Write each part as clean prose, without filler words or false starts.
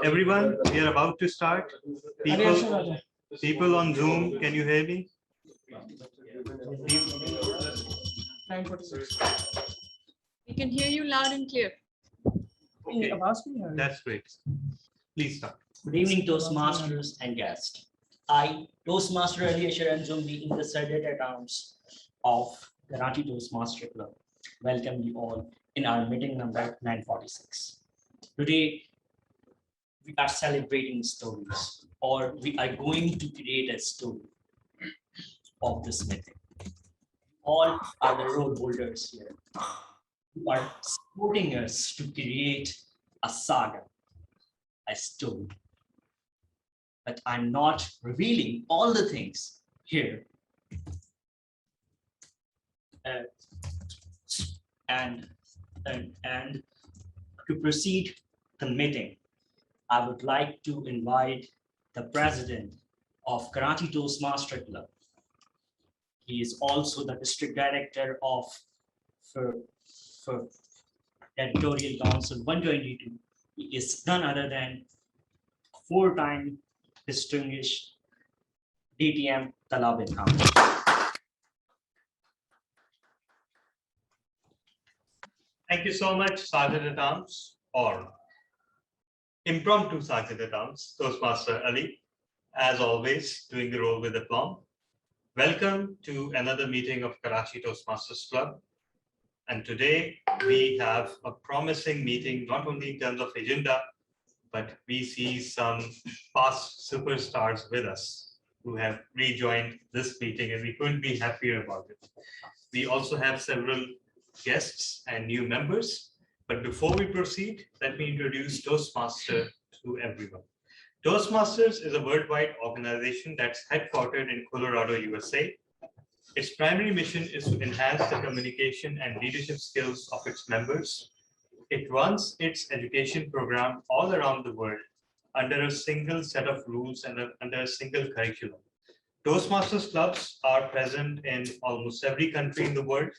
Everyone, we are about to start. People on Zoom, can you hear me? 9:46. We can hear you loud and clear. Okay, that's great. Please start. Good evening, Toastmasters and guests. I, Toastmaster Evaluator and Zoom meeting the Facilitators Reports of Karachi Toastmaster Club. Welcome you all in our meeting number 946. Today, we are celebrating stories, or we are going to create a story of this meeting. All are the role holders here who are supporting us to create a saga, a story. But I'm not revealing all the things here. And to proceed the meeting, I would like to invite the president of Karachi Toastmaster Club. He is also the district director of for Editorial Council 122. He is none other than four-time distinguished DTM Talabin Khan. Thank you so much, Sergeant at Arms, or impromptu Sergeant at Arms, Toastmaster Ali, as always, doing the role with aplomb. Welcome to another meeting of Karachi Toastmasters Club. And today we have a promising meeting, not only in terms of agenda, but we see some past superstars with us who have rejoined this meeting, and we couldn't be happier about it. We also have several guests and new members. But before we proceed, let me introduce Toastmaster to everyone. Toastmasters is a worldwide organization that's headquartered in Colorado, USA. Its primary mission is to enhance the communication and leadership skills of its members. It runs its education program all around the world under a single set of rules and under a single curriculum. Toastmasters clubs are present in almost every country in the world.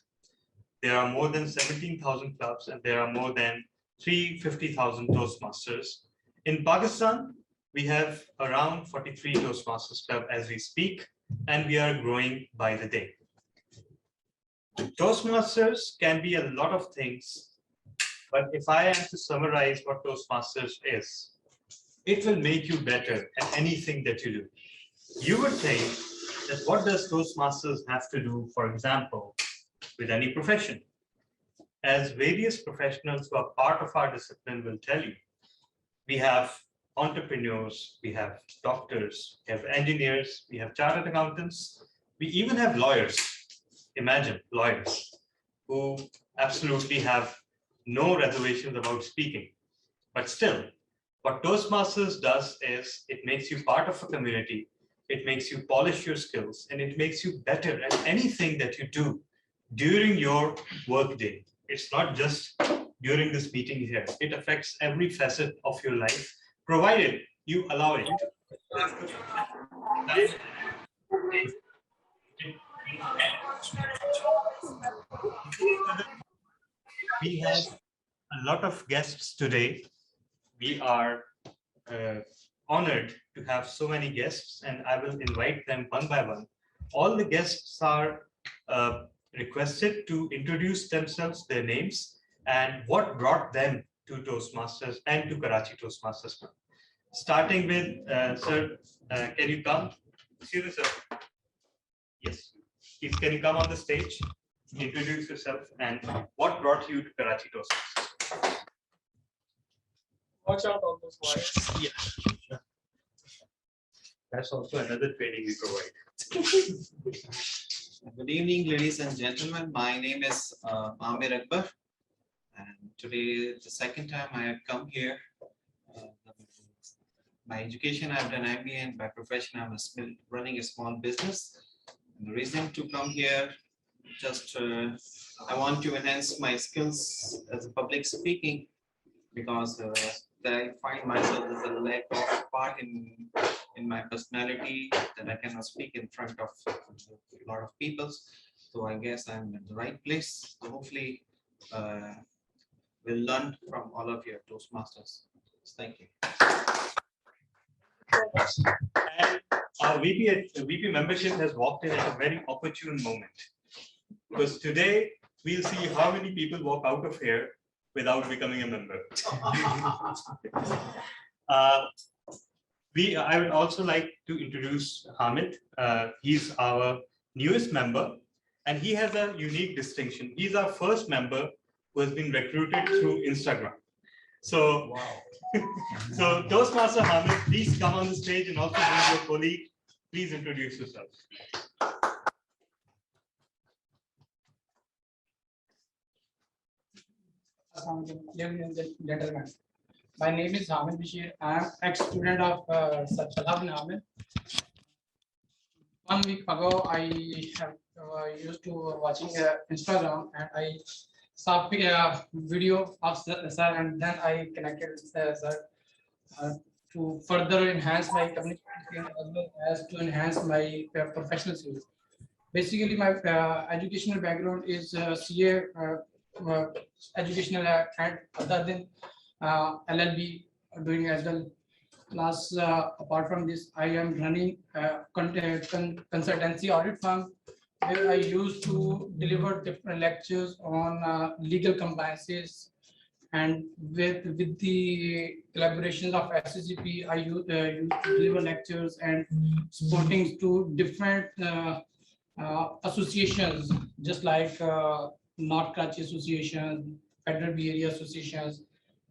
There are more than 17,000 clubs and there are more than 350,000 Toastmasters. In Pakistan, we have around 43 Toastmasters club as we speak, and we are growing by the day. Toastmasters can be a lot of things, but if I am to summarize what Toastmasters is, it will make you better at anything that you do. You would think that what does Toastmasters have to do, for example, with any profession? As various professionals who are part of our discipline will tell you, we have entrepreneurs, we have doctors, we have engineers, we have chartered accountants, we even have lawyers. Imagine lawyers who absolutely have no reservations about speaking. But still, what Toastmasters does is it makes you part of a community, it makes you polish your skills, and it makes you better at anything that you do during your workday. It's not just during this meeting here. It affects every facet of your life, provided you allow it. We have a lot of guests today. We are honored to have so many guests, and I will invite them one by one. All the guests are requested to introduce themselves, their names, and what brought them to Toastmasters and to Karachi Toastmasters Club. Starting with, sir, can you come? Excuse me, sir. Yes, please, can you come on the stage, introduce yourself, and what brought you to Karachi Toastmasters? Watch out on those wires. Yeah. That's also another training we provide. Good evening, ladies and gentlemen. My name is Amir Akbar, and today the second time I have come here. By education, I've done MBA, and by profession, I'm running a small business. And the reason to come here, just I want to enhance my skills as a public speaking, because I find myself as a lack of part in my personality that I cannot speak in front of a lot of people. So I guess I'm at the right place. So hopefully, will learn from all of your Toastmasters. Thank you. And our VP membership has walked in at a very opportune moment. Because today we'll see how many people walk out of here without becoming a member. I would also like to introduce Hamid. He's our newest member, and he has a unique distinction. He's our first member who has been recruited through Instagram. So, so Toastmaster Hamid, please come on the stage and also bring your colleague. Please introduce yourself. Ladies and gentlemen, my name is Hamid Bashir. I am ex-student of Salah bin Hamid. 1 week ago, I have used to watching Instagram, and I saw a video of sir, and then I connected with sir to further enhance my communication as well as to enhance my professional skills. Basically, my educational background is CA educational and other than LLB doing as well. Plus, apart from this, I am running a consultancy audit firm where I used to deliver different lectures on legal compliances, and with the collaborations of SCCP, I used to deliver lectures and supporting to different associations, just like North Karachi Association, Federal Bay Area Associations,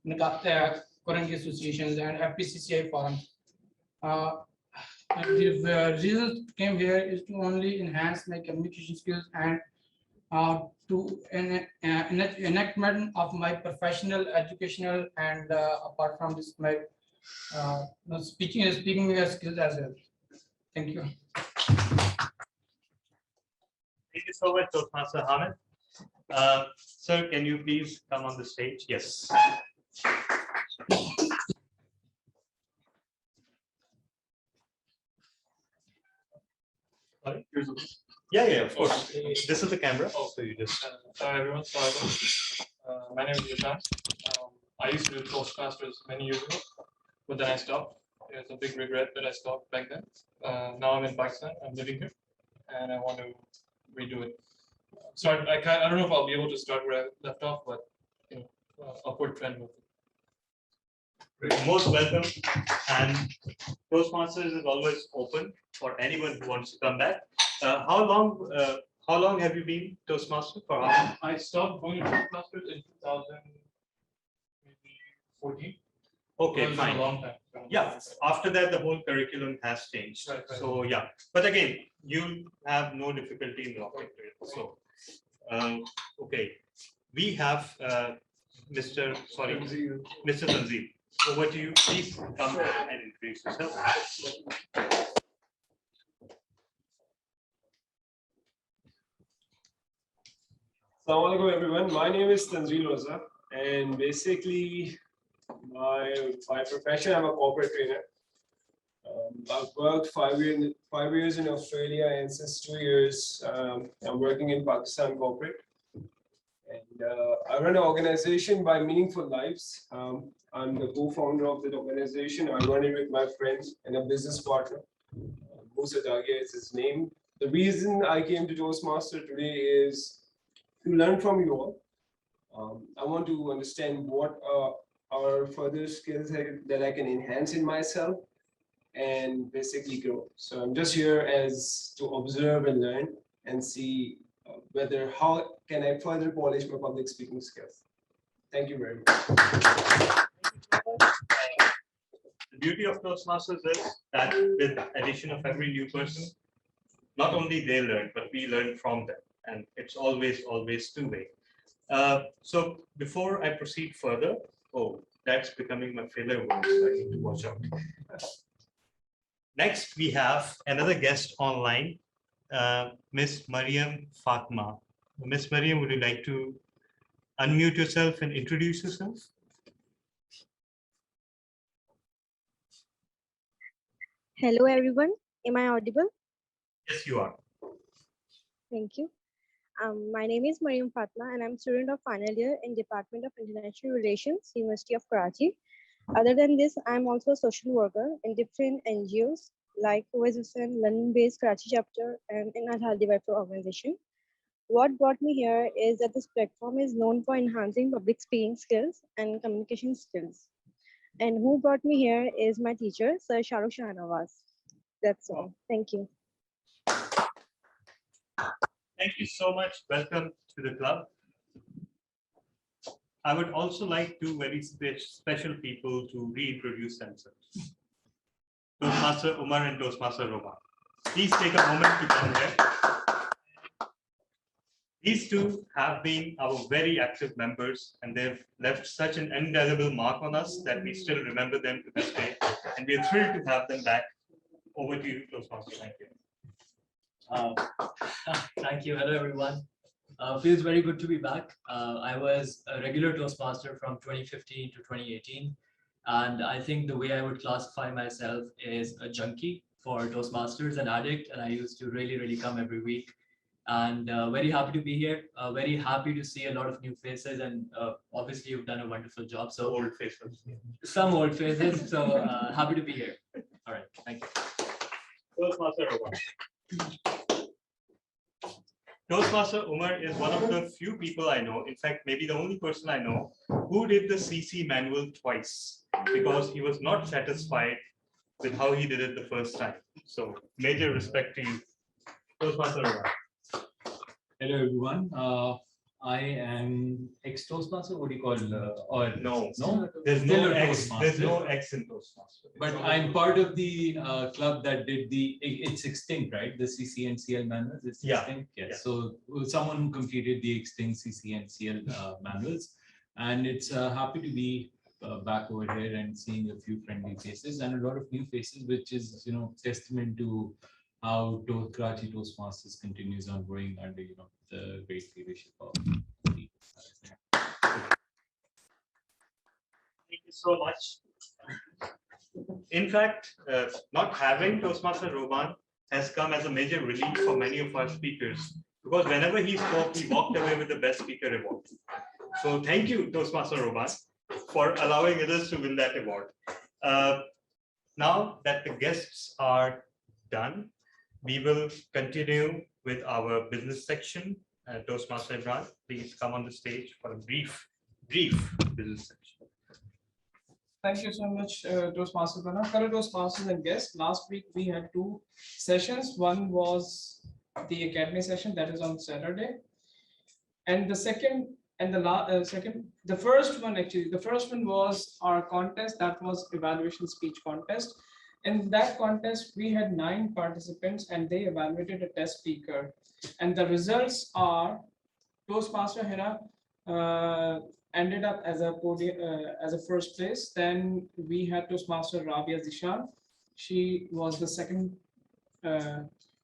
Korangi Associations, and FPCCI Forum. The reason came here is to only enhance my communication skills and to enactment of my professional, educational, and apart from this, my speaking skills as well. Thank you. Thank you so much, Toastmaster Hamid. Sir, can you please come on the stage? Yes. Sorry? Yeah, of course. This is the camera. So you just. Hi everyone, my name is Vishant. I used to do Toastmasters many years ago, but then I stopped. It's a big regret that I stopped back then. Now I'm in Pakistan, I'm living here, and I want to redo it. I don't know if I'll be able to start where I left off, but you know, upward trend with it. Most welcome. And Toastmasters is always open for anyone who wants to come back. How long have you been Toastmaster for? I stopped going to Toastmasters in 2014. Okay, It was fine. a long time. Yeah, after that, the whole curriculum has changed. Right. So, yeah, but again, you have no difficulty in locking to it. So, okay, we have Mr. Tanzeel. Over to you. Please come and introduce yourself. Assalamu alaikum everyone. My name is Tanzeel Roza, and basically my profession, I'm a corporate trainer. I've worked 5 years in Australia, and since 2 years I'm working in Pakistan corporate. And I run an organization by Meaningful Lives. I'm the co-founder of that organization. I run it with my friend and a business partner. Musa Dagia is his name. The reason I came to Toastmaster today is to learn from you all. I want to understand what are further skills that I can enhance in myself and basically grow. So I'm just here as to observe and learn and see how can I further polish my public speaking skills. Thank you very much. The beauty of Toastmasters is that with the addition of every new person, not only they learn, but we learn from them. And it's always two-way. So before I proceed further, that's becoming my favorite word, so I need to watch out. Next, we have another guest online, Miss Mariam Fatma. Miss Mariam, would you like to unmute yourself and introduce yourself? Hello everyone, am I audible? Yes, you are. Thank you. My name is Mariam Fatma and I'm a student of final year in Department of International Relations, University of Karachi. Other than this, I'm also a social worker in different NGOs like OSSN, London-based Karachi Chapter, and in Untitled Chapter organization. What brought me here is that this platform is known for enhancing public speaking skills and communication skills. And who brought me here is my teacher, Sir Shahrukh Shahnawaz. That's all. Thank you. Thank you so much. Welcome to the club. I would also like two very special people to reintroduce themselves. Toastmaster Umar and Toastmaster Roman. Please take a moment to come here. These two have been our very active members and they've left such an indelible mark on us that we still remember them to this day. And we're thrilled to have them back. Over to you, Toastmaster. Thank you. Thank you. Hello, everyone. Feels very good to be back. I was a regular Toastmaster from 2015 to 2018. And I think the way I would classify myself is a junkie for Toastmasters, an addict. And I used to really come every week. And very happy to be here. Very happy to see a lot of new faces. And obviously, you've done a wonderful job. So old faces. Some old faces. So happy to be here. All right. Thank you. Toastmaster Umar. Toastmaster Umar is one of the few people I know, in fact, maybe the only person I know, who did the CC manual twice because he was not satisfied with how he did it the first time. So major respect to you. Toastmaster Umar. Hello, everyone. I am ex-Toastmaster. What do you call? Or no, there's no X. There's no X in Toastmaster. But I'm part of the club that did the. It's extinct, right? The CC and CL manuals. It's extinct. Yes. Yeah. So someone who completed the extinct CC and CL manuals, and it's happy to be back over here and seeing a few friendly faces and a lot of new faces, which is testament to how Karachi Toastmasters continues on growing under the great leadership of. Thank you so much. In fact, not having Toastmaster Roman has come as a major relief for many of our speakers because whenever he spoke, he walked away with the Best Speaker award. So thank you, Toastmaster Roman, for allowing others to win that award. Now that the guests are done, we will continue with our business section. Toastmaster Imran, please come on the stage for a brief business section. Thank you so much, Toastmaster Pranav. Fellow Toastmasters and guests, last week we had two sessions. One was the academy session that is on Saturday, and the second and the first one was our contest, that was evaluation speech contest. In that contest, we had 9 participants and they evaluated a test speaker. And the results are Toastmaster Hina ended up as a first place. Then we had Toastmaster Rabia Zishan. She was the second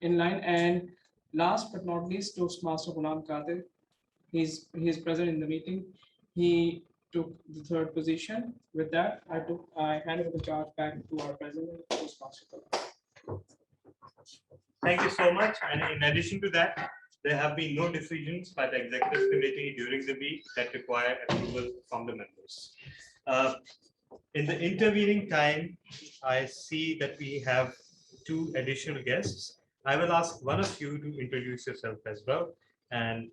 in line. And last but not least, Toastmaster Ghulam Qadir. He's present in the meeting. He took the 3rd position. With that, I hand over the charge back to our president, Toastmaster. Thank you so much. And in addition to that, there have been no decisions by the executive committee during the week that require approval from the members. In the intervening time, I see that we have 2 additional guests. I will ask one of you to introduce yourself as well, and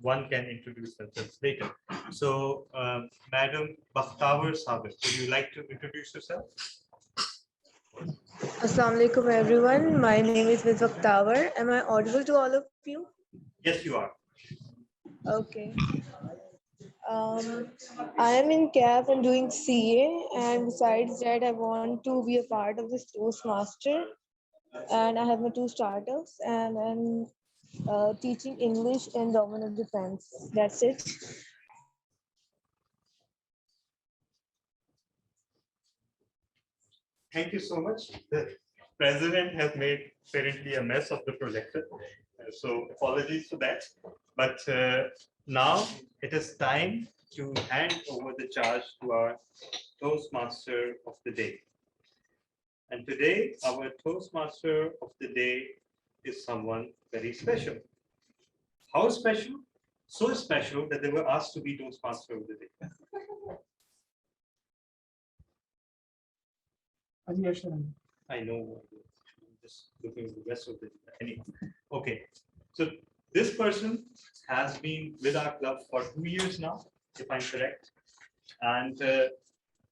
one can introduce themselves later. So, Madam Bakhtavar Sabir, would you like to introduce yourself? Assalamu alaikum everyone. My name is Ms. Bakhtavar. Am I audible to all of you? Yes, you are. Okay. I am in CAF and doing CA, and besides that, I want to be a part of this Toastmaster. And I have my 2 startups, and I'm teaching English and Government of Defense. That's it. Thank you so much. The president has made apparently a mess of the projector, so apologies for that. But now it is time to hand over the charge to our Toastmaster of the day. And today, our Toastmaster of the day is someone very special. How special? So special that they were asked to be Toastmaster of the day. I know. I'm just looking at the rest of the anyway. Okay, so this person has been with our club for 2 years now, if I'm correct, and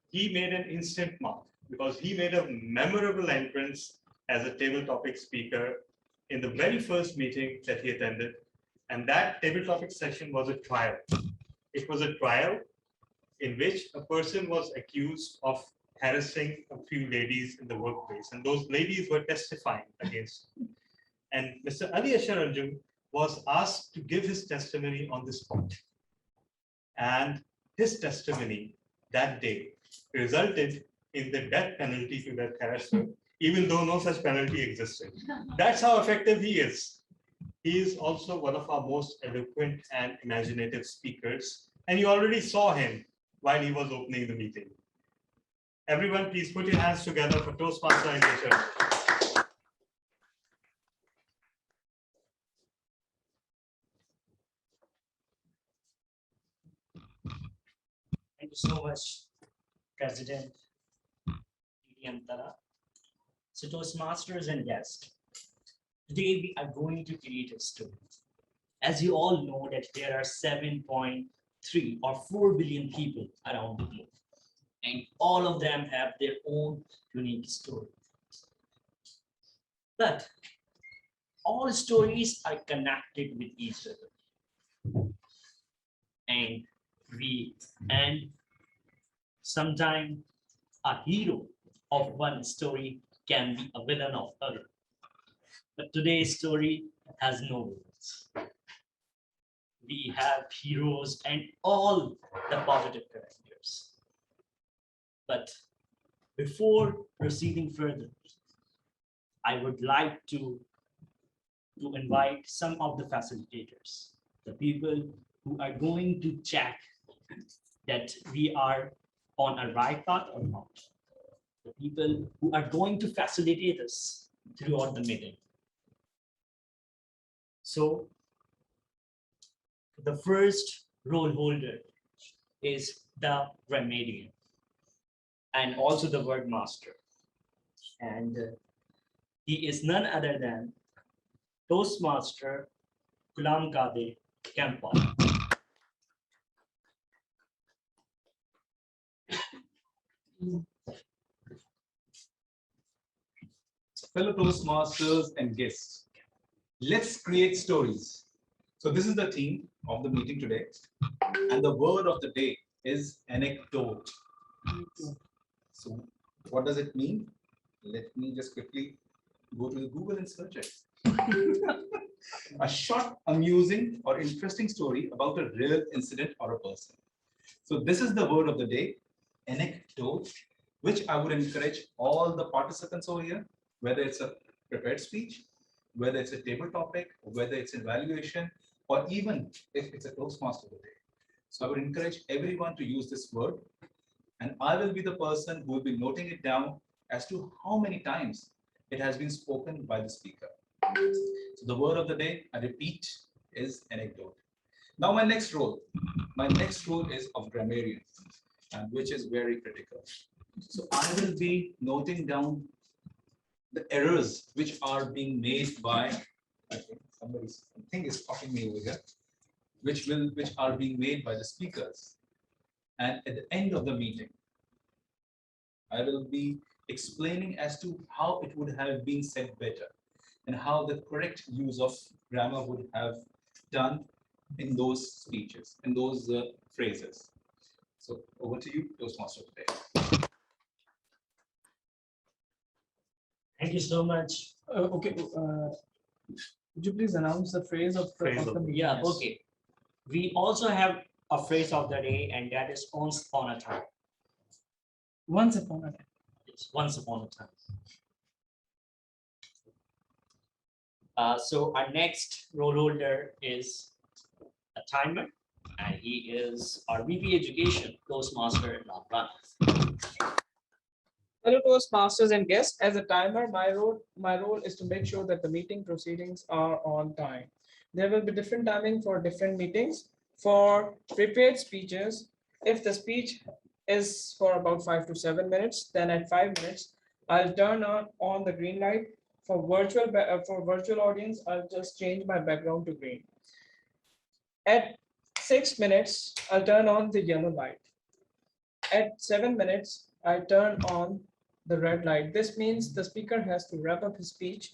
he made an instant mark because he made a memorable entrance as a table topic speaker in the very first meeting that he attended, and that table topic session was a trial. It was a trial in which a person was accused of harassing a few ladies in the workplace, and those ladies were testifying against him. And Mr. Ali Asharanjum was asked to give his testimony on the spot. And his testimony that day resulted in the death penalty to that harasser, even though no such penalty existed. That's how effective he is. He is also one of our most eloquent and imaginative speakers, and you already saw him while he was opening the meeting. Everyone, please put your hands together for Toastmaster Ali Asharanjum. Thank you so much, President Antara. So Toastmasters and guests, today we are going to create a story. As you all know that there are 7.3 or 4 billion people around the globe, and all of them have their own unique story. But all stories are connected with each other. And sometimes a hero of one story can be a villain of other. But today's story has no villains. We have heroes and all the positive characters. But before proceeding further, I would like to invite some of the facilitators, the people who are going to check that we are on a right path or not, the people who are going to facilitate us throughout the meeting. So the first role holder is the grammarian and also the word master. And he is none other than Toastmaster Ghulam Qadir Kampala. Fellow Toastmasters and guests, let's create stories. So this is the theme of the meeting today, and the word of the day is anecdote. So what does it mean? Let me just quickly go to the Google and search it. A short, amusing, or interesting story about a real incident or a person. So this is the word of the day, anecdote, which I would encourage all the participants over here, whether it's a prepared speech, whether it's a table topic, whether it's an evaluation, or even if it's a Toastmaster of the day. So I would encourage everyone to use this word, and I will be the person who will be noting it down as to how many times it has been spoken by the speaker. So the word of the day, I repeat, is anecdote. Now my next role is of grammarian, and which is very critical. So I will be noting down the errors which are being made by, I think something is talking me over here, which are being made by the speakers. And at the end of the meeting, I will be explaining as to how it would have been said better and how the correct use of grammar would have done in those speeches, in those phrases. So over to you, Toastmaster today. Thank you so much. Okay. Would you please announce the phrase of the meeting? Yeah, okay. We also have a phrase of the day, and that is once upon a time. Once upon a time. Yes, once upon a time. So our next role holder is a timer, and he is our VP Education Toastmaster Lamran. Hello, Toastmasters and guests. As a timer, my role is to make sure that the meeting proceedings are on time. there will be different timing for different meetings. For prepared speeches, if the speech is for about 5 to 7 minutes, then at 5 minutes, I'll turn on the green light. For virtual audience, I'll just change my background to green. At 6 minutes, I'll turn on the yellow light. At 7 minutes, I turn on the red light. This means the speaker has to wrap up his speech.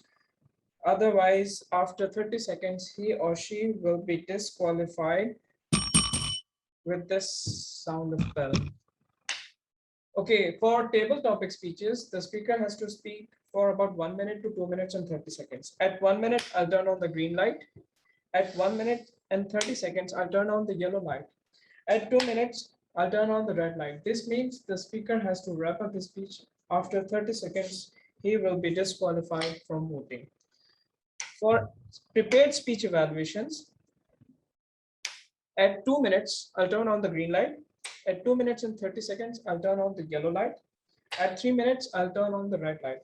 Otherwise, after 30 seconds, he or she will be disqualified with this sound of bell. Okay, for table topic speeches, the speaker has to speak for about 1 minute to 2 minutes and 30 seconds. At 1 minute, I'll turn on the green light. At 1 minute and 30 seconds, I'll turn on the yellow light. At 2 minutes, I'll turn on the red light. This means the speaker has to wrap up his speech. After 30 seconds, he will be disqualified from voting. For prepared speech evaluations, at 2 minutes, I'll turn on the green light. At 2 minutes and 30 seconds, I'll turn on the yellow light. At 3 minutes, I'll turn on the red light.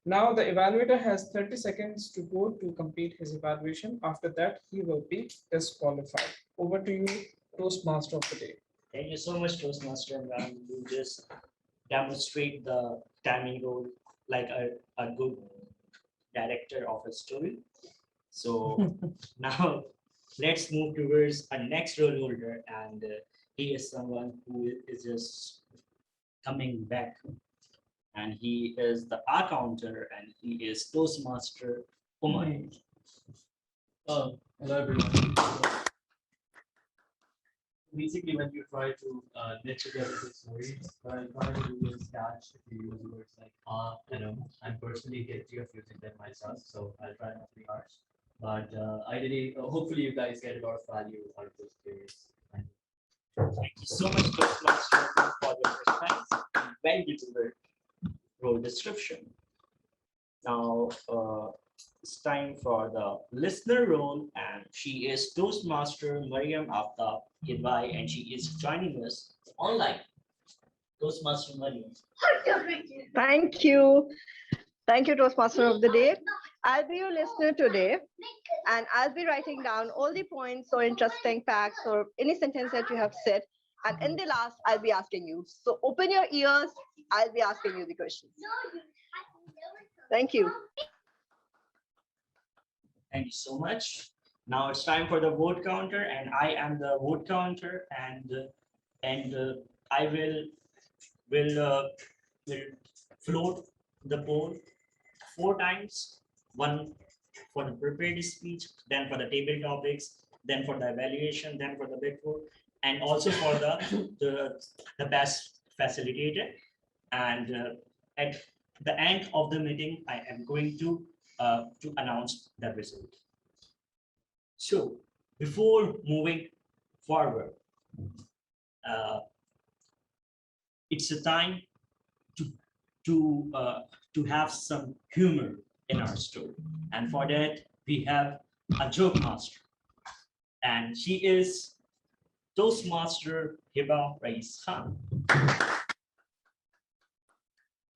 Now the evaluator has 30 seconds to go to complete his evaluation. After that, he will be disqualified. Over to you, Toastmaster of the day. Thank you so much, Toastmaster. You just demonstrate the timing role like a good director of a story. So now let's move towards our next role holder, and he is someone who is just coming back, and he is the accounter, and he is Toastmaster Umar. Hello everyone. Basically, when you try to knit together the stories, what I'm trying to do is catch if you use words like and I'm personally guilty of using them myself, so I'll try not to be harsh. But ideally, hopefully, you guys get a lot of value out of this series. Thank you so much, Toastmaster, for your response. Well delivered role description. Now it's time for the listener role, and she is Toastmaster Mariam Aftab Kidwai, and she is joining us online. Toastmaster Mariam. Thank you. Thank you, Toastmaster of the day. I'll be your listener today, and I'll be writing down all the points or interesting facts or any sentence that you have said. And in the last, I'll be asking you. So open your ears. I'll be asking you the questions. Thank you. Thank you so much. Now it's time for the vote counter, and I am the vote counter, and I will float the poll 4 times. One for the prepared speech, then for the table topics, then for the evaluation, then for the big four, and also for the best facilitator. And at the end of the meeting, I am going to announce the result. So before moving forward, it's a time to have some humor in our story, and for that we have a joke master, and she is Toastmaster Hiba Rais Khan.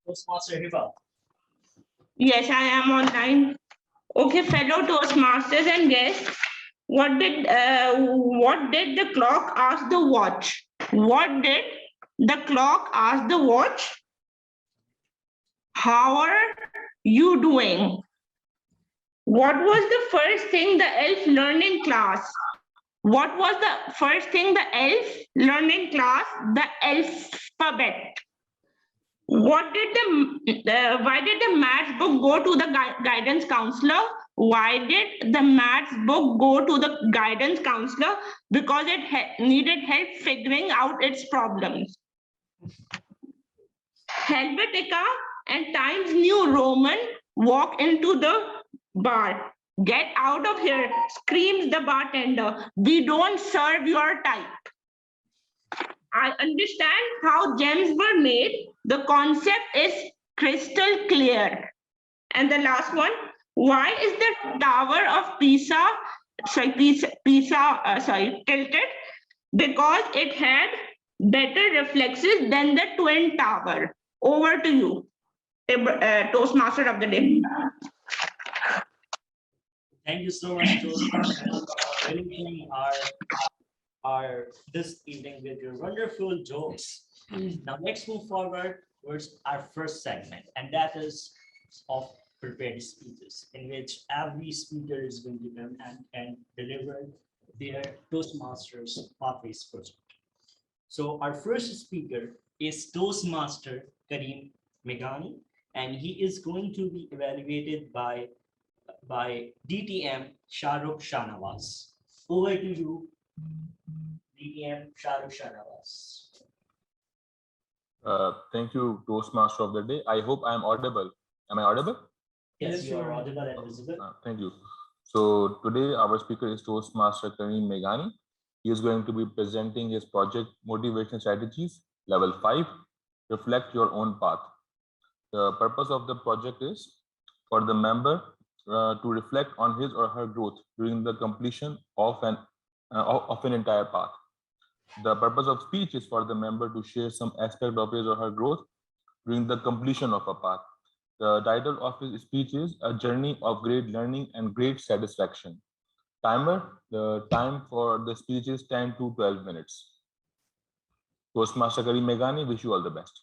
Toastmaster Hiba. Yes, I am online. Okay, fellow Toastmasters and guests, what did the clock ask the watch? What did the clock ask the watch? How are you doing? What was the first thing the elf learned in class? What was the first thing the elf learned in class? The alphabet. Why did the maths book go to the guidance counselor? Why did the maths book go to the guidance counselor? Because it needed help figuring out its problems. Helvetica and Times New Roman walk into the bar. Get out of here, screams the bartender. We don't serve your type. I understand how gems were made. The concept is crystal clear. And the last one, why is the Tower of Pisa tilted? Because it had better reflexes than the Twin Tower. Over to you, Toastmaster of the day. Thank you so much, Toastmaster, for finishing our this evening with your wonderful jokes. Now let's move forward towards our first segment, and that is of prepared speeches, in which every speaker is going to come and deliver their Toastmasters Pathways project. So our first speaker is Toastmaster Kareem Meghani, and he is going to be evaluated by DTM Shahrukh Shanawaz. Over to you, DTM Shahrukh Shanawaz. Thank you, Toastmaster of the day. I hope I am audible. Am I audible? Yes, you are audible and visible. Thank you. So today our speaker is Toastmaster Kareem Meghani. He is going to be presenting his project Motivation Strategies, Level 5, Reflect Your Own Path. The purpose of the project is for the member to reflect on his or her growth during the completion of an entire path. The purpose of speech is for the member to share some aspect of his or her growth during the completion of a path. The title of his speech is A Journey of Great Learning and Great Satisfaction. Timer, the time for the speech is 10 to 12 minutes. Toastmaster Kareem Meghani, wish you all the best.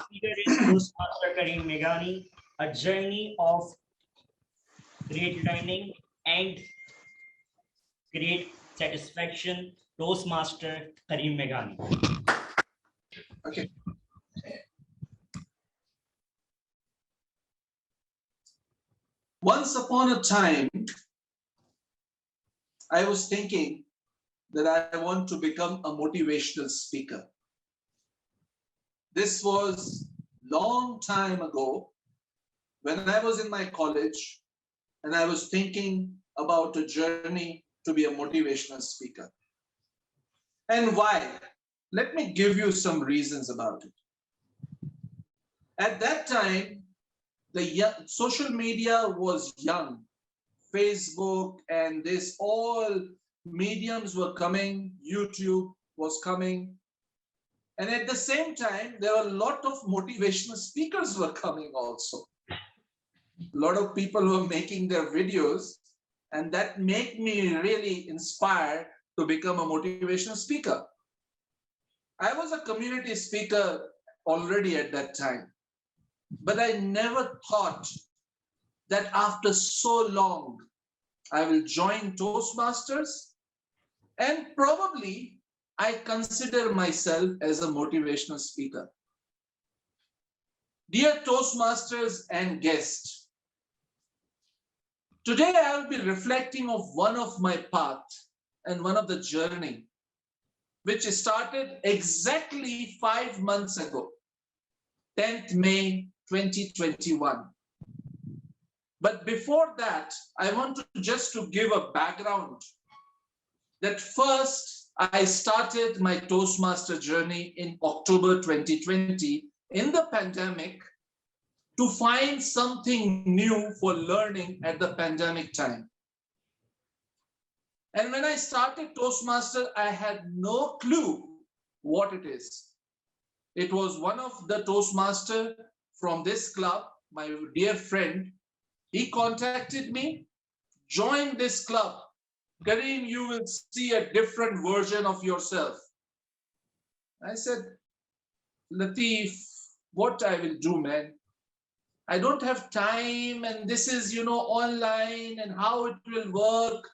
Speaker is Toastmaster Kareem Meghani, A Journey of Great Learning and Great Satisfaction. Toastmaster Kareem Meghani. Okay. Once upon a time, I was thinking that I want to become a motivational speaker. This was long time ago when I was in my college and I was thinking about a journey to be a motivational speaker. And why? Let me give you some reasons about it. At that time, the social media was young. Facebook and this, all mediums were coming, YouTube was coming. And at the same time, there were a lot of motivational speakers were coming also. A lot of people were making their videos, and that made me really inspired to become a motivational speaker. I was a community speaker already at that time, but I never thought that after so long, I will join Toastmasters, and probably I consider myself as a motivational speaker. Dear Toastmasters and guests, today I will be reflecting of one of my path and one of the journey, which started exactly 5 months ago, 10th May 2021. But before that, I want to just to give a background that first I started my Toastmaster journey in October 2020 in the pandemic to find something new for learning at the pandemic time. And when I started Toastmaster, I had no clue what it is. It was one of the Toastmaster from this club, my dear friend. He contacted me, join this club. Kareem, you will see a different version of yourself. I said, Latif, what I will do, man? I don't have time, and this is, online, and how it will work.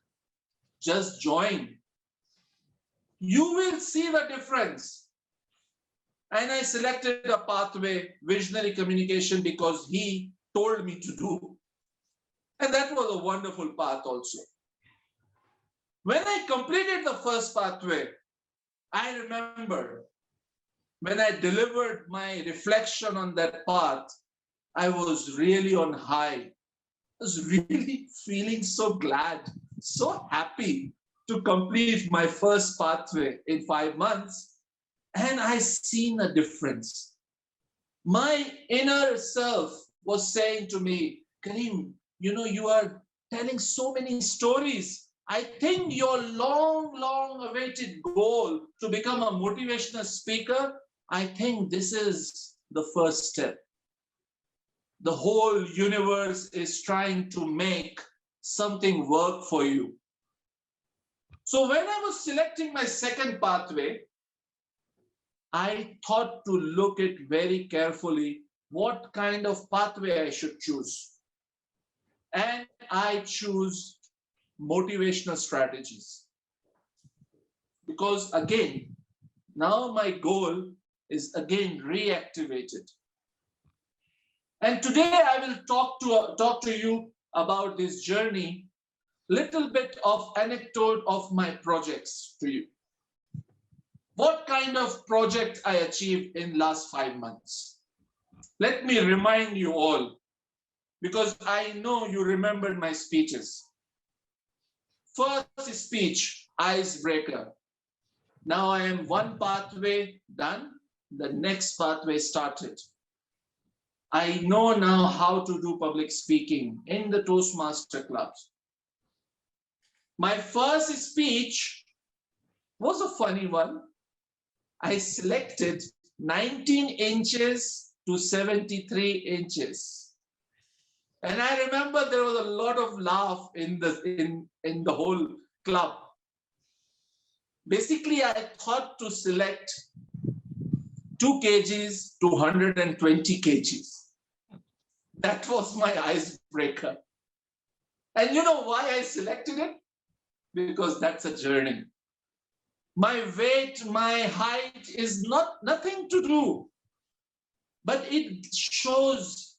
Just join. You will see the difference. And I selected a pathway, visionary communication, because he told me to do. And that was a wonderful path also. When I completed the first pathway, I remember when I delivered my reflection on that path, I was really on high. I was really feeling so glad, so happy to complete my first pathway in 5 months. And I seen a difference. My inner self was saying to me, Kareem, you are telling so many stories. I think your long awaited goal to become a motivational speaker I think this is the first step. The whole universe is trying to make something work for you. So when I was selecting my second pathway, I thought to look at very carefully what kind of pathway I should choose. And I choose motivational strategies. Because again, now my goal is again reactivated. And today I will talk to you about this journey, little bit of anecdote of my projects to you. What kind of project I achieved in last 5 months? Let me remind you all, because I know you remembered my speeches. First speech, icebreaker. Now I am one pathway done, the next pathway started. I know now how to do public speaking in the Toastmaster clubs. My first speech was a funny one. I selected 19 inches to 73 inches. And I remember there was a lot of laugh in the whole club. Basically, I thought to select 2 kgs to 120 kgs. That was my icebreaker. And you know why I selected it? Because that's a journey. My weight, my height is nothing to do, but it shows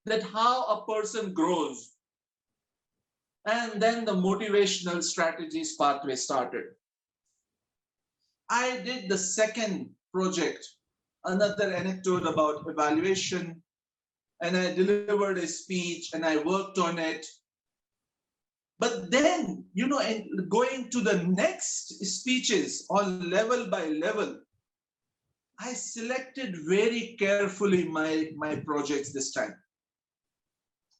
that how a person grows. And then the motivational strategies pathway started. I did the second project, another anecdote about evaluation, and I delivered a speech and I worked on it. But then, you know, and going to the next speeches on level by level, I selected very carefully my projects this time.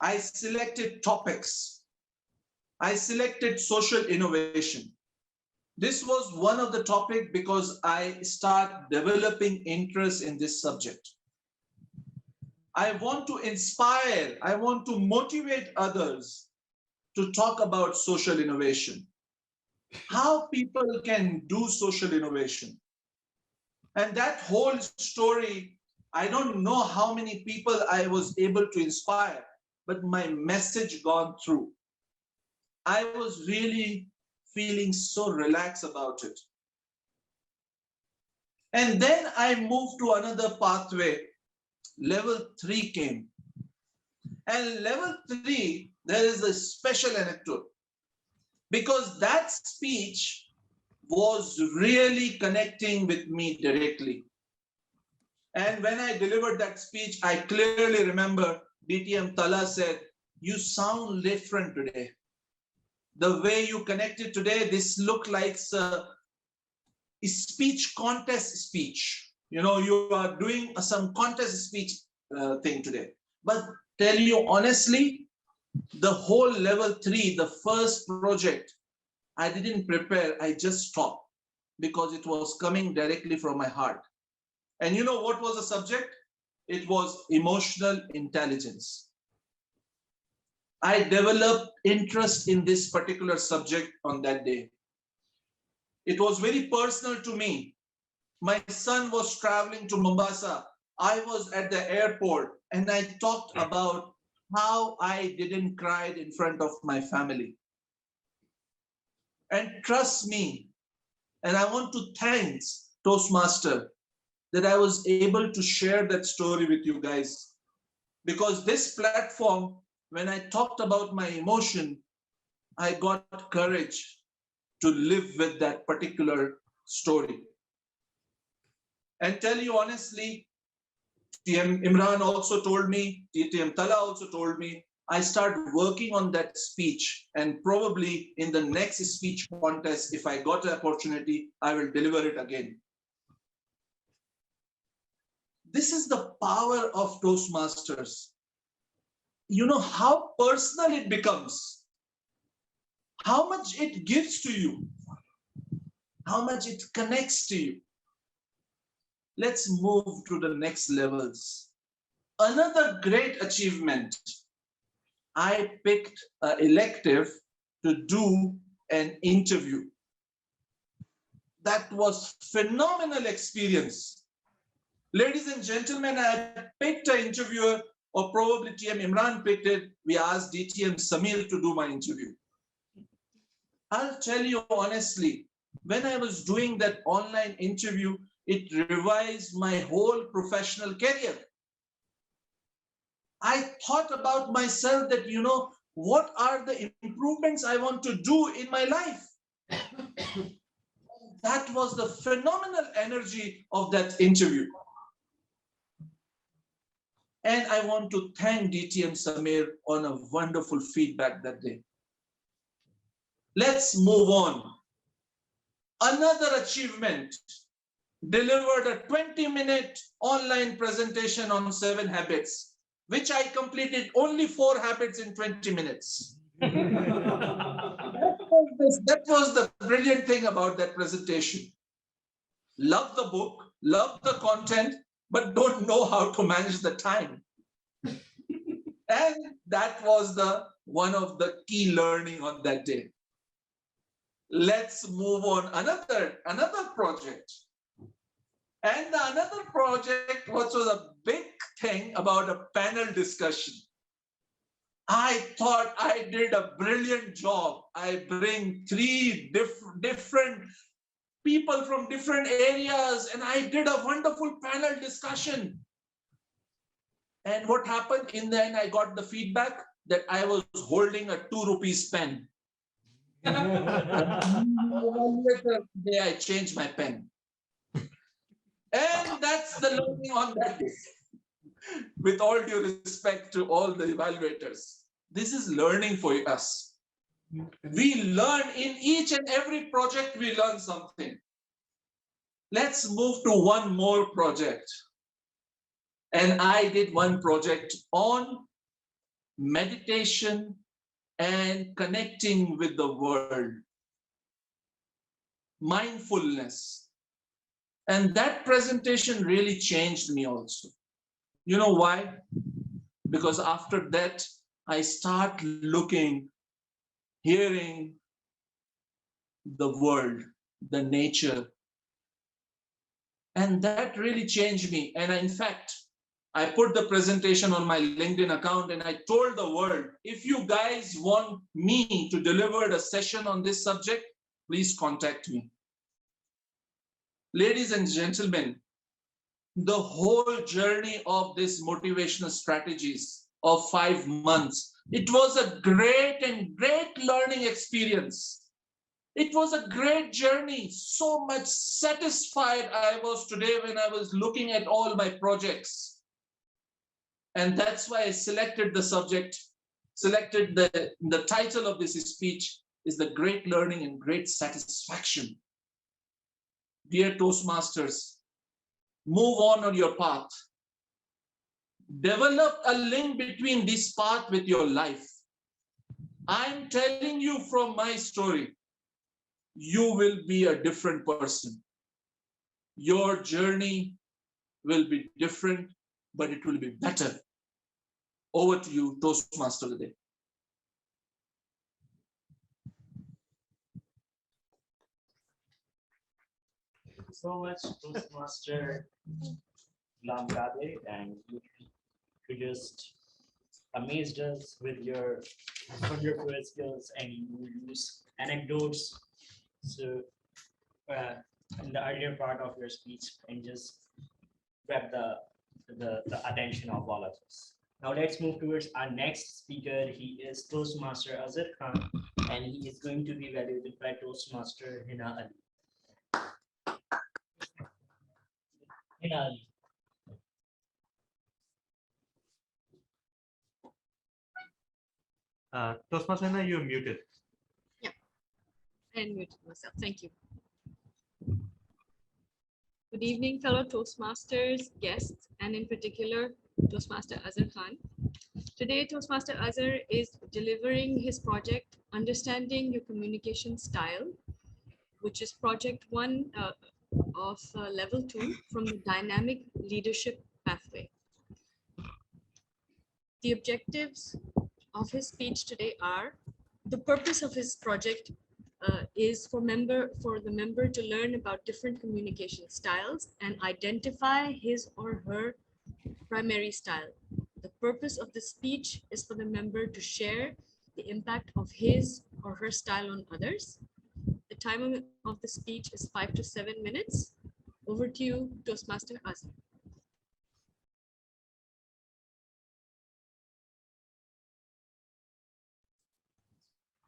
I selected topics. I selected social innovation. This was one of the topics because I start developing interest in this subject. I want to inspire, I want to motivate others to talk about social innovation, how people can do social innovation. And that whole story, I don't know how many people I was able to inspire, but my message gone through. I was really feeling so relaxed about it. And then I moved to another pathway. Level 3 came. And level 3, there is a special anecdote, because that speech was really connecting with me directly. And when I delivered that speech, I clearly remember DTM Tala said, "You sound different today. The way you connected today, this looked like a speech contest speech. You know, you are doing some contest speech thing today." But tell you honestly, the whole level 3, the first project, I didn't prepare. I just stopped because it was coming directly from my heart. And you know what was the subject? It was emotional intelligence. I developed interest in this particular subject on that day. It was very personal to me. My son was traveling to Mombasa. I was at the airport and I talked about how I didn't cry in front of my family. And trust me, and I want to thank Toastmaster that I was able to share that story with you guys. Because this platform, when I talked about my emotion, I got courage to live with that particular story. And tell you honestly, TM Imran also told me, TM Tala also told me, I start working on that speech, and probably in the next speech contest, if I got the opportunity, I will deliver it again. This is the power of Toastmasters. You know how personal it becomes, how much it gives to you, how much it connects to you. Let's move to the next levels. Another great achievement, I picked an elective to do an interview. That was phenomenal experience. Ladies and gentlemen, I picked an interviewer, or probably TM Imran picked it. We asked DTM Samir to do my interview. I'll tell you honestly, when I was doing that online interview, it revised my whole professional career. I thought about myself that, what are the improvements I want to do in my life? That was the phenomenal energy of that interview. And I want to thank DTM Samir on a wonderful feedback that day. Let's move on. Another achievement, delivered a 20-minute online presentation on 7 habits, which I completed only 4 habits in 20 minutes. That was the brilliant thing about that presentation. Love the book, love the content, but don't know how to manage the time. And that was one of the key learning on that day. Let's move on. Another project. And another project, which was a big thing about a panel discussion. I thought I did a brilliant job. I bring 3 different people from different areas, and I did a wonderful panel discussion. And what happened in the end, I got the feedback that I was holding a 2 rupees pen. Day I changed my pen. And that's the learning on that day. With all due respect to all the evaluators, this is learning for us. We learn in each and every project, we learn something. Let's move to one more project. And I did one project on meditation and connecting with the world. Mindfulness. And that presentation really changed me also. You know why? Because after that, I start looking, hearing the world, the nature. And that really changed me. And in fact, I put the presentation on my LinkedIn account and I told the world, if you guys want me to deliver a session on this subject, please contact me. Ladies and gentlemen, the whole journey of this motivational strategies of 5 months, it was a great learning experience. It was a great journey. So much satisfied I was today when I was looking at all my projects. And that's why I selected the subject, selected the title of this speech is the great learning and great satisfaction. Dear Toastmasters, move on your path. Develop a link between this path with your life. I'm telling you from my story, you will be a different person. Your journey will be different, but it will be better. Over to you, Toastmaster today. So much, Toastmaster Lamkade, and you just amazed us with your wonderful skills, and you use anecdotes. So in the earlier part of your speech, and just grab the attention of all of us. Now let's move towards our next speaker. He is Toastmaster Azhar Khan, and he is going to be evaluated by Toastmaster Hina Ali. Hina Ali. Toastmaster Hina, you're muted. Yeah, I unmuted myself. Thank you. Good evening, fellow Toastmasters, guests, and in particular, Toastmaster Azhar Khan. Today, Toastmaster Azhar is delivering his project, Understanding Your Communication Style, which is project 1 of level 2 from the dynamic leadership pathway. The objectives of his speech today are: the purpose of his project is for the member to learn about different communication styles and identify his or her primary style. The purpose of the speech is for the member to share the impact of his or her style on others. The time of the speech is 5 to 7 minutes. Over to you, Toastmaster Azhar.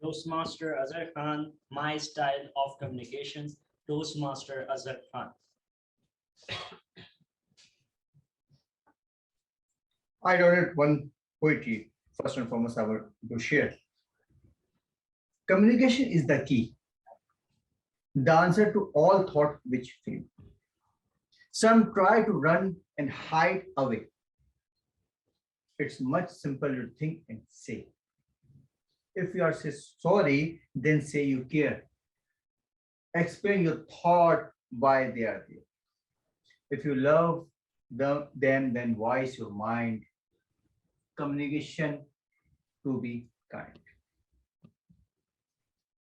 Toastmaster Azhar Khan, my style of communications, Toastmaster Azhar Khan. I wrote one poetry, first and foremost, I want to share. Communication is the key, the answer to all thought which fail. Some try to run and hide away. It's much simpler to think and say. If you are sorry, then say you care. Explain your thought why they are there. If you love them, then voice your mind. Communication to be kind.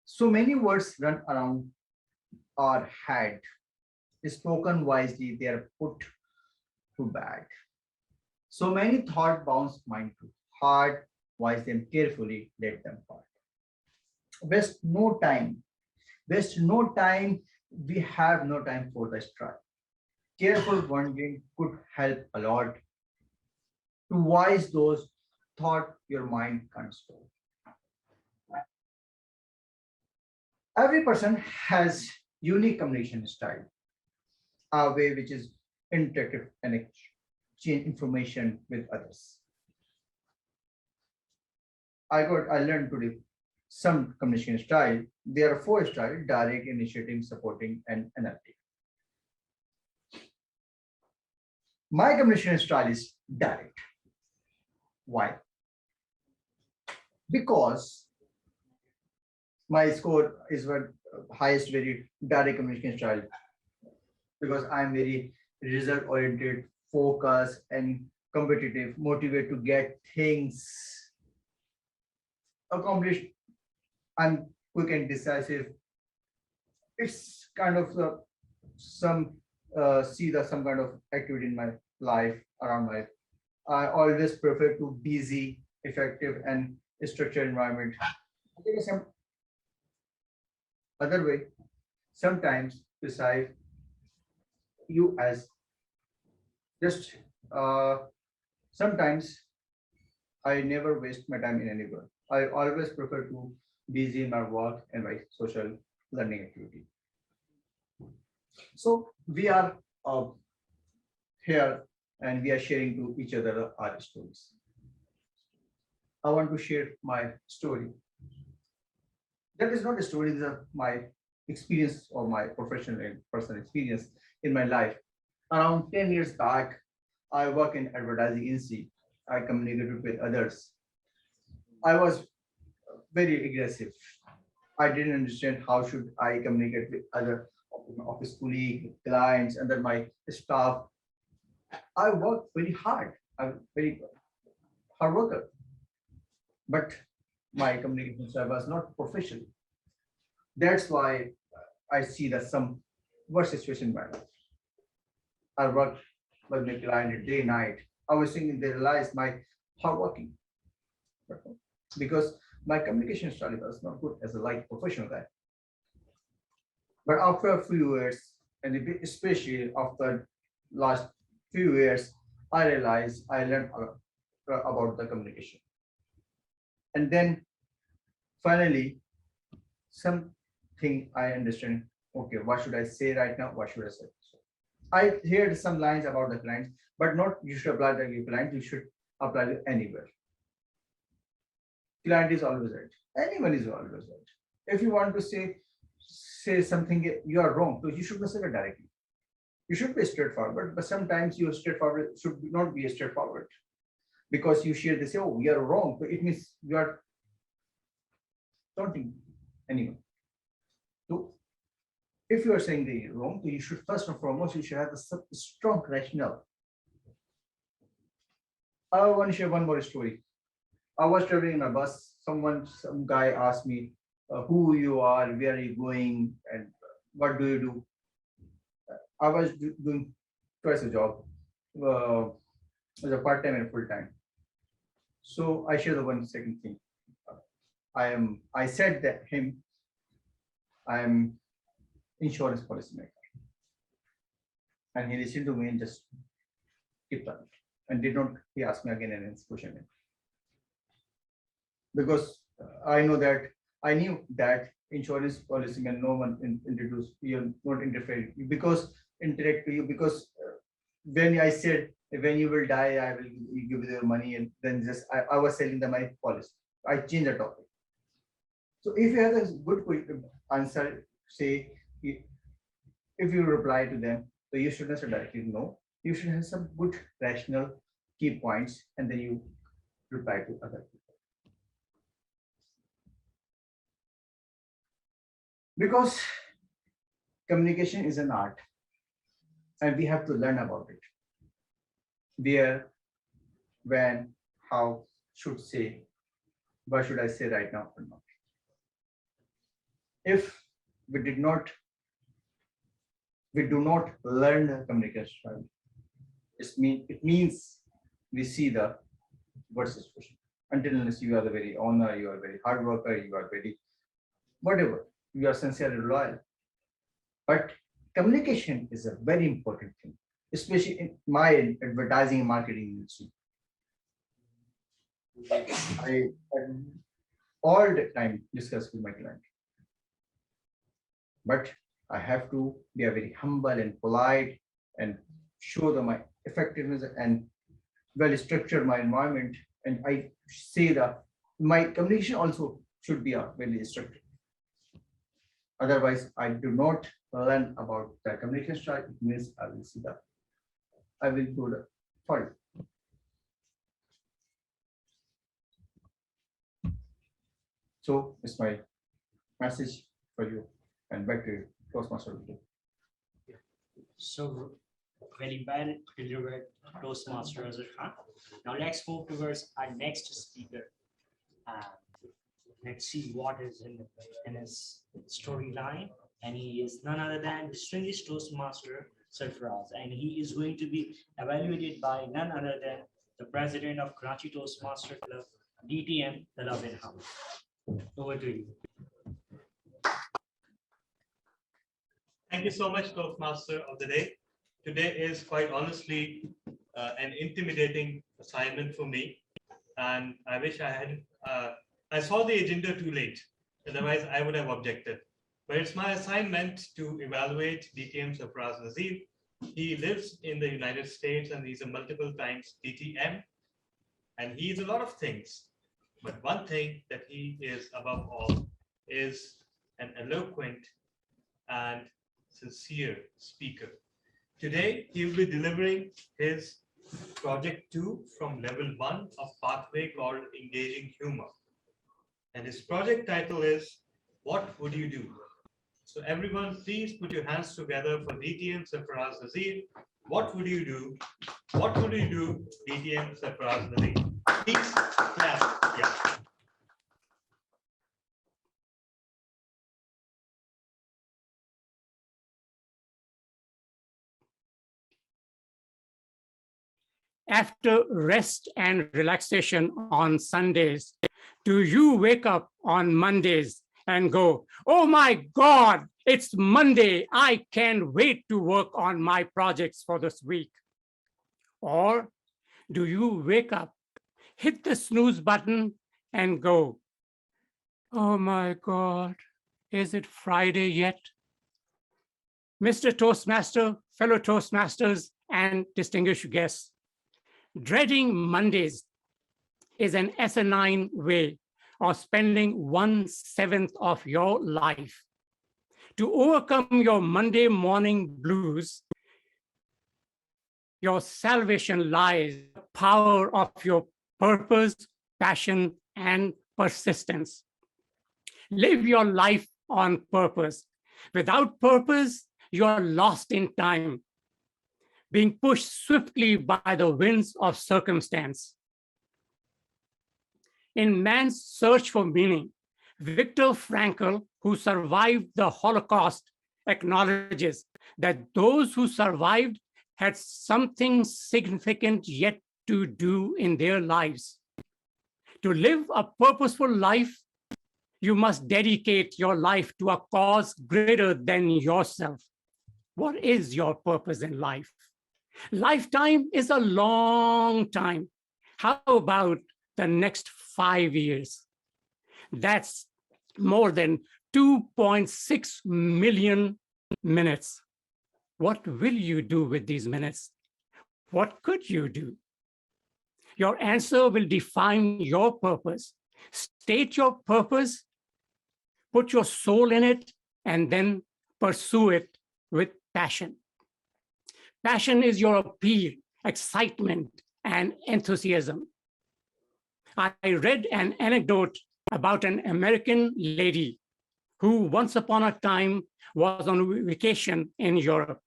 So many words run around our head. Spoken wisely, they are put to bed. So many thought bounce mind to heart. Wise them carefully, let them part. Waste no time. Waste no time. We have no time for the strife. Careful wondering could help a lot to wise those thought your mind can't store. Every person has unique communication style, a way which is interactive and exchange information with others. I learned today some communication style. There are 4 styles: direct, initiating, supporting, and analytic. My communication style is direct. Why? Because my score is what highest very direct communication style, because I'm very result oriented, focused, and competitive, motivated to get things accomplished. I'm quick and decisive. It's kind of some some kind of activity in my life, around life. I always prefer to busy, effective, and structured environment. There is some other way. Sometimes decide you as just sometimes I never waste my time in anywhere. I always prefer to busy in my work and my social learning activity. So we are here and we are sharing to each other our stories. I want to share my story. That is not a story, that is my experience or my professional and personal experience in my life. Around 10 years back, I work in advertising agency. I communicated with others. I was very aggressive. I didn't understand how should I communicate with other office colleagues, clients, under my staff. I worked very hard. I'm very hard worker. But my communication style was not professional. That's why I see that some worse situation in my life. I worked with my client day, night. I was thinking they realized my hard working. Because my communication style was not good as a like professional guy. But after a few years, and especially after last few years, I realized I learned about the communication. And then finally, something I understand, okay, what should I say right now? What should I say? I heard some lines about the clients, but not you should apply to your client, you should apply to anywhere. Client is always right. Anyone is always right. If you want to say something you are wrong, so you should not say it directly. You should be straightforward, but sometimes your straightforward should not be straightforward. Because you share this, oh, we are wrong. So it means you are taunting anyone. So if you are saying the wrong, you should first and foremost, you should have a strong rationale. I want to share one more story. I was traveling in a bus. Some guy asked me, who you are, where are you going, and what do you do? I was doing twice a job, as a part-time and full-time. So I share the one second thing. I said that I am insurance policy maker. And he listened to me and just kept on. And he asked me again and then question me. Because I knew that insurance policy man, no one introduce you, not interfere because interact with you, because when I said when you will die, I will give you your money, and then I was selling the my policy. I changed the topic. So if you have a good answer, say if you reply to them, so you shouldn't say directly no. You should have some good rational key points, and then you reply to other people. Because communication is an art, and we have to learn about it. Where, when, how, should say, what should I say right now or not? If we do not learn the communication style, it means we see the versus question. Until unless you are the very honor, you are very hard worker, you are very whatever, you are sincere and loyal. But communication is a very important thing, especially in my advertising and marketing industry. I all the time discuss with my client. But I have to be a very humble and polite and show them my effectiveness and well structure my environment. And I say that my communication also should be a very structured. Otherwise, I do not learn about the communication style. It means I will see that I will go the fault. So it's my message for you, and back to you, Toastmaster. So very well delivered, Toastmaster Azhar Khan. Now let's move towards our next speaker. Let's see what is in his storyline. And he is none other than distinguished Toastmaster Sarfaraz. And he is going to be evaluated by none other than the president of Karachi Toastmaster Club, DTM, the Love in House. Over to you. Thank you so much, Toastmaster of the day. Today is quite honestly an intimidating assignment for me. And I wish I had, I saw the agenda too late. Otherwise, I would have objected. But it's my assignment to evaluate DTM Sarfaraz Nazir. He lives in the United States and he's a multiple times DTM. And he's a lot of things. But one thing that he is above all is an eloquent and sincere speaker. Today, he will be delivering his project 2 from level 1 of pathway called Engaging Humor. And his project title is, What Would You Do? So everyone, please put your hands together for DTM Sarfaraz Nazir. What would you do? What would you do, DTM Sarfaraz Nazir? Please clap. Yeah. After rest and relaxation on Sundays, do you wake up on Mondays and go, oh my God, it's Monday. I can't wait to work on my projects for this week? Or do you wake up, hit the snooze button and go, oh my God, is it Friday yet? Mr. Toastmaster, fellow Toastmasters, and distinguished guests, dreading Mondays is an asinine way of spending 1/7 of your life. To overcome your Monday morning blues, your salvation lies in the power of your purpose, passion, and persistence. Live your life on purpose. Without purpose, you are lost in time, being pushed swiftly by the winds of circumstance. In man's search for meaning, Viktor Frankl, who survived the Holocaust, acknowledges that those who survived had something significant yet to do in their lives. To live a purposeful life, you must dedicate your life to a cause greater than yourself. What is your purpose in life? Lifetime is a long time. How about the next 5 years? That's more than 2.6 million minutes. What will you do with these minutes? What could you do? Your answer will define your purpose. State your purpose, put your soul in it, and then pursue it with passion. Passion is your appeal, excitement, and enthusiasm. I read an anecdote about an American lady who once upon a time was on vacation in Europe.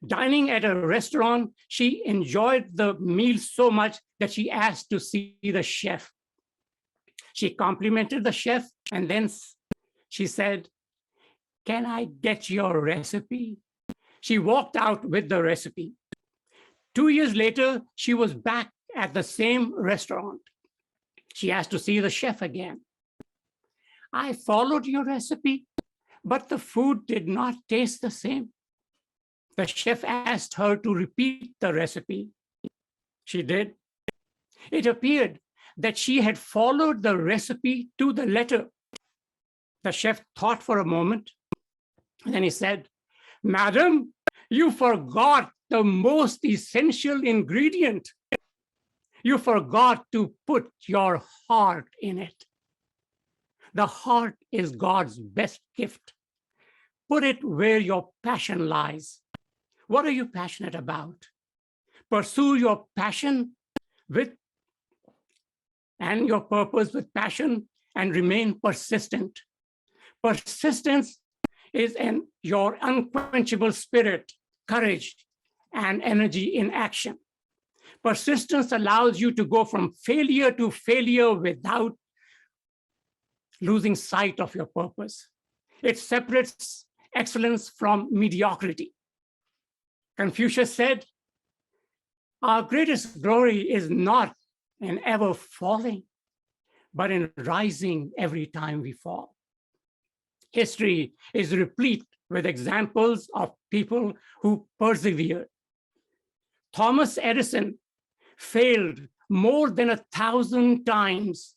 Dining at a restaurant, she enjoyed the meal so much that she asked to see the chef. She complimented the chef, and then she said, "Can I get your recipe?" She walked out with the recipe. 2 years later, she was back at the same restaurant. She asked to see the chef again. "I followed your recipe, but the food did not taste the same." The chef asked her to repeat the recipe. She did. It appeared that she had followed the recipe to the letter. The chef thought for a moment, and then he said, "Madam, you forgot the most essential ingredient. You forgot to put your heart in it. The heart is God's best gift. Put it where your passion lies. What are you passionate about? Pursue your passion and your purpose with passion and remain persistent. Persistence is your unquenchable spirit, courage, and energy in action. Persistence allows you to go from failure to failure without losing sight of your purpose. It separates excellence from mediocrity. Confucius said, "Our greatest glory is not in ever falling, but in rising every time we fall." History is replete with examples of people who persevered. Thomas Edison failed more than 1,000 times.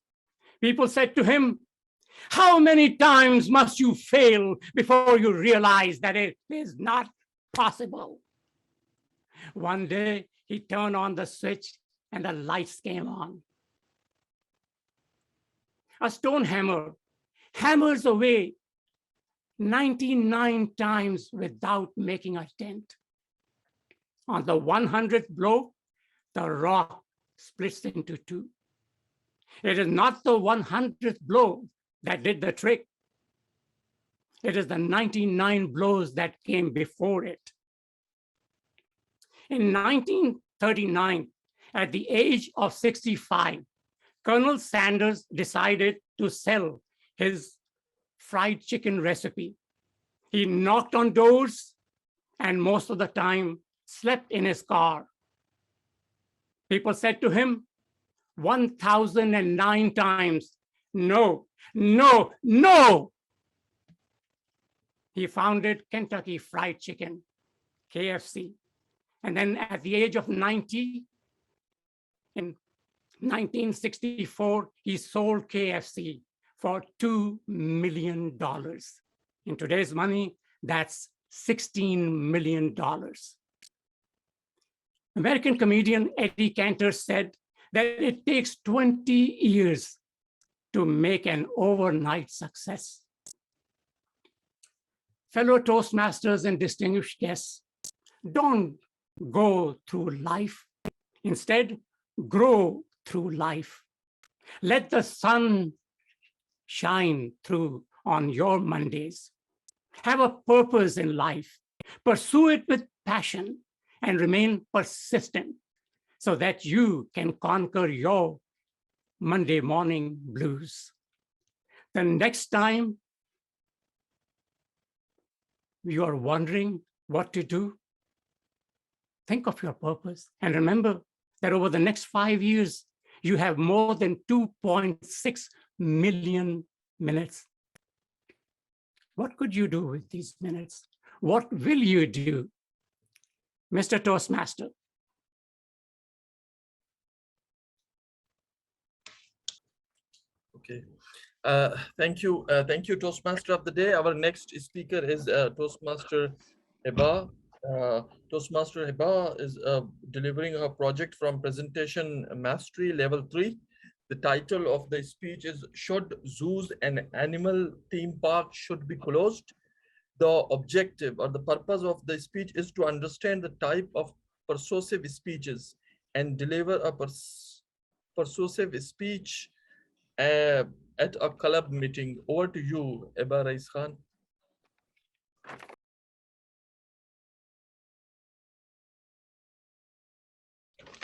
People said to him, "How many times must you fail before you realize that it is not possible?" One day, he turned on the switch and the lights came on. A stone hammer hammers away 99 times without making a dent. On the 100th blow, the rock splits into two. It is not the 100th blow that did the trick. It is the 99 blows that came before it. In 1939, at the age of 65, Colonel Sanders decided to sell his fried chicken recipe. He knocked on doors and most of the time slept in his car. People said to him 1,009 times, "No, no, no." He founded Kentucky Fried Chicken, KFC. And then at the age of 90, in 1964, he sold KFC for $2 million. In today's money, that's $16 million. American comedian Eddie Cantor said that it takes 20 years to make an overnight success. Fellow Toastmasters and distinguished guests, don't go through life. Instead, grow through life. Let the sun shine through on your Mondays. Have a purpose in life. Pursue it with passion and remain persistent so that you can conquer your Monday morning blues. The next time you are wondering what to do, think of your purpose and remember that over the next 5 years, you have more than 2.6 million minutes. What could you do with these minutes? What will you do? Mr. Toastmaster. Okay. Thank you, Toastmaster of the day. Our next speaker is Toastmaster Heba. Toastmaster Heba is delivering her project from Presentation Mastery Level 3. The title of the speech is "Should Zoos and Animal Theme Parks Should Be Closed?" The objective or the purpose of the speech is to understand the type of persuasive speeches and deliver a persuasive speech at a club meeting. Over to you, Eba Rais Khan.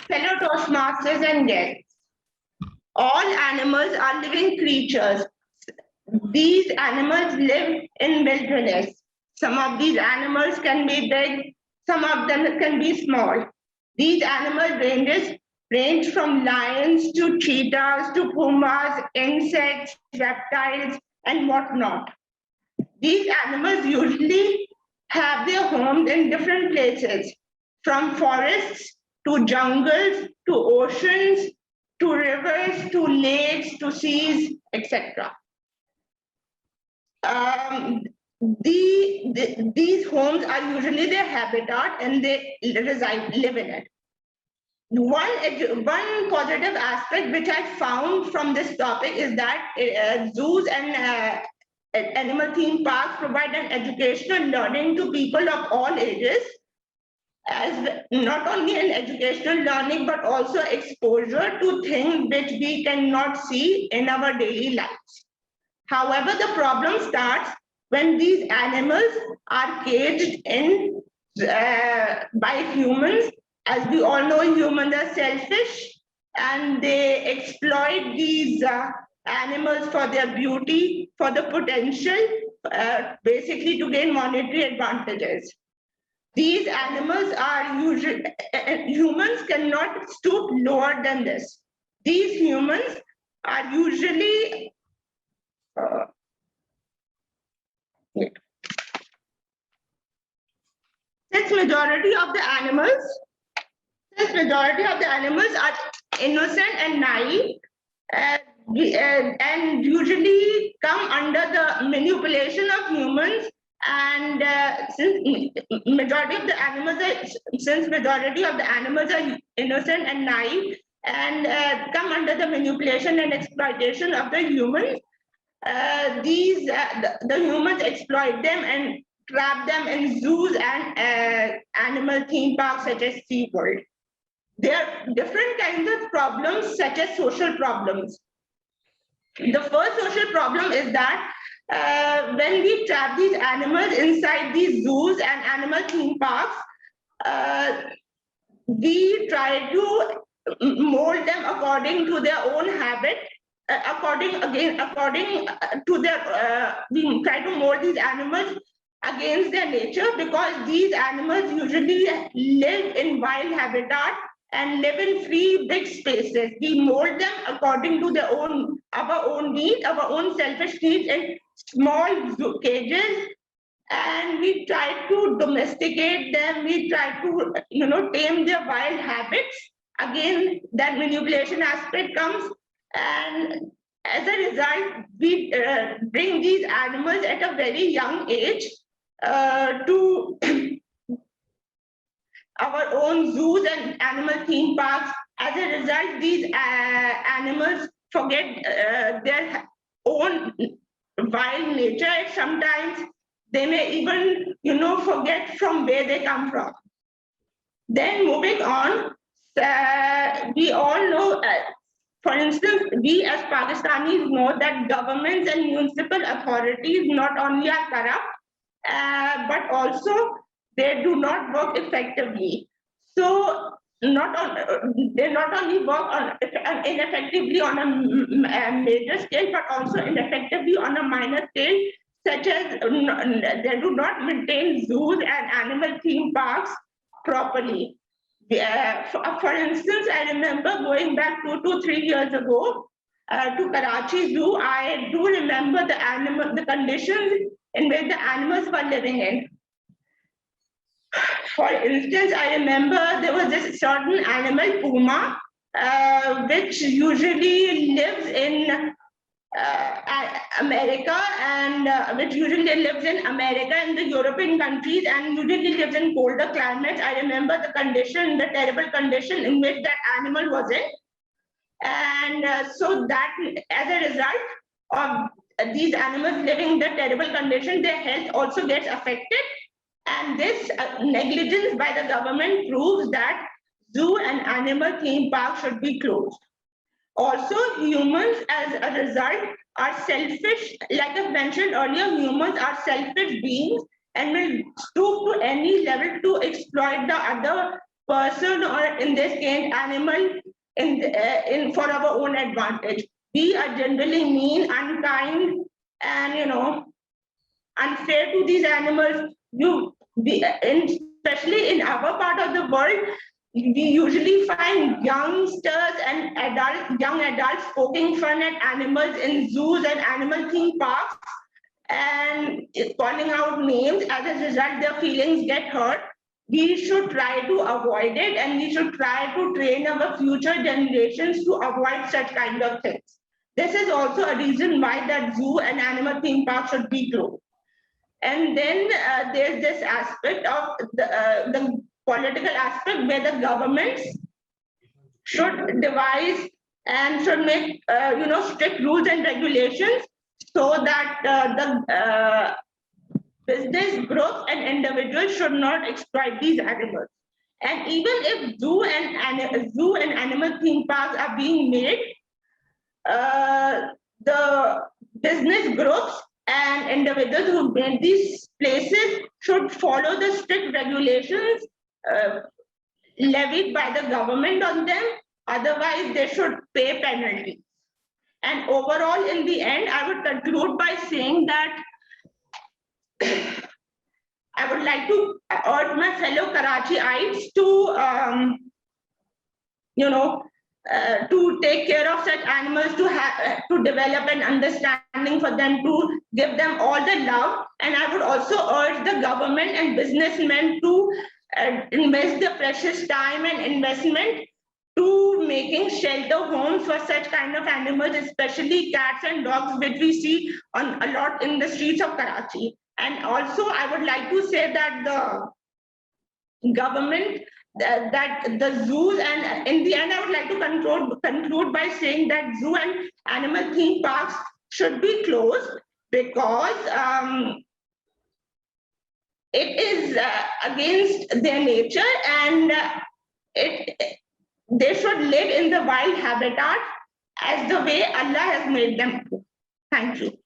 Fellow Toastmasters and guests, all animals are living creatures. These animals live in wilderness. Some of these animals can be big, some of them can be small. These animal range from lions to cheetahs to pumas, insects, reptiles, and whatnot. These animals usually have their homes in different places, from forests to jungles to oceans to rivers to lakes to seas, etc. These homes are usually their habitat and they live in it. One positive aspect which I found from this topic is that zoos and animal theme parks provide an educational learning to people of all ages, as not only an educational learning but also exposure to things which we cannot see in our daily lives. However, the problem starts when these animals are caged in by humans. As we all know, humans are selfish and they exploit these animals for their beauty, for the potential, basically to gain monetary advantages. These animals are usually, humans cannot stoop lower than this. These humans are usually since majority of the animals are innocent and naive and usually come under the manipulation of humans, and since majority of the animals are innocent and naive and come under the manipulation and exploitation of the humans, the humans exploit them and trap them in zoos and animal theme parks such as SeaWorld. There are different kinds of problems such as social problems. The first social problem is that when we trap these animals inside these zoos and animal theme parks, we try to mold them according to their own habit. We try to mold these animals against their nature, because these animals usually live in wild habitat and live in free big spaces. We mold them according to our own needs, our own selfish needs in small cages, and we try to domesticate them. We try to tame their wild habits. Again, that manipulation aspect comes, and as a result, we bring these animals at a very young age to our own zoos and animal theme parks. As a result, these animals forget their own wild nature. Sometimes they may even, forget from where they come from. Then moving on, we all know, for instance, we as Pakistanis know that governments and municipal authorities not only are corrupt, but also they do not work effectively. So they not only work ineffectively on a major scale, but also ineffectively on a minor scale, such as they do not maintain zoos and animal theme parks properly. For instance, I remember going back 2 to 3 years ago to Karachi Zoo. I do remember the conditions in which the animals were living in. For instance, I remember there was this certain animal, puma, which usually lives in America and which usually lives in America and the European countries and usually lives in colder climates. I remember the terrible condition in which that animal was in. And so that as a result of these animals living in the terrible condition, their health also gets affected. And this negligence by the government proves that zoo and animal theme parks should be closed. Also, humans as a result are selfish. Like I mentioned earlier, humans are selfish beings and will stoop to any level to exploit the other person, or in this case, animal, for our own advantage. We are generally mean, unkind, and unfair to these animals. Especially in our part of the world, we usually find youngsters and young adults poking fun at animals in zoos and animal theme parks and calling out names. As a result, their feelings get hurt. We should try to avoid it, and we should try to train our future generations to avoid such kind of things. This is also a reason why that zoo and animal theme park should be closed. And then there's this aspect of the political aspect where the governments should devise and should make strict rules and regulations so that the business groups and individuals should not exploit these animals. And even if zoo and animal theme parks are being made, the business groups and individuals who build these places should follow the strict regulations levied by the government on them. Otherwise, they should pay penalties. And overall, in the end, I would conclude by saying that I would like to urge my fellow Karachiites to take care of such animals, to develop an understanding for them, to give them all the love. And I would also urge the government and businessmen to invest the precious time and investment to making shelter homes for such kind of animals, especially cats and dogs, which we see a lot in the streets of Karachi. And also, I would like to say that the government, that the zoos, and in the end, I would like to conclude by saying that zoo and animal theme parks should be closed because it is against their nature, and they should live in the wild habitat as the way Allah has made them. Thank you.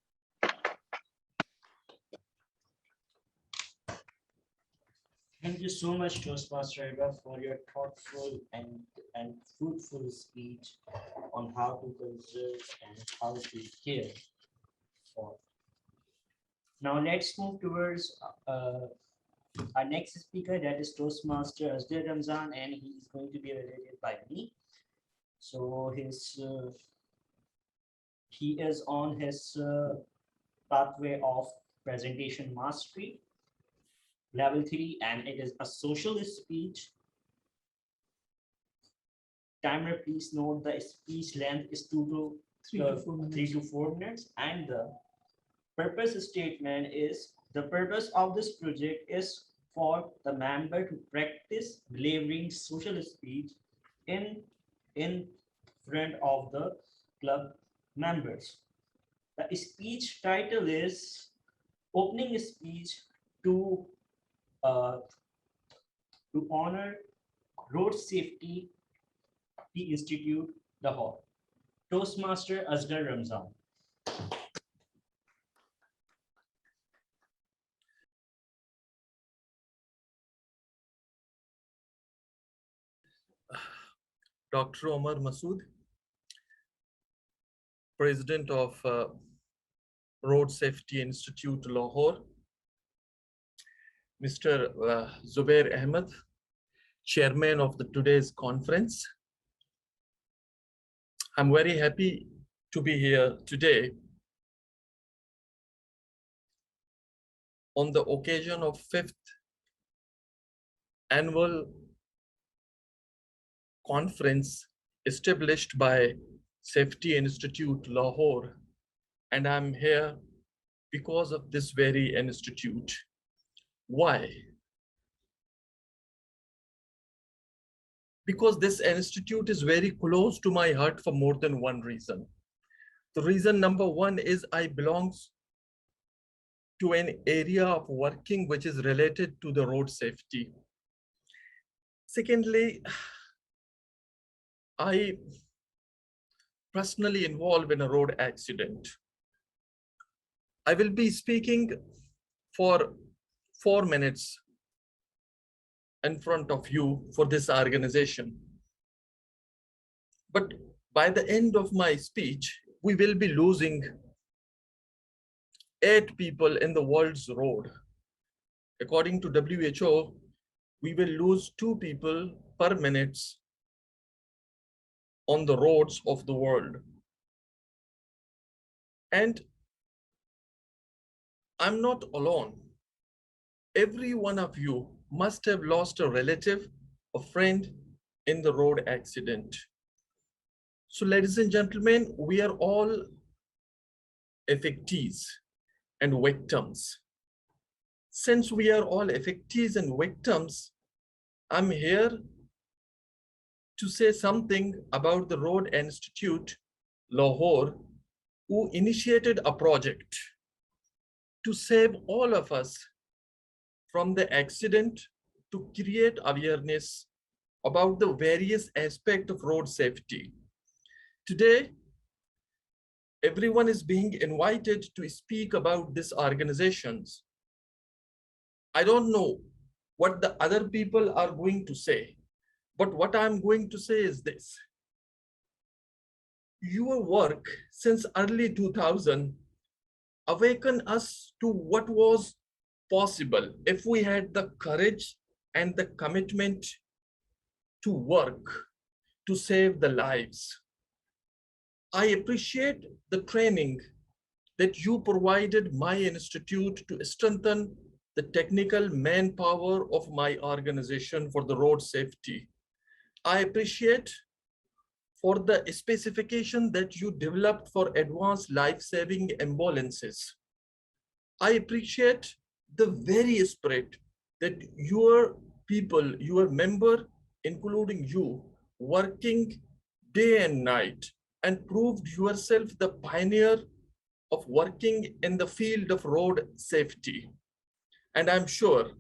Thank you so much, Toastmaster Eva, for your thoughtful and fruitful speech on how to conserve and how to care for. Now let's move towards our next speaker, that is Toastmaster Asghar Ramzan, and he is going to be evaluated by me. So he is on his pathway of presentation mastery, level 3, and it is a social speech. Timer, please note the speech length is 3 to 4 minutes, and the purpose statement is the purpose of this project is for the member to practice delivering social speech in front of the club members. The speech title is Opening Speech to honor Road Safety Institute, Lahore. Toastmaster Asghar Ramzan. Dr. Omar Masood, President of Road Safety Institute, Lahore, Mr. Zubair Ahmed, Chairman of today's conference. I'm very happy to be here today on the occasion of 5th annual conference established by Safety Institute Lahore, and I'm here because of this very institute. Why? Because this institute is very close to my heart for more than one reason. The reason number one is I belong to an area of working which is related to the road safety. Secondly, I personally involved in a road accident. I will be speaking for 4 minutes in front of you for this organization. But by the end of my speech, we will be losing 8 people in the world's road. According to WHO, we will lose 2 people per minute on the roads of the world. And I'm not alone. Every one of you must have lost a relative, a friend in the road accident. So ladies and gentlemen, we are all affectees and victims. Since we are all affectees and victims, I'm here to say something about the Road Institute, Lahore, who initiated a project to save all of us from the accident, to create awareness about the various aspects of road safety. Today, everyone is being invited to speak about these organizations. I don't know what the other people are going to say, but what I'm going to say is this. Your work since early 2000 awakened us to what was possible if we had the courage and the commitment to work to save the lives. I appreciate the training that you provided my institute to strengthen the technical manpower of my organization for the road safety. I appreciate for the specification that you developed for advanced life-saving ambulances. I appreciate the very spirit that your people, your member, including you, working day and night and proved yourself the pioneer of working in the field of road safety. And I'm sure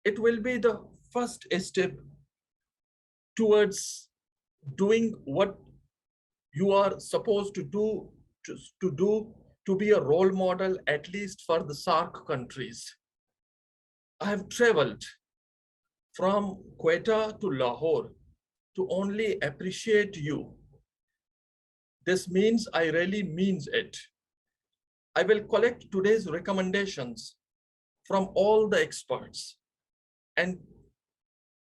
it will be the first step towards doing what you are supposed to do, to be a role model, at least for the SAARC countries. I have traveled from Quetta to Lahore to only appreciate you. This means I really means it. I will collect today's recommendations from all the experts, and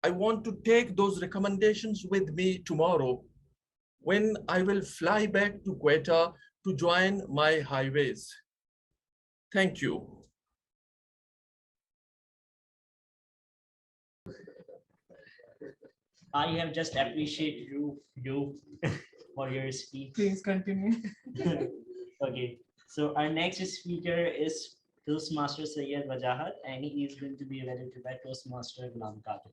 I want to take those recommendations with me tomorrow when I will fly back to Quetta to join my highways. Thank you. I have just appreciated you for your speech. Please continue. Okay, so our next speaker is Toastmaster Sayyid Wajahat, and he is going to be evaluated by Toastmaster Ghulam Qadir.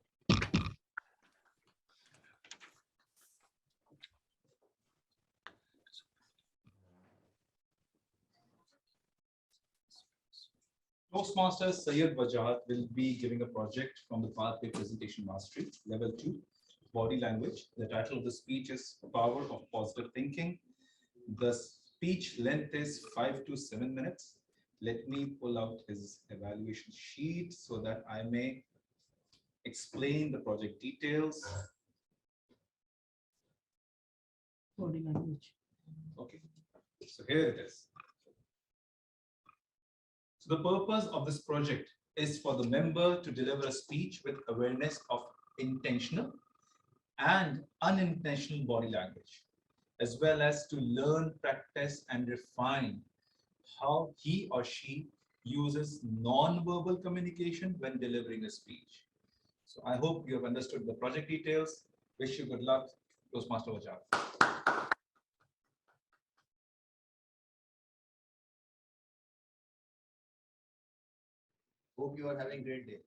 Toastmaster Sayyid Wajahat will be giving a project from the Pathway Presentation Mastery, Level 2, Body Language. The title of the speech is Power of Positive Thinking. The speech length is 5 to 7 minutes. Let me pull out his evaluation sheet so that I may explain the project details. Body language. Okay, so here it is. So the purpose of this project is for the member to deliver a speech with awareness of intentional and unintentional body language, as well as to learn, practice, and refine how he or she uses non-verbal communication when delivering a speech. So I hope you have understood the project details. Wish you good luck, Toastmaster Vajat. Hope you are having a great day.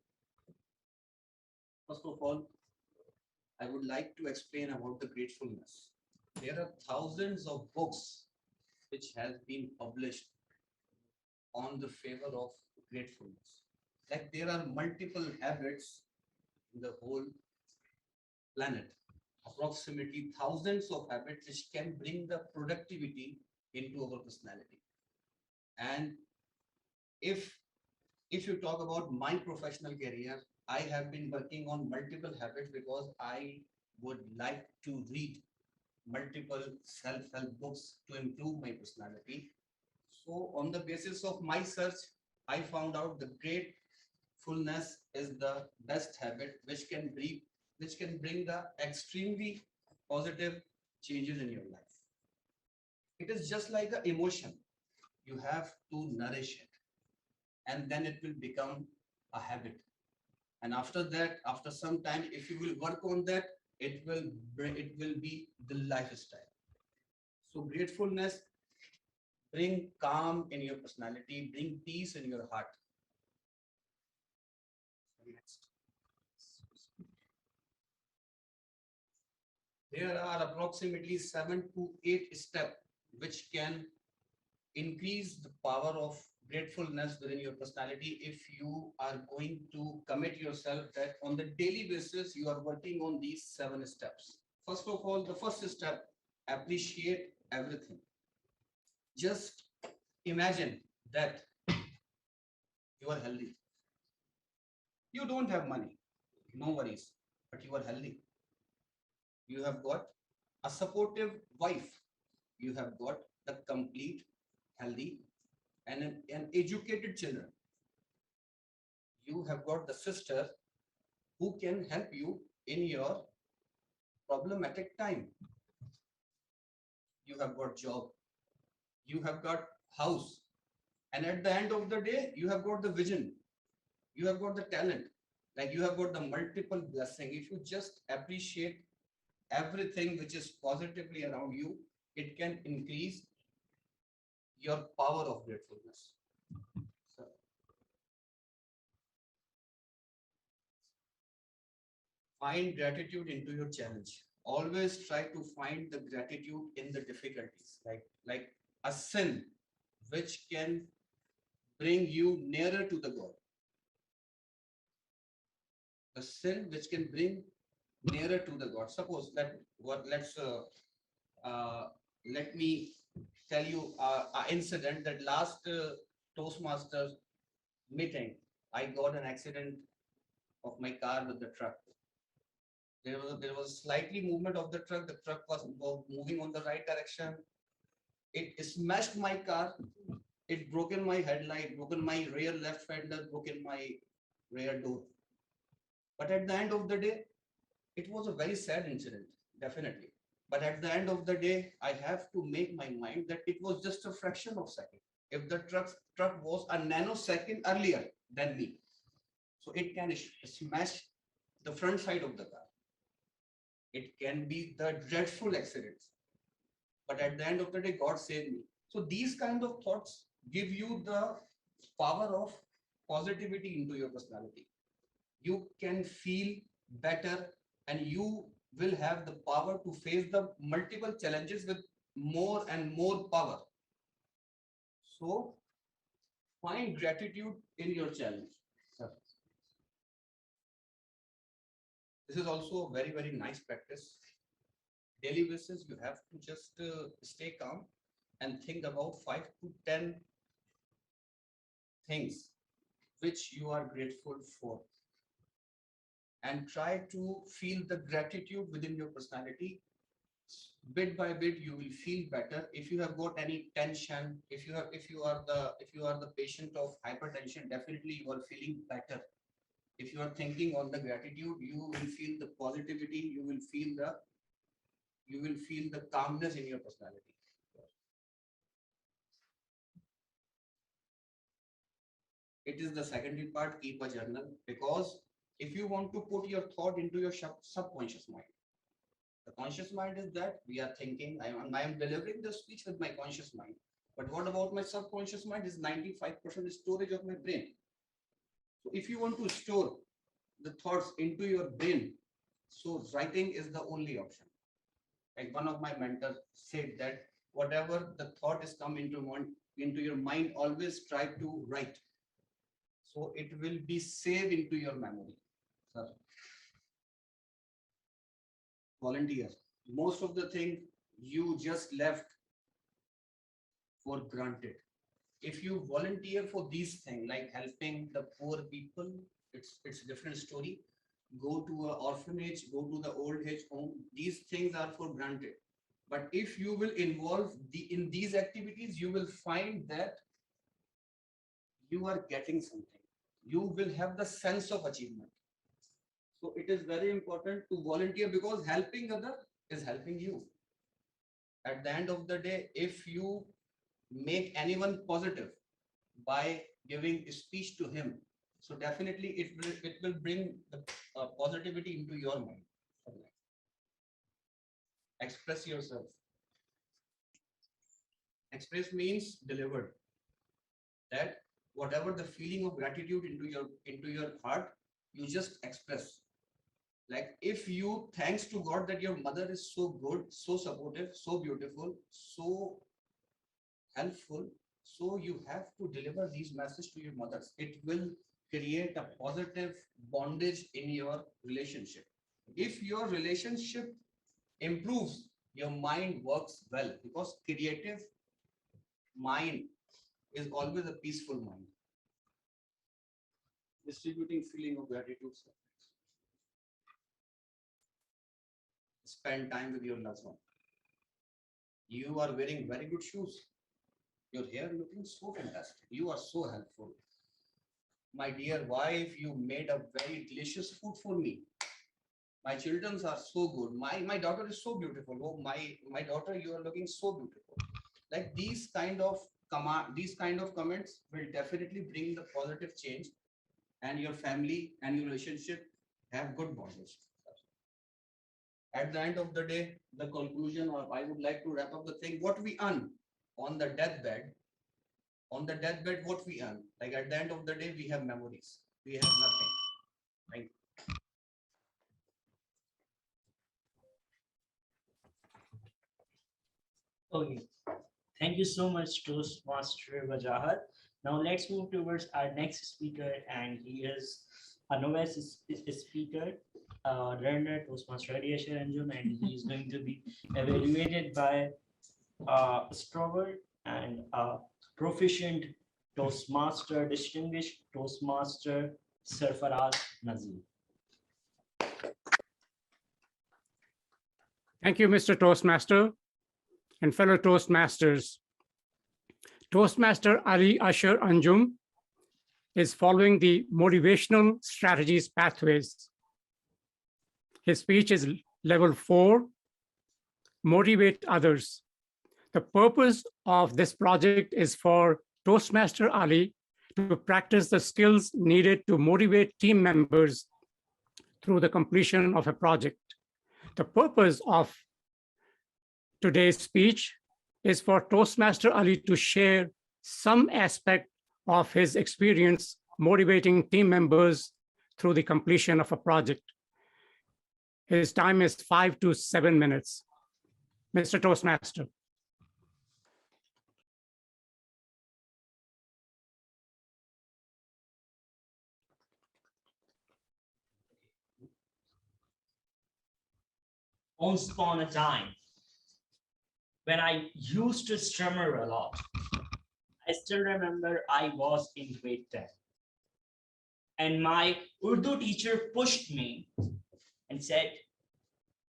First of all, I would like to explain about the gratefulness. There are thousands of books which has been published on the favor of gratefulness. Like there are multiple habits in the whole planet, approximately thousands of habits which can bring the productivity into our personality. And if you talk about my professional career, I have been working on multiple habits because I would like to read multiple self-help books to improve my personality. So on the basis of my search, I found out the gratefulness is the best habit which can bring the extremely positive changes in your life. It is just like an emotion. You have to nourish it, and then it will become a habit. And after that, after some time, if you will work on that, it will be the lifestyle. So gratefulness bring calm in your personality, bring peace in your heart. Next. There are approximately 7 to 8 steps which can increase the power of gratefulness within your personality if you are going to commit yourself that on the daily basis you are working on these 7 steps. First of all, the first step, appreciate everything. Just imagine that you are healthy. You don't have money, no worries, but you are healthy. You have got a supportive wife. You have got the complete healthy and an educated children. You have got the sister who can help you in your problematic time. You have got job. You have got house. And at the end of the day, you have got the vision. You have got the talent. Like you have got the multiple blessing. If you just appreciate everything which is positively around you, it can increase your power of gratefulness. So, find gratitude into your challenge. Always try to find the gratitude in the difficulties, like a sin which can bring you nearer to the God. A sin which can bring nearer to the God. Suppose let me tell you an incident that last Toastmasters meeting, I got an accident of my car with the truck. There was slightly movement of the truck. The truck was moving on the right direction. It smashed my car. It broken my headlight, broken my rear left fender, broken my rear door. But at the end of the day, it was a very sad incident, definitely. But at the end of the day, I have to make my mind that it was just a fraction of second. If the truck was a nanosecond earlier than me, so it can smash the front side of the car. It can be the dreadful accidents. But at the end of the day, God saved me. So these kind of thoughts give you the power of positivity into your personality. You can feel better and you will have the power to face the multiple challenges with more and more power. So find gratitude in your challenge. This is also a very, very nice practice. Daily basis, you have to just stay calm and think about 5 to 10 things which you are grateful for. And try to feel the gratitude within your personality bit by bit you will feel better. If you have got any tension, if you are the patient of hypertension, definitely you are feeling better. If you are thinking on the gratitude, you will feel the positivity, you will feel the calmness in your personality. It is the secondary part, keep a journal, because if you want to put your thought into your subconscious mind, the conscious mind is that we are thinking, I am delivering the speech with my conscious mind. But what about my subconscious mind? Is 95% storage of my brain. So if you want to store the thoughts into your brain, so writing is the only option. Like one of my mentors said that whatever the thought is come into your mind, always try to write. So it will be saved into your memory. Sir. Volunteer. Most of the thing you just left for granted. If you volunteer for these things like helping the poor people, it's a different story. Go to an orphanage, go to the old age home. These things are for granted. But if you will involve in these activities, you will find that you are getting something. You will have the sense of achievement. So it is very important to volunteer, because helping other is helping you. At the end of the day, if you make anyone positive by giving a speech to him, so definitely it will bring the positivity into your mind. Express yourself. Express means delivered. That whatever the feeling of gratitude into your heart, you just express. Like if you thanks to God that your mother is so good, so supportive, so beautiful, so helpful, so you have to deliver these messages to your mothers. It will create a positive bondage in your relationship. If your relationship improves, your mind works well, because creative mind is always a peaceful mind. Distributing feeling of gratitude. Spend time with your loved one. You are wearing very good shoes. Your hair looking so fantastic. You are so helpful. My dear wife, you made a very delicious food for me. My children are so good. My daughter is so beautiful. Oh, my daughter, you are looking so beautiful. Like these kind of comments will definitely bring the positive change, and your family and your relationship have good bondage. At the end of the day, the conclusion, or I would like to wrap up the thing, what we earn on the deathbed, what we earn, like at the end of the day, we have memories. We have nothing. Thank you. Okay, thank you so much, Toastmaster Wajahat. Now let's move towards our next speaker, and he is a novice speaker, learner, Toastmaster Evaluator, and he is going to be evaluated by a extrovert and a proficient Toastmaster, distinguished Toastmaster Sarfaraz Nazir. Thank you, Mr. Toastmaster and fellow Toastmasters. Toastmaster Ali Asher Anjum is following the motivational strategies pathways. His speech is level 4, motivate others. The purpose of this project is for Toastmaster Ali to practice the skills needed to motivate team members through the completion of a project. The purpose of today's speech is for Toastmaster Ali to share some aspect of his experience motivating team members through the completion of a project. His time is 5 to 7 minutes. Mr. Toastmaster. Once upon a time, when I used to stammer a lot, I still remember I was in grade 10. And my Urdu teacher pushed me and said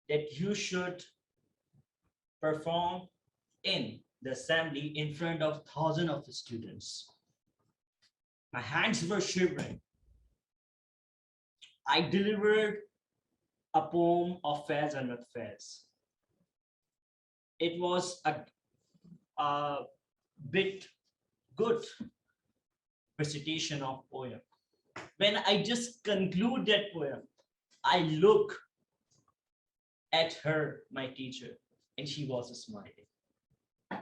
that you should perform in the assembly in front of thousands of students. My hands were shivering. I delivered a poem of fairs and not fairs. It was a bit good recitation of poem. When I just conclude that poem, I look at her, my teacher, and she was smiling. At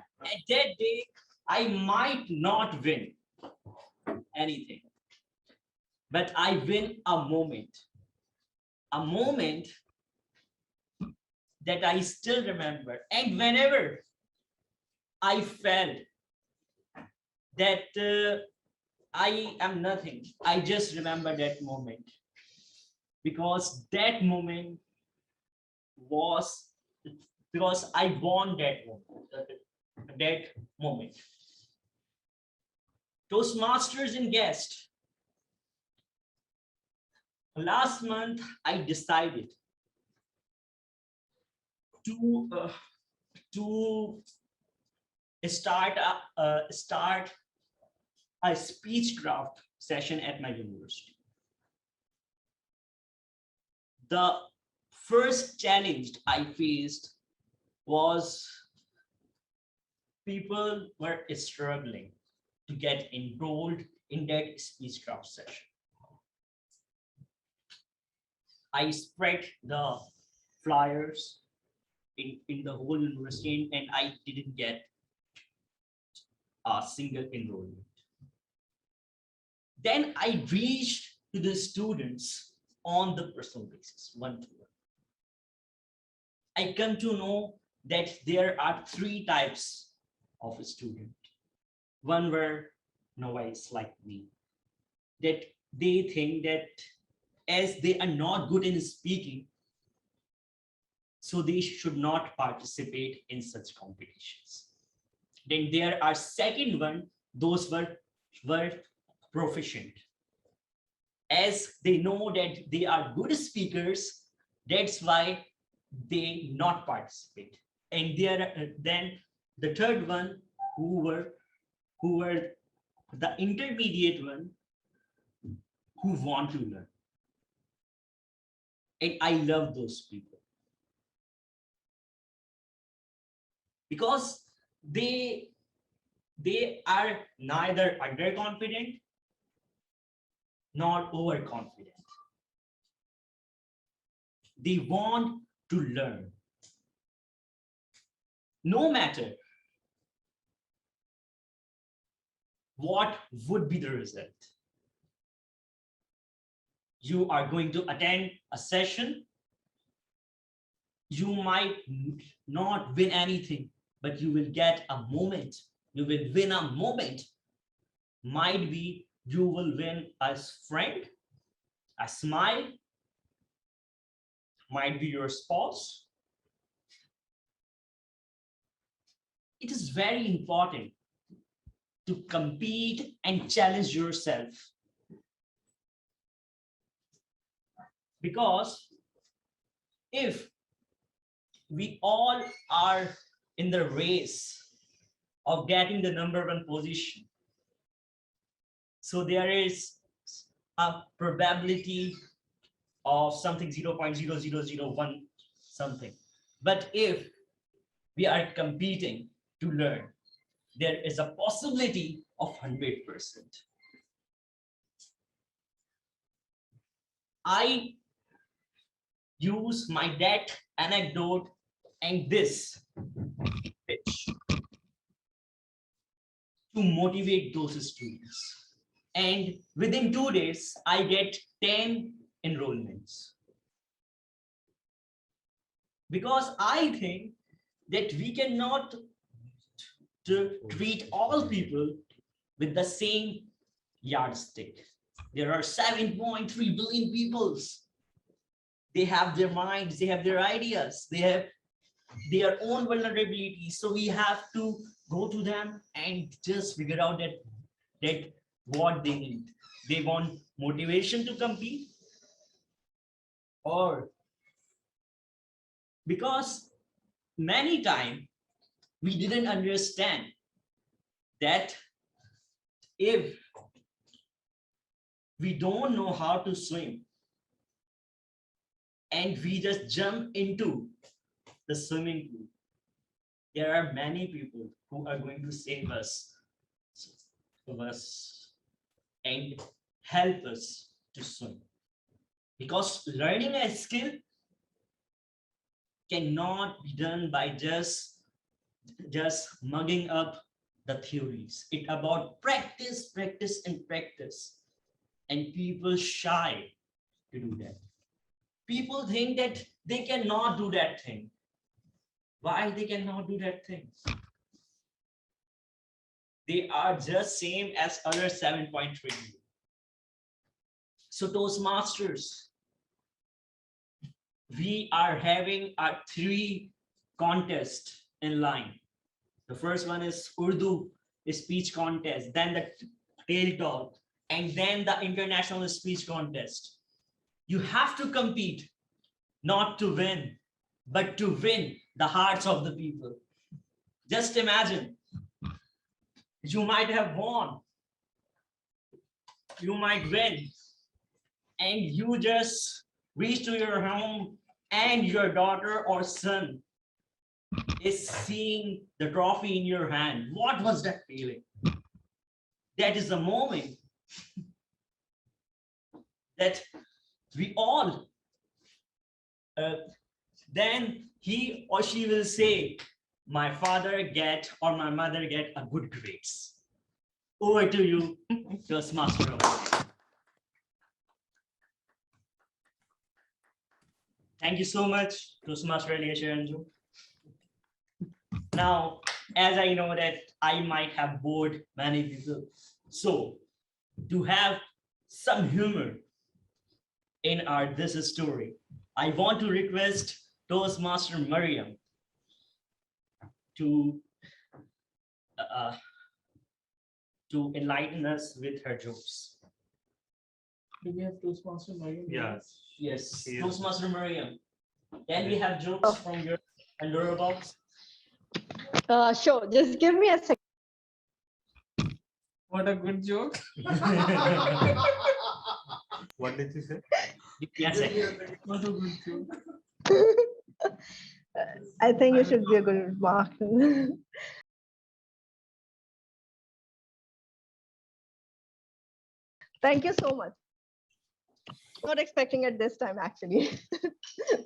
that day, I might not win anything, but I win a moment that I still remember. And whenever I felt that I am nothing, I just remember that moment, because that moment was because I won that moment. Toastmasters and guests. Last month, I decided to start a speech craft session at my university. The first challenge I faced was people were struggling to get enrolled in that speech craft session. I spread the flyers in the whole university and I didn't get a single enrollment. Then I reached to the students on the personal basis, one-to-one. I come to know that there are 3 types of a student. One were novice like me, that they think that as they are not good in speaking, so they should not participate in such competitions. Then there are second one, those were proficient. As they know that they are good speakers, that's why they not participate. And there then the third one who were the intermediate one who want to learn. And I love those people because they are neither underconfident nor overconfident. They want to learn. No matter what would be the result. You are going to attend a session. You might not win anything, but you will get a moment. You will win a moment. Might be you will win a friend, a smile, might be your spouse. It is very important to compete and challenge yourself. Because if we all are in the race of getting the #1 position, so there is a probability of something 0.0001 something. But if we are competing to learn, there is a possibility of 100%. I use my that anecdote and this pitch to motivate those students. And within 2 days, I get 10 enrollments. Because I think that we cannot treat all people with the same yardstick. There are 7.3 billion peoples. They have their minds, they have their ideas, they have their own vulnerabilities. So we have to go to them and just figure out that what they need. They want motivation to compete, or because many times we didn't understand that if we don't know how to swim and we just jump into the swimming pool, there are many people who are going to save us and help us to swim. Because learning a skill cannot be done by just mugging up the theories. It's about practice, practice, and practice. And people shy to do that. People think that they cannot do that thing. Why they cannot do that thing? They are just same as other 7.3. So Toastmasters, we are having our 3 contests in line. The first one is Urdu speech contest, then the tail talk, and then the international speech contest. You have to compete, not to win, but to win the hearts of the people. Just imagine, you might have won, you might win, and you just reach to your home and your daughter or son is seeing the trophy in your hand. What was that feeling? That is the moment that we all, then he or she will say, my father get or my mother get a good grades. Over to you, Toastmaster. Thank you so much, Toastmaster Ali Asharanju. Now, as I know that I might have bored many people, so to have some humor in our this story, I want to request Toastmaster Mariam to enlighten us with her jokes. Do we have Toastmaster Mariam? Yes. Yes, Yes. Toastmaster Mariam. Can we have jokes from your Pandora box? Sure, just give me a second. What a good joke. What did you say? Yes, What a good joke. I think it should be a good mark. Thank you so much. Not expecting it this time, actually.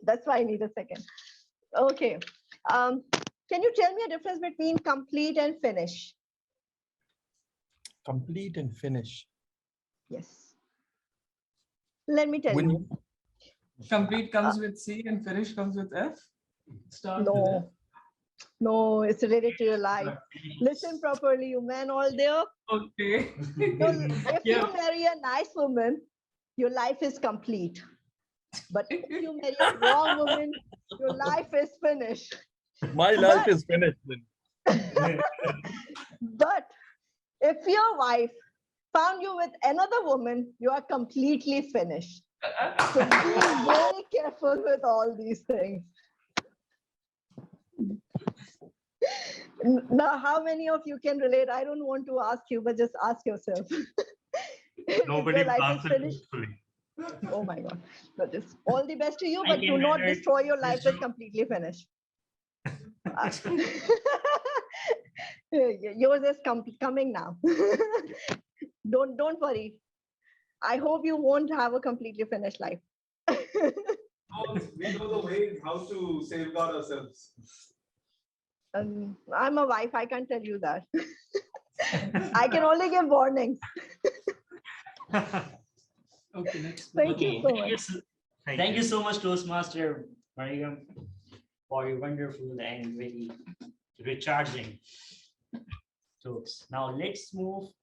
That's why I need a second. Okay. Can you tell me a difference between complete and finish? Complete and finish. Yes. Let me tell you. Complete comes with C and finish comes with F. Start with F. No. No, it's related to your life. Listen properly, you men all there. Okay. So if you marry a nice woman, your life is complete. But if you marry a wrong woman, your life is finished. My life is finished then. But if your wife found you with another woman, you are completely finished. So be very careful with all these things. Now, how many of you can relate? I don't want to ask you, but just ask yourself. Nobody Your life is answered finished. truthfully. Oh my God. So just all the best to you, I but do can not relate destroy your this life with joke. completely finished. Yours is coming now. Don't worry. I hope you won't have a completely finished life. We know the ways how to safeguard ourselves. I'm a wife. I can't tell you that. I can only give warnings. Okay, next. Thank you so much. Thank you so much, Toastmaster Mariam, for your wonderful and very recharging jokes. Now let's move.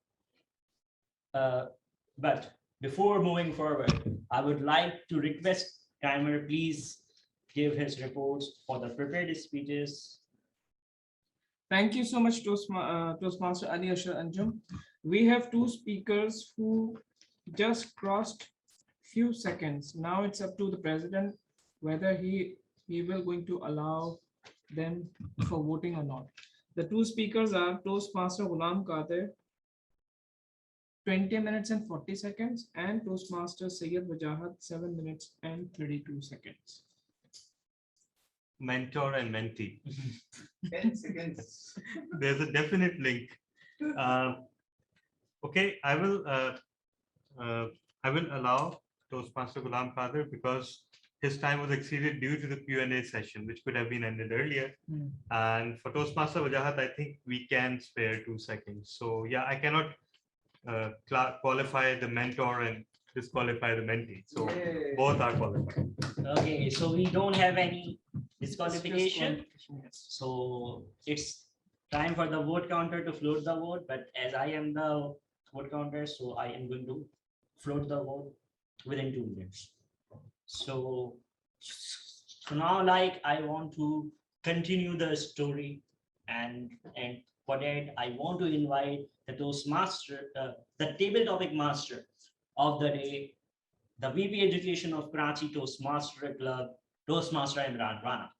But before moving forward, I would like to request Timer, please give his reports for the prepared speeches. Thank you so much, Toastmaster Ali Ashar Anjum. We have 2 speakers who just crossed few seconds. Now it's up to the president whether he will going to allow then for voting or not. The two speakers are Toastmaster Ghulam Qadir, 20 minutes and 40 seconds, and Toastmaster Sayyid Wajahat, 7 minutes and 32 seconds. Mentor and mentee. 10 seconds. There's a definite link. Okay, I will allow Toastmaster Ghulam Qadir because his time was exceeded due to the Q&A session, which could have been ended earlier. And for Toastmaster Wajahat, I think we can spare 2 seconds. So yeah, I cannot qualify the mentor and disqualify the mentee. So both are qualified. Okay, so we don't have any disqualification. So it's time for the vote counter to float the vote. But as I am the vote counter, so I am going to float the vote within 2 minutes. So now, like, I want to continue the story, and for that I want to invite the Toastmaster, the table topic master of the day, the VP Education of Karachi Toastmaster Club, Toastmaster Imran Rana.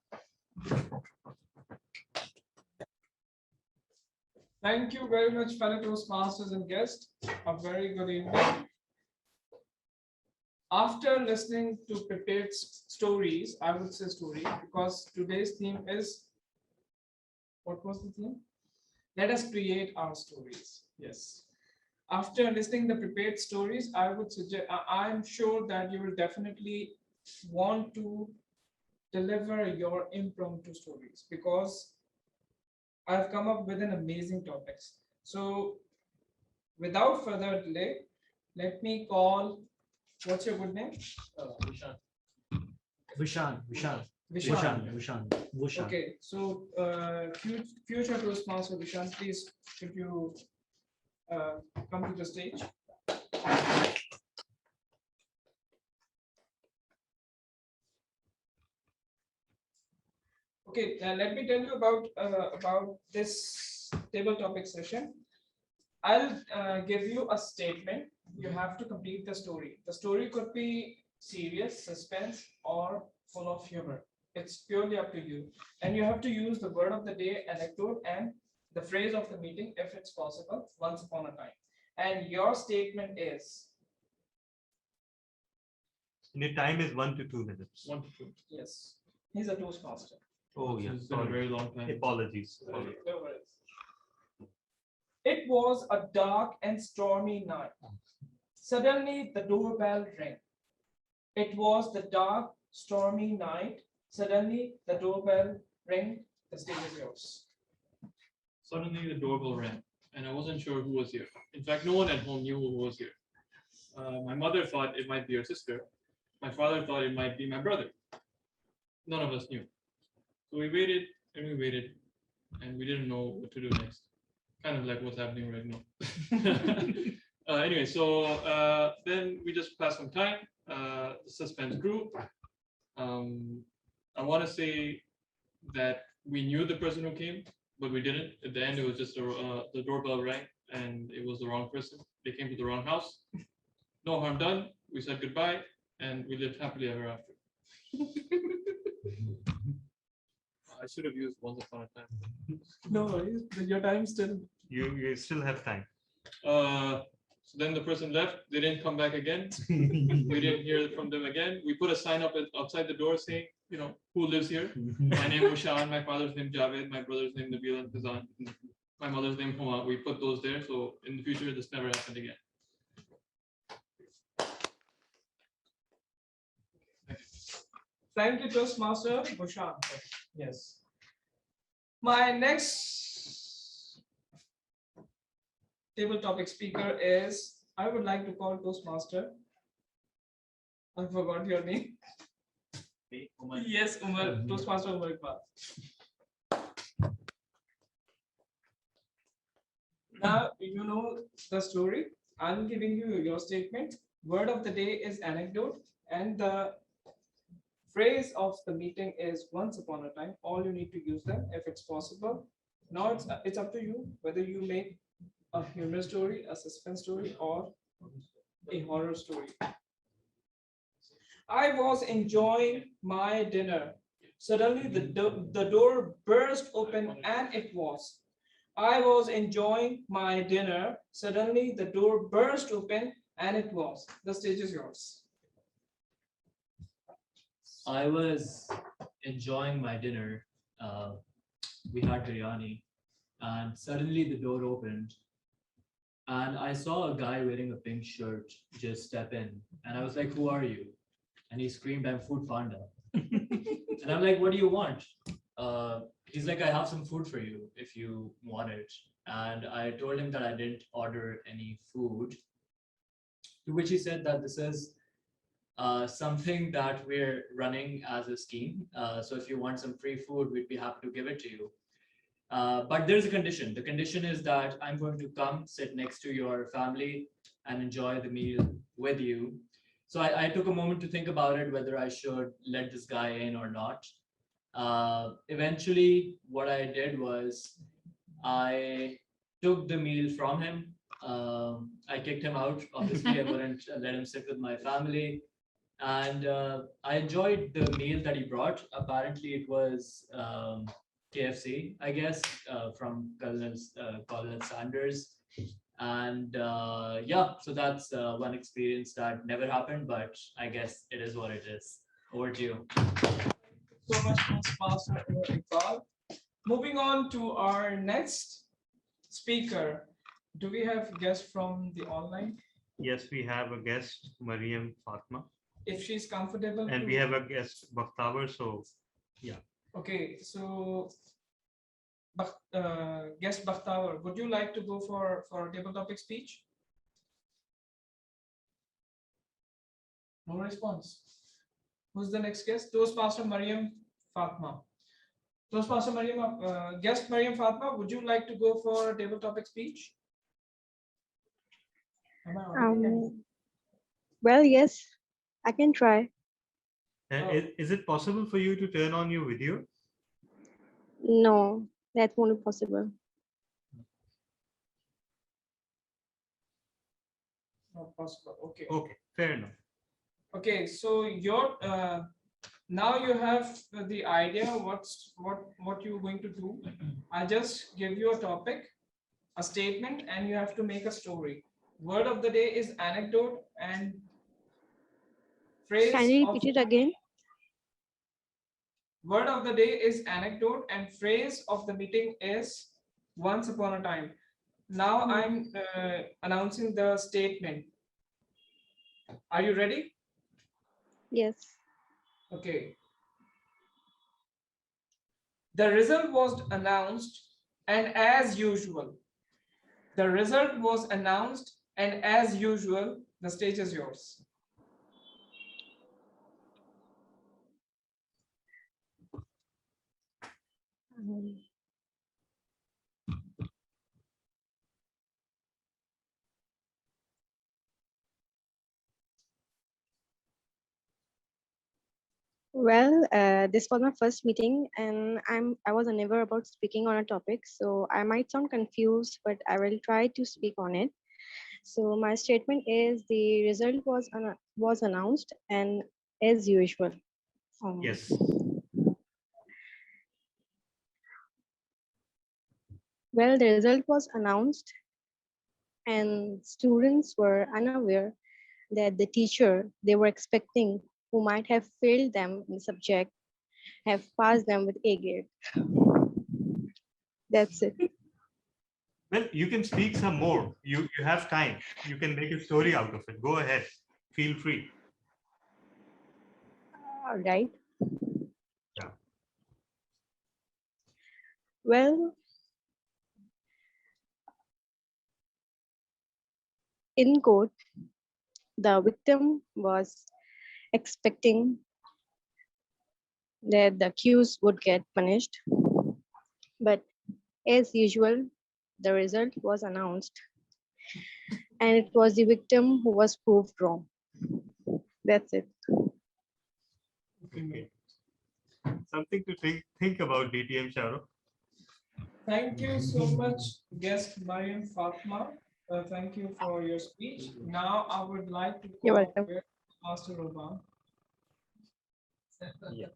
Thank you very much, fellow Toastmasters and guests. A very good evening. After listening to prepared stories, I would say story, because today's theme is, what was the theme? Let us create our stories. Yes. After listening the prepared stories, I would suggest, I'm sure that you will definitely want to deliver your impromptu stories, because I've come up with an amazing topics. So without further delay, let me call, what's your good name? Vishan. Okay, so future Toastmaster Vishan, please, could you come to the stage? Okay, let me tell you about this table topic session. I'll give you a statement. You have to complete the story. The story could be serious, suspense, or full of humor. It's purely up to you. And you have to use the word of the day, anecdote, and the phrase of the meeting, if it's possible, once upon a time. And your statement is? And your time is 1 to 2 minutes. 1 to 2. Yes. He's a Toastmaster. Oh, yes. It's been a very long time. Apologies. No worries. It was a dark and stormy night. Suddenly, the doorbell rang. It was the dark, stormy night. Suddenly, the doorbell rang. The stage is yours. Suddenly, the doorbell rang, and I wasn't sure who was here. In fact, no one at home knew who was here. My mother thought it might be her sister. My father thought it might be my brother. None of us knew. So we waited and we waited, and we didn't know what to do next. Kind of like what's happening right now. Anyway, so then we just passed some time. The suspense grew. I want to say that we knew the person who came, but we didn't. At the end, it was just the doorbell rang, and it was the wrong person. They came to the wrong house. No harm done. We said goodbye, and we lived happily ever after. I should have used once upon a time. No, your time still. You still have time. So then the person left. They didn't come back again. We didn't hear from them again. We put a sign up outside the door saying, who lives here. My name was Shan. My father's name Javed. My brother's name Nabil and Fazan. My mother's name Huma. We put those there. So in the future, this never happened again. Thank you, Toastmaster Bushan. Yes. My next table topic speaker is, I would like to call Toastmaster. I forgot your name. Umar. Yes, Umar, Toastmaster Umar Iqbal. Now, you know the story. I'm giving you your statement. Word of the day is anecdote, and the phrase of the meeting is once upon a time. All you need to use them if it's possible. Now it's up to you whether you make a humor story, a suspense story, or a horror story. I was enjoying my dinner Suddenly, the door burst open and it was. I was enjoying my dinner. Suddenly, the door burst open and it was. The stage is yours. I was enjoying my dinner. We had biryani, and suddenly the door opened, and I saw a guy wearing a pink shirt just step in, and I was like, "Who are you?" And he screamed, "I'm Food Panda." And I'm like, "What do you want?" He's like, "I have some food for you if you want it." And I told him that I didn't order any food. To which he said that this is something that we're running as a scheme. So if you want some free food, we'd be happy to give it to you. But there's a condition. The condition is that I'm going to come sit next to your family and enjoy the meal with you. So I took a moment to think about it, whether I should let this guy in or not. Eventually, what I did was I took the meal from him. I kicked him out. Obviously, I wouldn't let him sit with my family. And I enjoyed the meal that he brought. Apparently, it was KFC, I guess, from Colonel Sanders. And yeah, so that's one experience that never happened, but I guess it is what it is. Over to you. So much, Toastmaster Iqbal. Moving on to our next speaker. Do we have guests from the online? Yes, we have a guest, Mariam Fatma. If she's comfortable. And we have a guest, Bakhtavar, so yeah. Okay, so guest Bakhtavar, would you like to go for a table topic speech? No response. Who's the next guest? Toastmaster Mariam Fatma. Toastmaster Mariam, guest Mariam Fatma, would you like to go for a table topic speech? Well, yes, I can try. Is it possible for you to turn on your video? No, that won't be possible. Not possible. Okay. Okay, fair enough. Okay, so your now you have the idea what you're going to do. I'll just give you a topic, a statement, and you have to make a story. Word of the day is anecdote and phrase. Can you repeat it again? Word of the day is anecdote and phrase of the meeting is once upon a time. Now I'm announcing the statement. Are you ready? Yes. Okay. The result was announced, and as usual, the result was announced, and as usual, the stage is yours. Well, this was my first meeting, and I was unaware about speaking on a topic, so I might sound confused, but I will try to speak on it. So my statement is the result was announced, and as usual. Yes. Well, the result was announced, and students were unaware that the teacher they were expecting, who might have failed them in the subject, have passed them with A grade. That's it. Well, you can speak some more. You have time. You can make a story out of it. Go ahead. Feel free. All right. Yeah. Well, in court, the victim was expecting that the accused would get punished, but as usual, the result was announced, and it was the victim who was proved wrong. That's it. Okay. Something to think about, DTM Shahrukh. Thank you so much, guest Mariam Fatma. Thank you for your speech. Now I would like to You're call welcome. Master Roban. Yeah.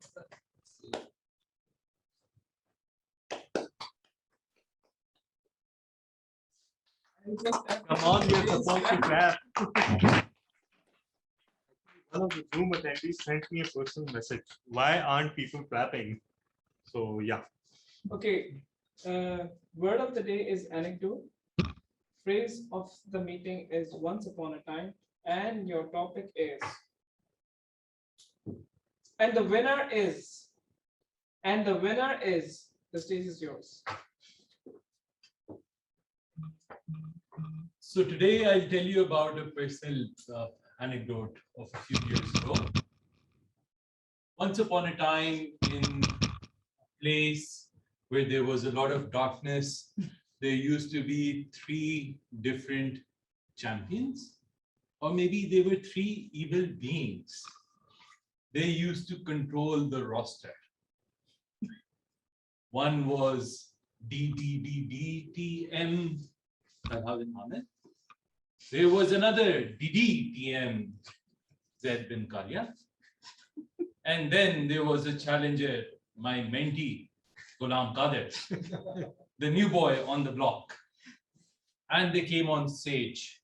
Come on, you're supposed to clap. One of the Zoom attendees sent me a personal message. Why aren't people clapping? So yeah. Okay. Word of the day is anecdote. Phrase of the meeting is once upon a time, and your topic is, and the winner is, the stage is yours. So today I'll tell you about a personal anecdote of a few years ago. Once upon a time in a place where there was a lot of darkness, there used to be 3 different champions, or maybe they were 3 evil beings. They used to control the roster. One was DDDDTM. There was another DDTM, Zaid bin Karya. And then there was a challenger, my mentee, Ghulam Qadir, the new boy on the block. And they came on stage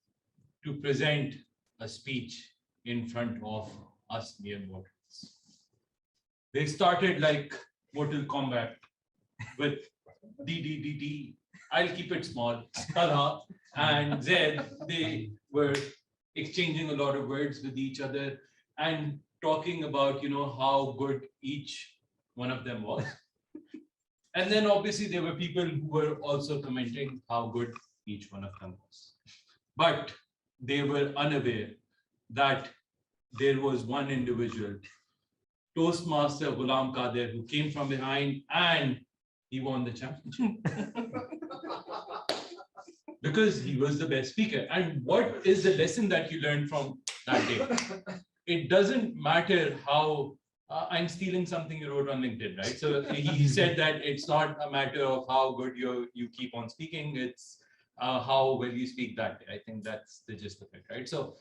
to present a speech in front of us mere mortals. They started like Mortal Kombat with DDDD. I'll keep it small. Talha and Zaid, they were exchanging a lot of words with each other and talking about, how good each one of them was. And then obviously there were people who were also commenting how good each one of them was. But they were unaware that there was one individual, Toastmaster Ghulam Qadir, who came from behind and he won the championship. Because he was the best speaker. And what is the lesson that you learned from that day? It doesn't matter how, I'm stealing something you wrote on LinkedIn, right? So he said that it's not a matter of how good you keep on speaking, it's how well you speak that day. I think that's the gist of it, right? So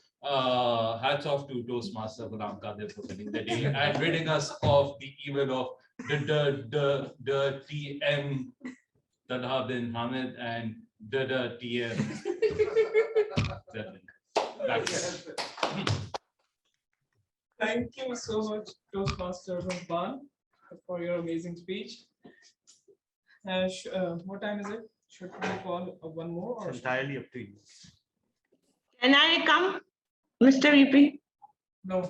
hats off to Toastmaster Ghulam Qadir for winning the day and ridding us of the evil of the TM, Talha bin Hamid, and the TM. Thank you so much, Toastmaster Rahman, for your amazing speech. What time is it? Should we call one more? Or entirely up to you. Can I come, Mr. VP? No.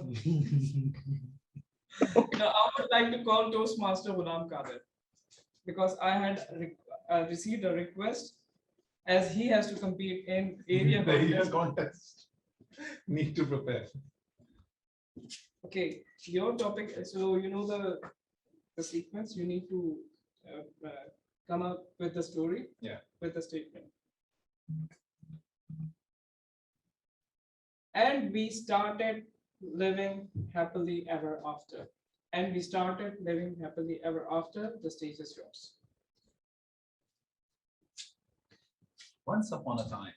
No, I would like to call Toastmaster Ghulam Qadir because I had received a request as he has to compete in area contest. Need to prepare. Okay, your topic. So you know the sequence. You need to come up with the story. Yeah. With the statement. And we started living happily ever after. And we started living happily ever after. The stage is yours. Once upon a time,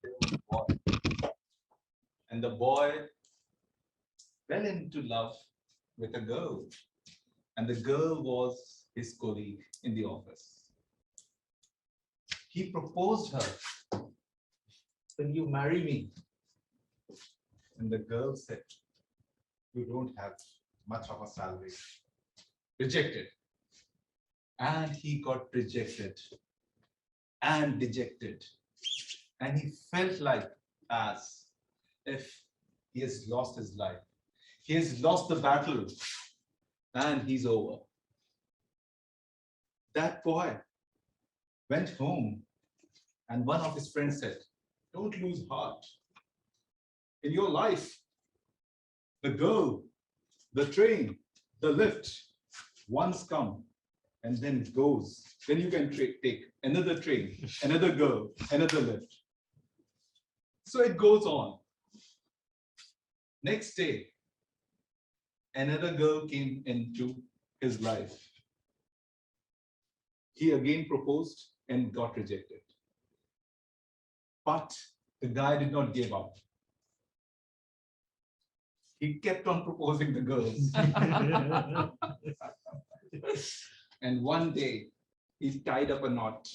there was a boy, and the boy fell into love with a girl, and the girl was his colleague in the office. He proposed her, "Will you marry me?" And the girl said, "You don't have much of a salary." Rejected. And he got rejected and dejected. And he felt like as if he has lost his life. He has lost the battle and he's over. That boy went home and one of his friends said, "Don't lose heart. In your life, the girl, the train, the lift, once come and then goes. Then you can take another train, another girl, another lift." So it goes on. Next day, another girl came into his life. He again proposed and got rejected. But the guy did not give up. He kept on proposing the girls. And one day, he tied up a knot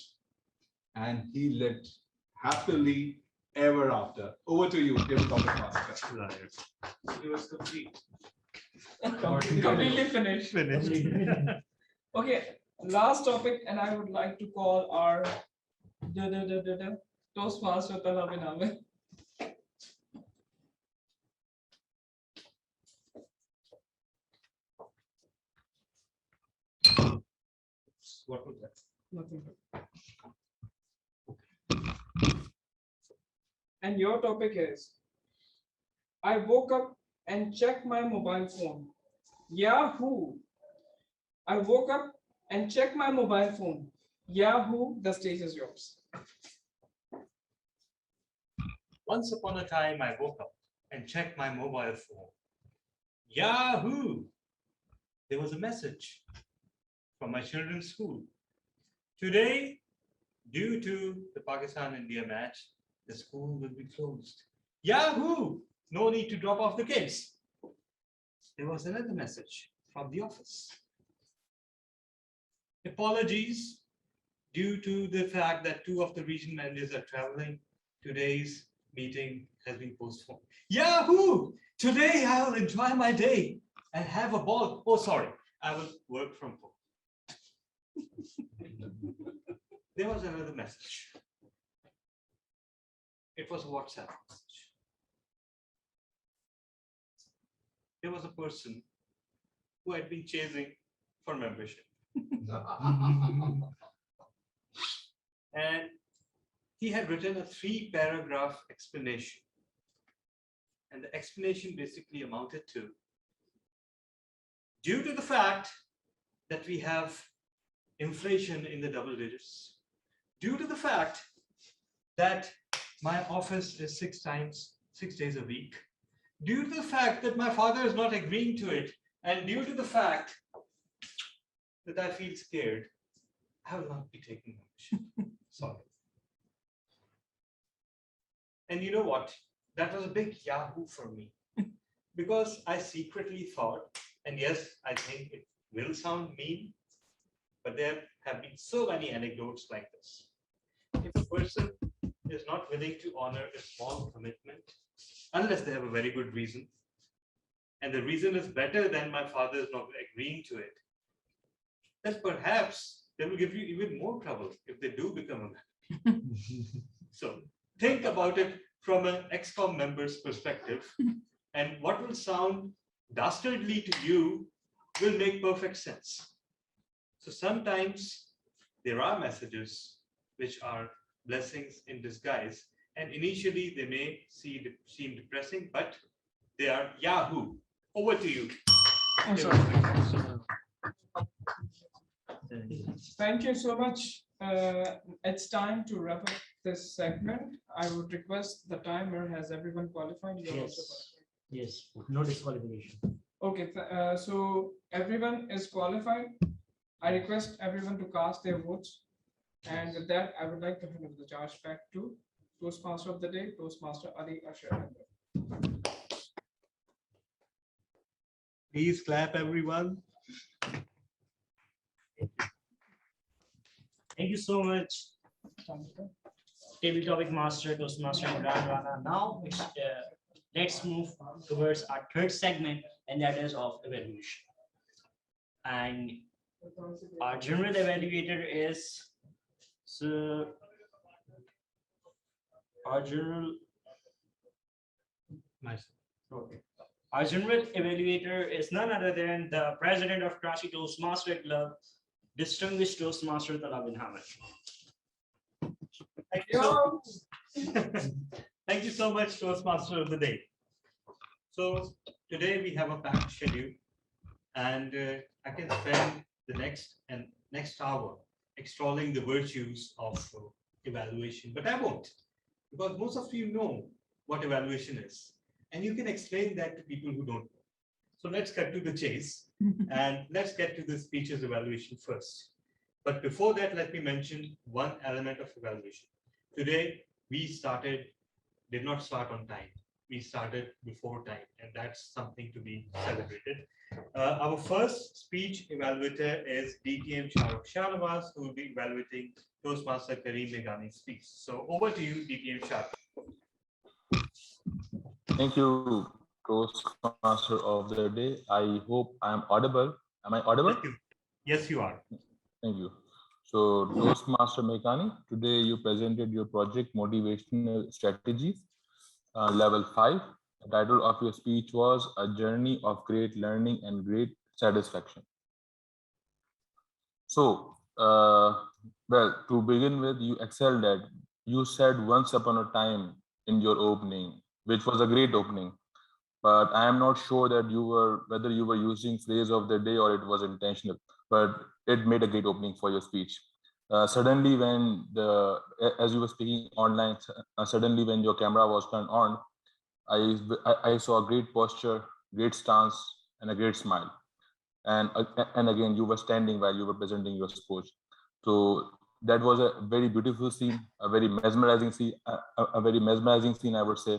and he lived happily ever after. Over to you, tabletop master. It was complete. Completely finished. Okay, last topic, and I would like to call our Toastmaster Talabiname. What was that? Nothing. And your topic is, I woke up and checked my mobile phone. Yahoo! I woke up and checked my mobile phone. Yahoo! The stage is yours. Once upon a time, I woke up and checked my mobile phone. Yahoo! There was a message from my children's school. Today, due to the Pakistan-India match, the school will be closed. Yahoo! No need to drop off the kids. There was another message from the office. Apologies, due to the fact that 2 of the region managers are traveling, today's meeting has been postponed. Yahoo! Today I will enjoy my day and have a ball. Oh, sorry, I will work from home. There was another message. It was a WhatsApp message. There was a person who had been chasing for membership. And he had written a 3-paragraph explanation. And the explanation basically amounted to, due to the fact that we have inflation in the double digits, due to the fact that my office is 6 days a week, due to the fact that my father is not agreeing to it, and due to the fact that I feel scared, I will not be taking membership. Sorry. And you know what? That was a big Yahoo for me, because I secretly thought, and yes, I think it will sound mean, but there have been so many anecdotes like this. If a person is not willing to honor a small commitment, unless they have a very good reason, and the reason is better than my father is not agreeing to it, then perhaps they will give you even more trouble if they do become a member. So think about it from an XCOM member's perspective, and what will sound dastardly to you will make perfect sense. So sometimes there are messages which are blessings in disguise, and initially they may seem depressing, but they are Yahoo. Over to you. I'm sorry. Thank you so much. It's time to wrap up this segment. I would request the timer. Has everyone qualified? Yes, no disqualification. Okay, so everyone is qualified. I request everyone to cast their votes. And with that, I would like to hand over the charge back to Toastmaster of the day, Toastmaster Ali Asher. Please clap, everyone. Thank you so much, Tabletop Master, Toastmaster, and Rana. Now, let's move towards our third segment, and that is of evaluation. And our general evaluator is our general evaluator is none other than the president of Karachi Toastmaster Club, distinguished Toastmaster Talabin Hamid. Thank you so much, Toastmaster of the day. So today we have a packed schedule, and I can spend the next hour extolling the virtues of evaluation, but I won't, because most of you know what evaluation is, and you can explain that to people who don't know. So let's cut to the chase, and let's get to the speeches evaluation first. But before that, let me mention one element of evaluation. Today, we did not start on time. we started before time, and that's something to be celebrated. Our first speech evaluator is DTM Shahnawaz, who will be evaluating Toastmaster Kareem Meghani's speech. So over to you, DTM Shahnawaz. Thank you, Toastmaster of the day. I hope I am audible. Am I audible? Yes, you are. Thank you. So, Toastmaster Meghani, today you presented your project Motivational Strategies, level 5. The title of your speech was A Journey of Great Learning and Great Satisfaction. So, well, to begin with, you excelled at, you said once upon a time in your opening, which was a great opening, but I am not sure that whether you were using phrase of the day or it was intentional, but it made a great opening for your speech. Suddenly when as you were speaking online, suddenly when your camera was turned on, I saw a great posture, great stance, and a great smile. And again, you were standing while you were presenting your speech. So that was a very beautiful scene, a very mesmerizing scene, a very mesmerizing scene, I would say.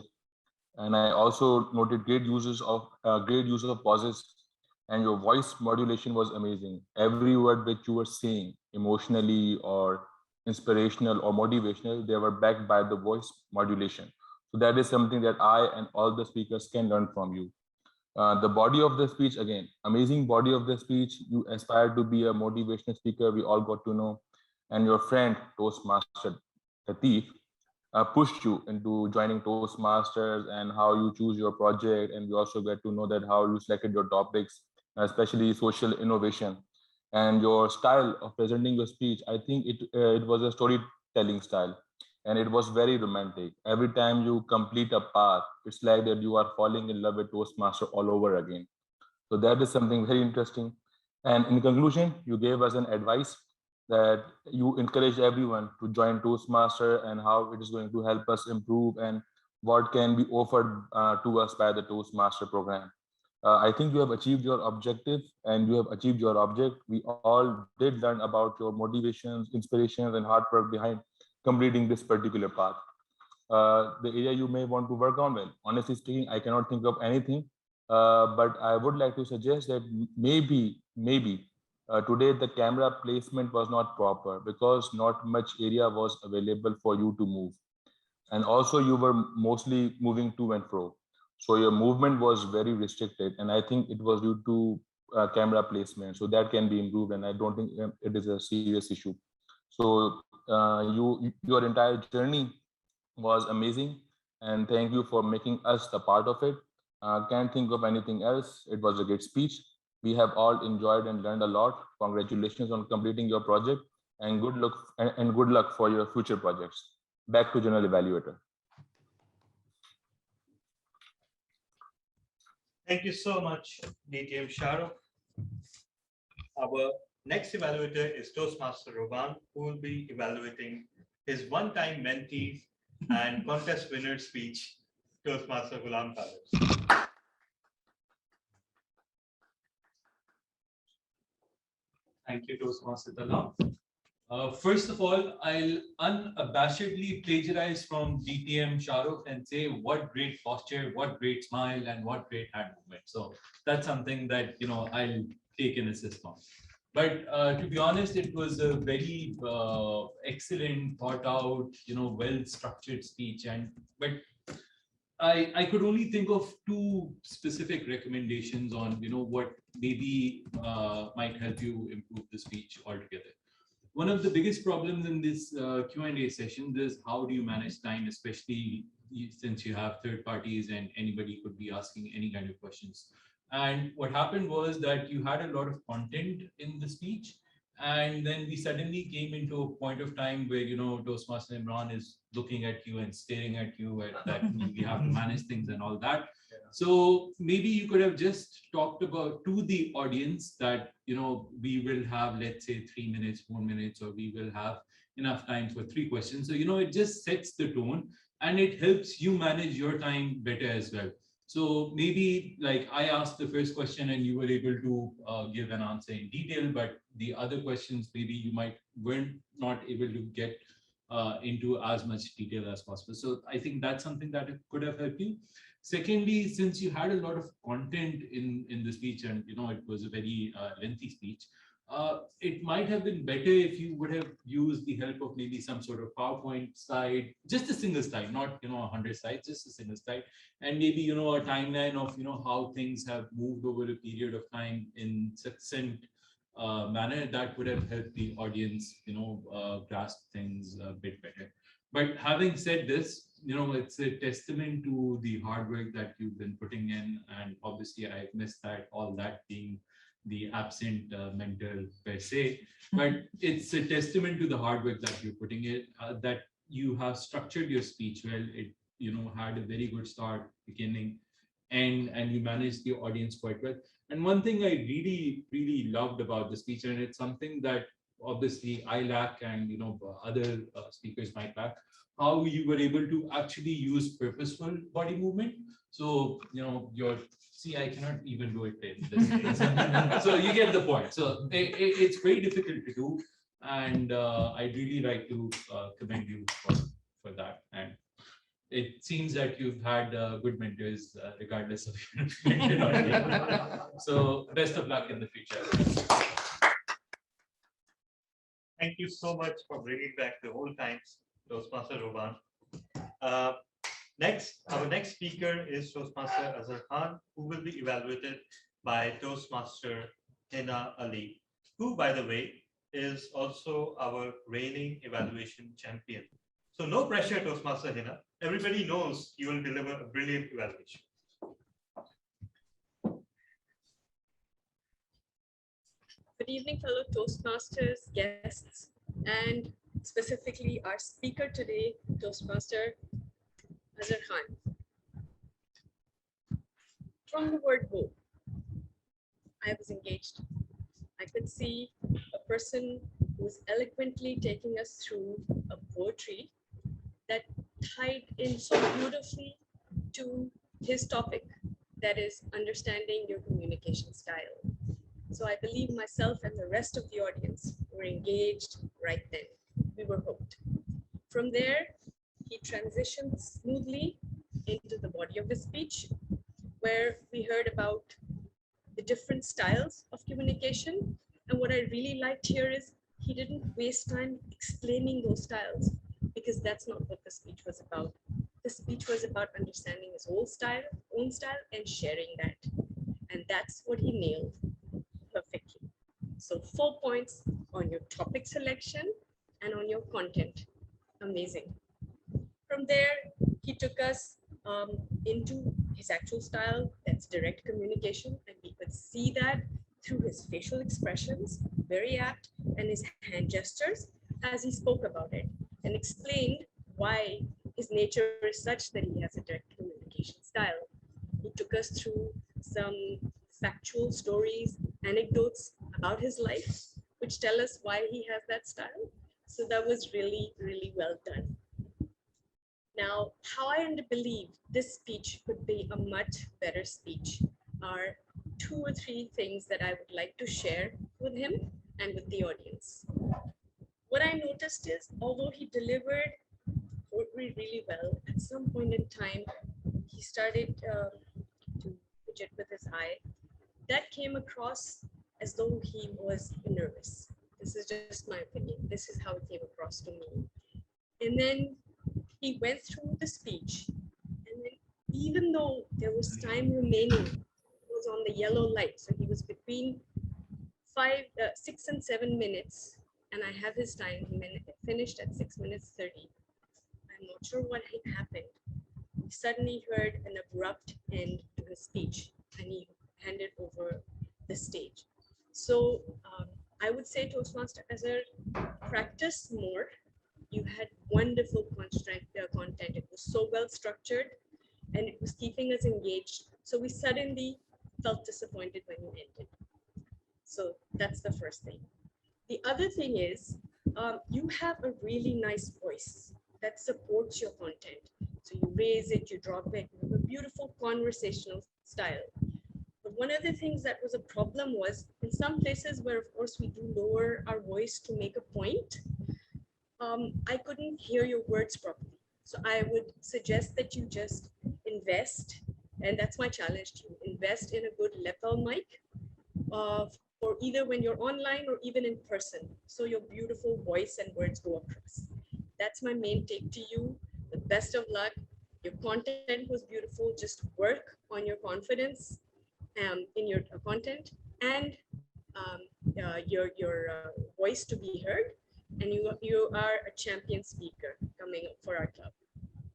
And I also noted great use of pauses, and your voice modulation was amazing. Every word which you were saying, emotionally or inspirational or motivational, they were backed by the voice modulation. So that is something that I and all the speakers can learn from you. The body of the speech, again, amazing body of the speech. You aspire to be a motivational speaker. We all got to know. And your friend, Toastmaster Latif, pushed you into joining Toastmasters and how you choose your project. And we also get to know that how you selected your topics, especially social innovation. And your style of presenting your speech, I think it was a storytelling style. And it was very romantic. Every time you complete a path, it's like that you are falling in love with Toastmaster all over again. So that is something very interesting. And in conclusion, you gave us an advice that you encourage everyone to join Toastmaster and how it is going to help us improve and what can be offered to us by the Toastmaster program. I think you have achieved your objective and you have achieved your object. We all did learn about your motivations, inspirations, and hard work behind completing this particular path. The area you may want to work on, well, honestly speaking, I cannot think of anything, but I would like to suggest that maybe today the camera placement was not proper because not much area was available for you to move. And also you were mostly moving to and fro. So your movement was very restricted. And I think it was due to camera placement. So that can be improved. And I don't think it is a serious issue. So your entire journey was amazing. And thank you for making us the part of it. Can't think of anything else. It was a great speech. We have all enjoyed and learned a lot. Congratulations on completing your project and good luck for your future projects. Back to General Evaluator. Thank you so much, DTM Shahrukh. Our next evaluator is Toastmaster Roban, who will be evaluating his one-time mentees and contest winner speech, Toastmaster Ghulam Khalid. Thank you, Toastmaster Talal. First of all, I'll unabashedly plagiarize from DTM Shahrukh and say what great posture, what great smile, and what great hand movement. So that's something that I'll take an assist on. But to be honest, it was a very excellent, thought out, well-structured speech. But I could only think of two specific recommendations on what maybe might help you improve the speech altogether. One of the biggest problems in this Q&A session is how do you manage time, especially since you have third parties and anybody could be asking any kind of questions. And what happened was that you had a lot of content in the speech, and then we suddenly came into a point of time where Toastmaster Imran is looking at you and staring at you, at that we have to manage things and all that. So maybe you could have just talked about to the audience that we will have, let's say, 3 minutes, 4 minutes, or we will have enough time for 3 questions. So it just sets the tone and it helps you manage your time better as well. So maybe like I asked the first question and you were able to give an answer in detail, but the other questions maybe you weren't not able to get into as much detail as possible. So I think that's something that could have helped you. Secondly, since you had a lot of content in the speech, and it was a very lengthy speech, it might have been better if you would have used the help of maybe some sort of PowerPoint slide, just a single slide, not 100 slides, just a single slide, and maybe a timeline of how things have moved over a period of time in succinct manner. That would have helped the audience grasp things a bit better. But having said this, it's a testament to the hard work that you've been putting in, and obviously I missed that, all that being the absent mentor per se, but it's a testament to the hard work that you're putting in, that you have structured your speech well. It had a very good start, beginning, and you managed the audience quite well. And one thing I really loved about the speech, and it's something that obviously I lack, and other speakers might lack, how you were able to actually use purposeful body movement. So see, I cannot even do it in this. So you get the point. So it's very difficult to do, and I'd really like to commend you for that. And it seems that you've had good mentors, regardless of your mentor. So best of luck in the future. Thank you so much for bringing back the old times, Toastmaster Roban. Our next speaker is Toastmaster Azhar Khan, who will be evaluated by Toastmaster Hina Ali, who, by the way, is also our reigning evaluation champion. So no pressure, Toastmaster Hina. Everybody knows you will deliver a brilliant evaluation. Good evening, fellow Toastmasters, guests, and specifically our speaker today, Toastmaster Azhar Khan. From the word go, I was engaged. I could see a person who was eloquently taking us through a poetry that tied in so beautifully to his topic, that is understanding your communication style. So I believe myself and the rest of the audience were engaged right then. We were hooked. From there, he transitioned smoothly into the body of his speech, where we heard about the different styles of communication. And what I really liked here is he didn't waste time explaining those styles, because that's not what the speech was about. The speech was about understanding his own style, and sharing that. And that's what he nailed perfectly. So 4 points on your topic selection and on your content. Amazing. From there, he took us into his actual style, that's direct communication, and we could see that through his facial expressions, very apt, and his hand gestures as he spoke about it, and explained why his nature is such that he has a direct communication style. He took us through some factual stories, anecdotes about his life, which tell us why he has that style. So that was really, really well done. Now, how I believe this speech could be a much better speech are 2 or 3 things that I would like to share with him and with the audience. What I noticed is, although he delivered poetry really well, at some point in time, he started to fidget with his eye. That came across as though he was nervous. This is just my opinion. This is how it came across to me. And then he went through the speech, and then even though there was time remaining, it was on the yellow light, so he was between 6 and 7 minutes, and I have his time. He finished at 6 minutes 30. I'm not sure what had happened. We suddenly heard an abrupt end to his speech, and he handed over the stage. So I would say, Toastmaster Azhar, practice more. You had wonderful content. It was so well structured, and it was keeping us engaged. So we suddenly felt disappointed when you ended. So that's the first thing. The other thing is, you have a really nice voice that supports your content. So you raise it, you drop it, you have a beautiful conversational style. But one of the things that was a problem was in some places where, of course, we do lower our voice to make a point, I couldn't hear your words properly. So I would suggest that you just invest, and that's my challenge to you, invest in a good lapel mic for either when you're online or even in person, so your beautiful voice and words go across. That's my main take to you. The best of luck. Your content was beautiful. Just work on your confidence in your content and your voice to be heard. And you are a champion speaker coming up for our club.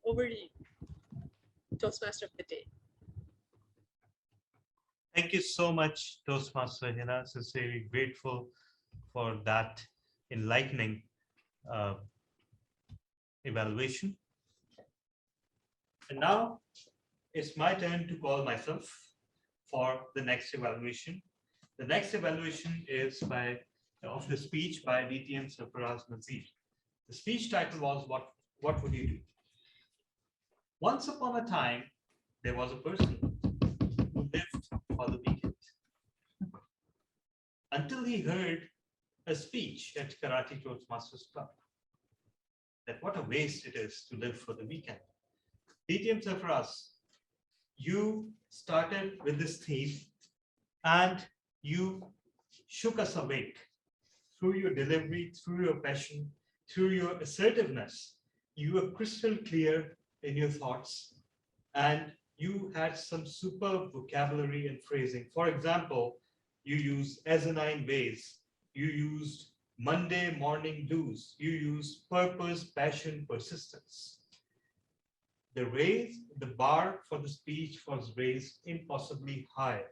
Over to you, Toastmaster of the day. Thank you so much, Toastmaster Hina. Sincerely grateful for that enlightening evaluation. And now it's my turn to call myself for the next evaluation. The next evaluation is of the speech by DTM Sarfaraz Nazir. The speech title was What Would You Do? Once upon a time, there was a person who lived for the weekend until he heard a speech at Karachi Toastmasters Club that what a waste it is to live for the weekend. DTM Sarfaraz, you started with this theme and you shook us awake through your delivery, through your passion, through your assertiveness. You were crystal clear in your thoughts and you had some superb vocabulary and phrasing. For example, you used asinine ways, you used Monday morning blues, you used purpose, passion, persistence. The bar for the speech was raised impossibly high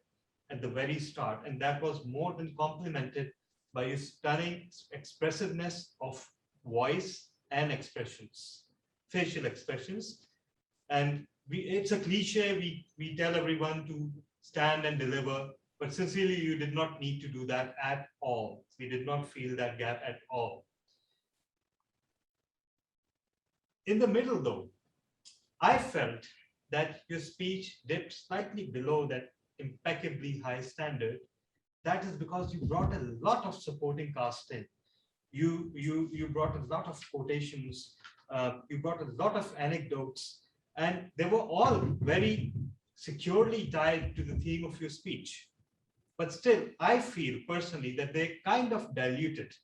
at the very start, and that was more than complemented by a stunning expressiveness of voice and expressions, facial expressions. And it's a cliche, we tell everyone to stand and deliver, but sincerely, you did not need to do that at all. We did not feel that gap at all. In the middle, though, I felt that your speech dipped slightly below that impeccably high standard. That is because you brought a lot of supporting cast in. You brought a lot of quotations, you brought a lot of anecdotes, and they were all very securely tied to the theme of your speech. But still, I feel personally that they kind of diluted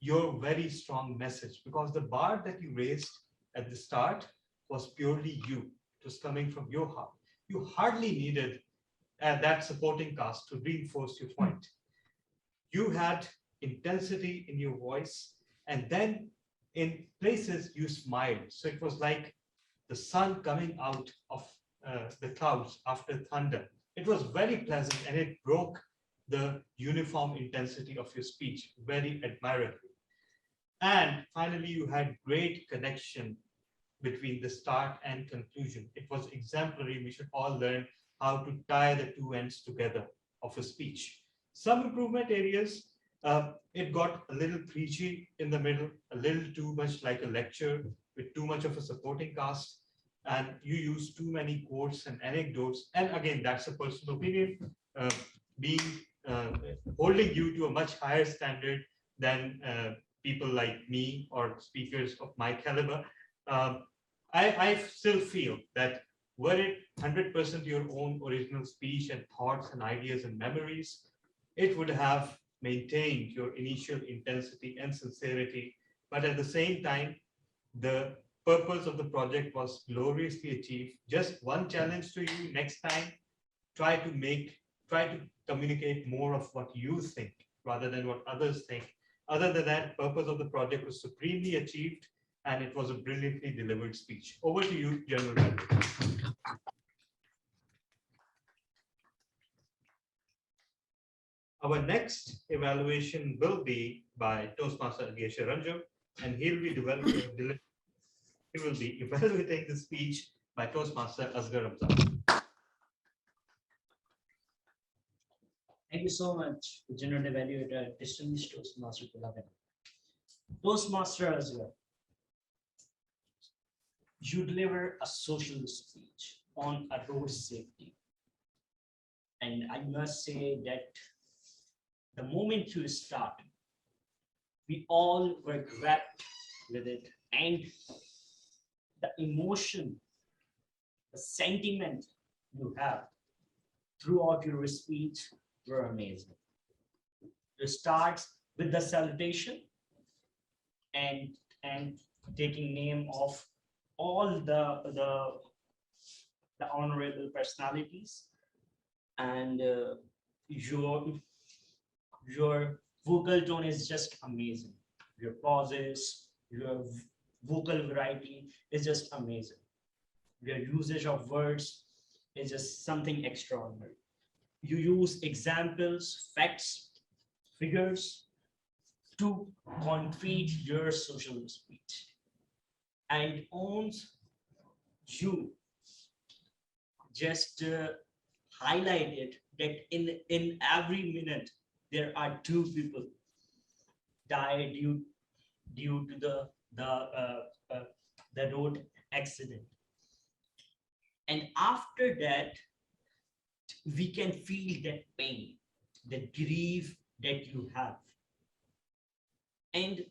your very strong message because the bar that you raised at the start was purely you. It was coming from your heart. You hardly needed that supporting cast to reinforce your point. You had intensity in your voice, and then in places you smiled. So it was like the sun coming out of the clouds after thunder. It was very pleasant, and it broke the uniform intensity of your speech very admirably. And finally, you had great connection between the start and conclusion. It was exemplary. We should all learn how to tie the two ends together of a speech. Some improvement areas, it got a little preachy in the middle, a little too much like a lecture with too much of a supporting cast, and you use too many quotes and anecdotes. And again, that's a personal opinion, holding you to a much higher standard than people like me or speakers of my caliber. I still feel that were it 100% your own original speech and thoughts and ideas and memories, it would have maintained your initial intensity and sincerity. But at the same time, the purpose of the project was gloriously achieved. Just one challenge to you next time, try to communicate more of what you think rather than what others think. Other than that, purpose of the project was supremely achieved, and it was a brilliantly delivered speech. Over to you, General Manager. Our next evaluation will be by Toastmaster Agesha Ranjam, and he will be evaluating the speech by Toastmaster Asghar Ramzan. Thank you so much, the General Evaluator, distinguished Toastmaster beloved. Toastmaster Asghar, you deliver a social speech on a road safety. And I must say that the moment you start, we all were grabbed with it, and the emotion, the sentiment you have throughout your speech were amazing. It starts with the salutation and taking name of all the honorable personalities, and your vocal tone is just amazing. Your pauses, your vocal variety is just amazing. Your usage of words is just something extraordinary. You use examples, facts, figures to concrete your social speech, and it owns you just highlighted that in every minute there are 2 people died due to the road accident, and after that we can feel that pain, the grief that you have, and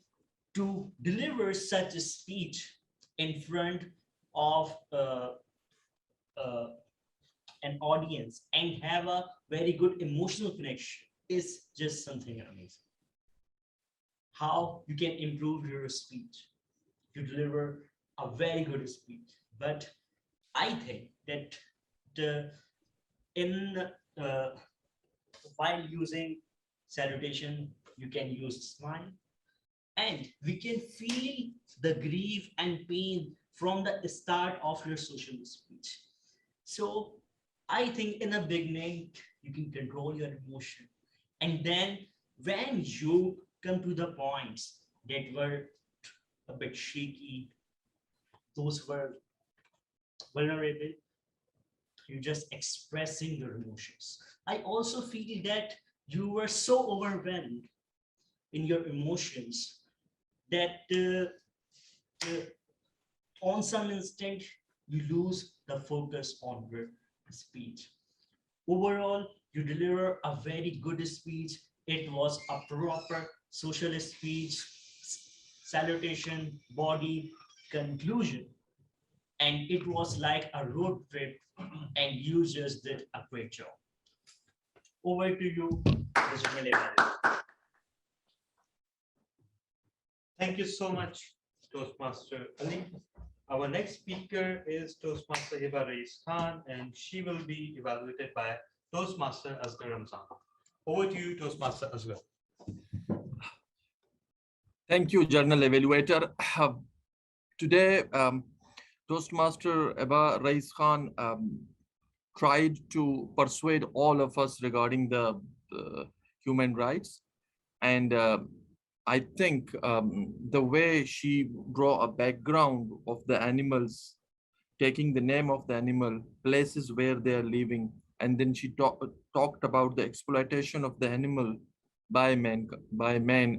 to deliver such a speech in front of an audience and have a very good emotional connection is just something amazing. How you can improve your speech to deliver a very good speech, but I think that while using salutation, you can use smile, and we can feel the grief and pain from the start of your social speech. So I think in the beginning, you can control your emotion. And then when you come to the points that were a bit shaky, those were vulnerable, you're just expressing your emotions. I also feel that you were so overwhelmed in your emotions that on some instant you lose the focus on your speech. Overall, you deliver a very good speech. It was a proper social speech, salutation, body, conclusion, and it was like a road trip, and you just did a great job. Over to you, Mr. Evaluator. Thank you so much, Toastmaster Ali. Our next speaker is Toastmaster Evaluator Khan, and she will be evaluated by Toastmaster Asghar Ramzan. Over to you, Toastmaster Asghar. Thank you, Journal Evaluator. Today, Toastmaster Rais Khan tried to persuade all of us regarding the human rights. And I think the way she draw a background of the animals, taking the name of the animal, places where they are living, and then she talked about the exploitation of the animal by man,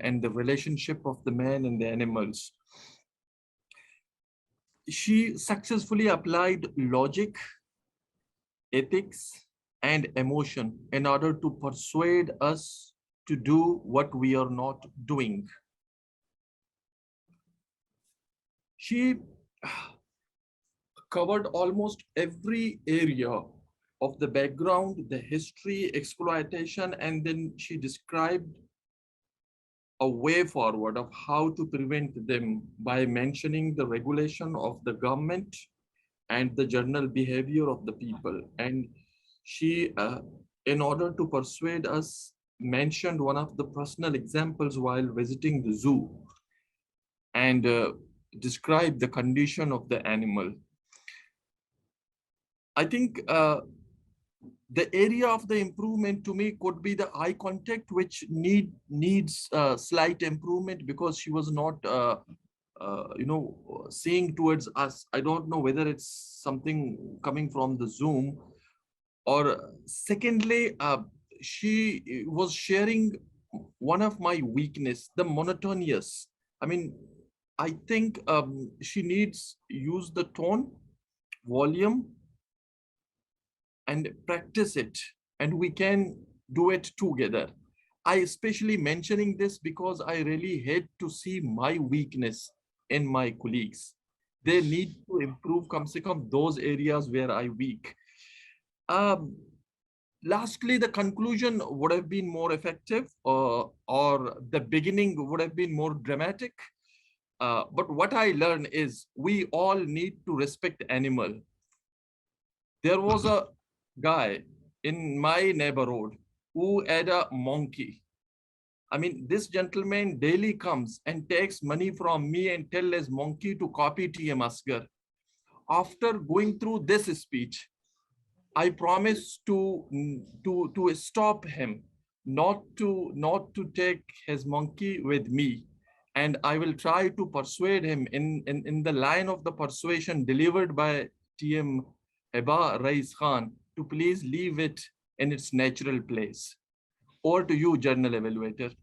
and the relationship of the man and the animals. She successfully applied logic, ethics, and emotion in order to persuade us to do what we are not doing. She covered almost every area of the background, the history, exploitation, and then she described a way forward of how to prevent them by mentioning the regulation of the government and the general behavior of the people. And she, in order to persuade us, mentioned one of the personal examples while visiting the zoo, and described the condition of the animal. I think the area of the improvement to me could be the eye contact, which needs slight improvement, because she was not seeing towards us. I don't know whether it's something coming from the Zoom, or secondly, she was sharing one of my weakness, the monotonous. I mean, I think she needs use the tone, volume, and practice it, and we can do it together. I especially mentioning this because I really hate to see my weakness in my colleagues. They need to improve come se kam those areas where I weak. Lastly, the conclusion would have been more effective, or the beginning would have been more dramatic. But what I learned is we all need to respect animal. There was a guy in my neighborhood who had a monkey. I mean, this gentleman daily comes and takes money from me and tells his monkey to copy TM Asghar. After going through this speech, I promise to stop him, not to take his monkey with me, and I will try to persuade him in the line of the persuasion delivered by TM Heba Rais Khan to please leave it in its natural place. Over to you, Journal Evaluator.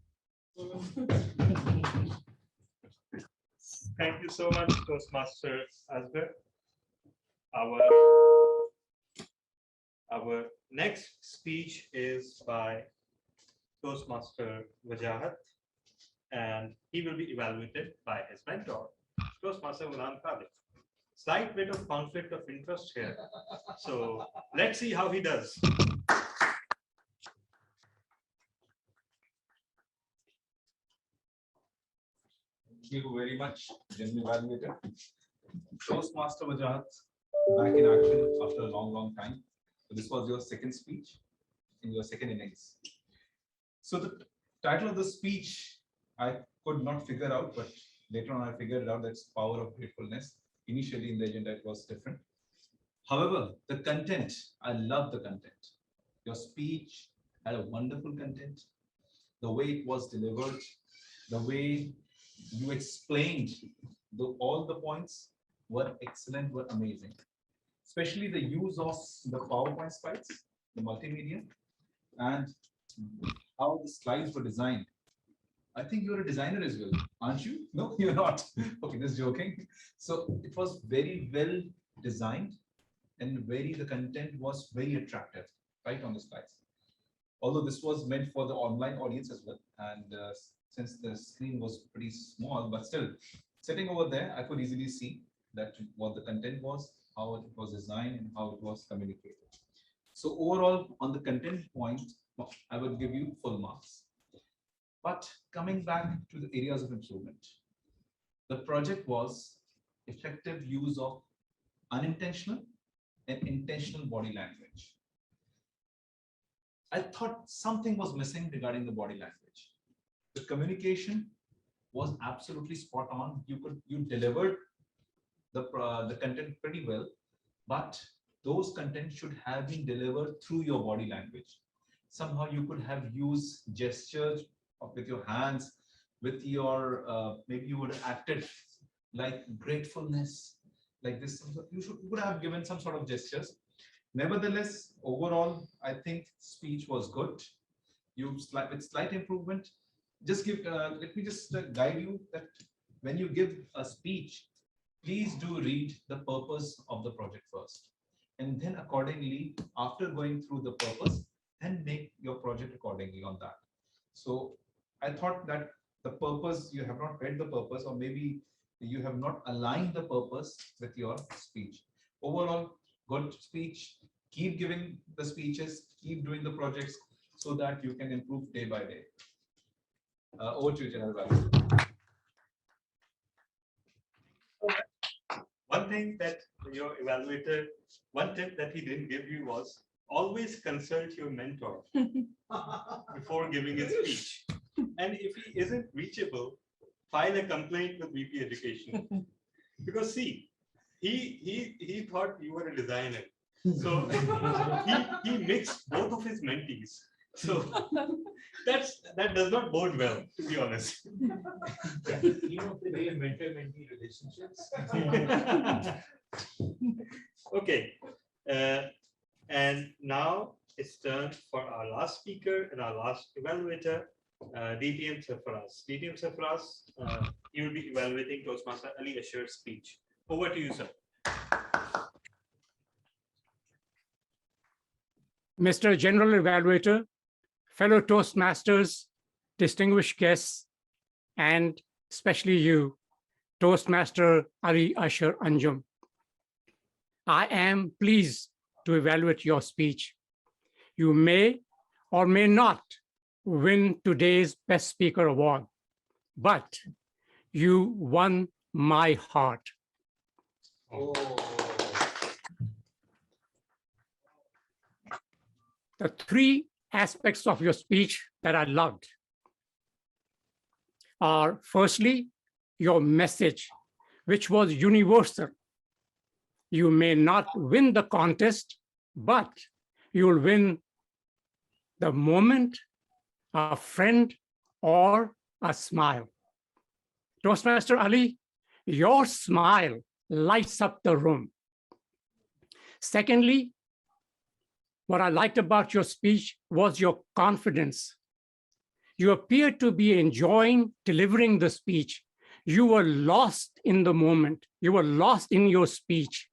Thank you so much, Toastmaster Asghar. Our next speech is by Toastmaster Wajahat, and he will be evaluated by his mentor, Toastmaster Ghulam Khalid. Slight bit of conflict of interest here. So let's see how he does. Thank you very much, General Evaluator. Toastmaster Wajahat, back in action after a long time. So this was your second speech in your second innings. So the title of the speech, I could not figure out, but later on I figured out that's Power of Gratefulness. Initially in the agenda, it was different. However, the content, I love the content. Your speech had a wonderful content. The way it was delivered, the way you explained all the points were excellent, were amazing. Especially the use of the PowerPoint slides, the multimedia, and how the slides were designed. I think you're a designer as well, aren't you? No, you're not. Okay, just joking. So it was very well designed, and the content was very attractive, right, on the slides. Although this was meant for the online audience as well, and since the screen was pretty small, but still, sitting over there, I could easily see that what the content was, how it was designed, and how it was communicated. So overall, on the content point, I would give you full marks. But coming back to the areas of improvement, the project was effective use of unintentional and intentional body language. I thought something was missing regarding the body language. The communication was absolutely spot on. You delivered the content pretty well, but those content should have been delivered through your body language. Somehow you could have used gestures with your hands, with your maybe you would have acted like gratefulness, like this. You would have given some sort of gestures. Nevertheless, overall, I think speech was good. With slight improvement. Just let me just guide you that when you give a speech, please do read the purpose of the project first, and then accordingly, after going through the purpose, then make your project accordingly on that. So I thought that the purpose, you have not read the purpose, or maybe you have not aligned the purpose with your speech. Overall, good speech. Keep giving the speeches, keep doing the projects so that you can improve day by day. Over to you, General Evaluator. One thing that your evaluator, one tip that he didn't give you was always consult your mentor before giving his speech. And if he isn't reachable, file a complaint with VP Education. Because see, he thought you were a designer. So he mixed both of his mentees. So that does not bode well, to be honest. You know, the mentor-mentee relationships. Okay, and now it's turn for our last speaker and our last evaluator, DTM Sarfaraz. DTM Sarfaraz, he will be evaluating Toastmaster Ali Asher's speech. Over to you, sir. Mr. General Evaluator, fellow Toastmasters, distinguished guests, and especially you, Toastmaster Ali Asher Anjum. I am pleased to evaluate your speech. You may or may not win today's Best Speaker Award, but you won my heart. The three aspects of your speech that I loved are, firstly, your message, which was universal. You may not win the contest, but you'll win the moment, a friend, or a smile. Toastmaster Ali, your smile lights up the room. Secondly, what I liked about your speech was your confidence. You appeared to be enjoying delivering the speech. You were lost in the moment. You were lost in your speech.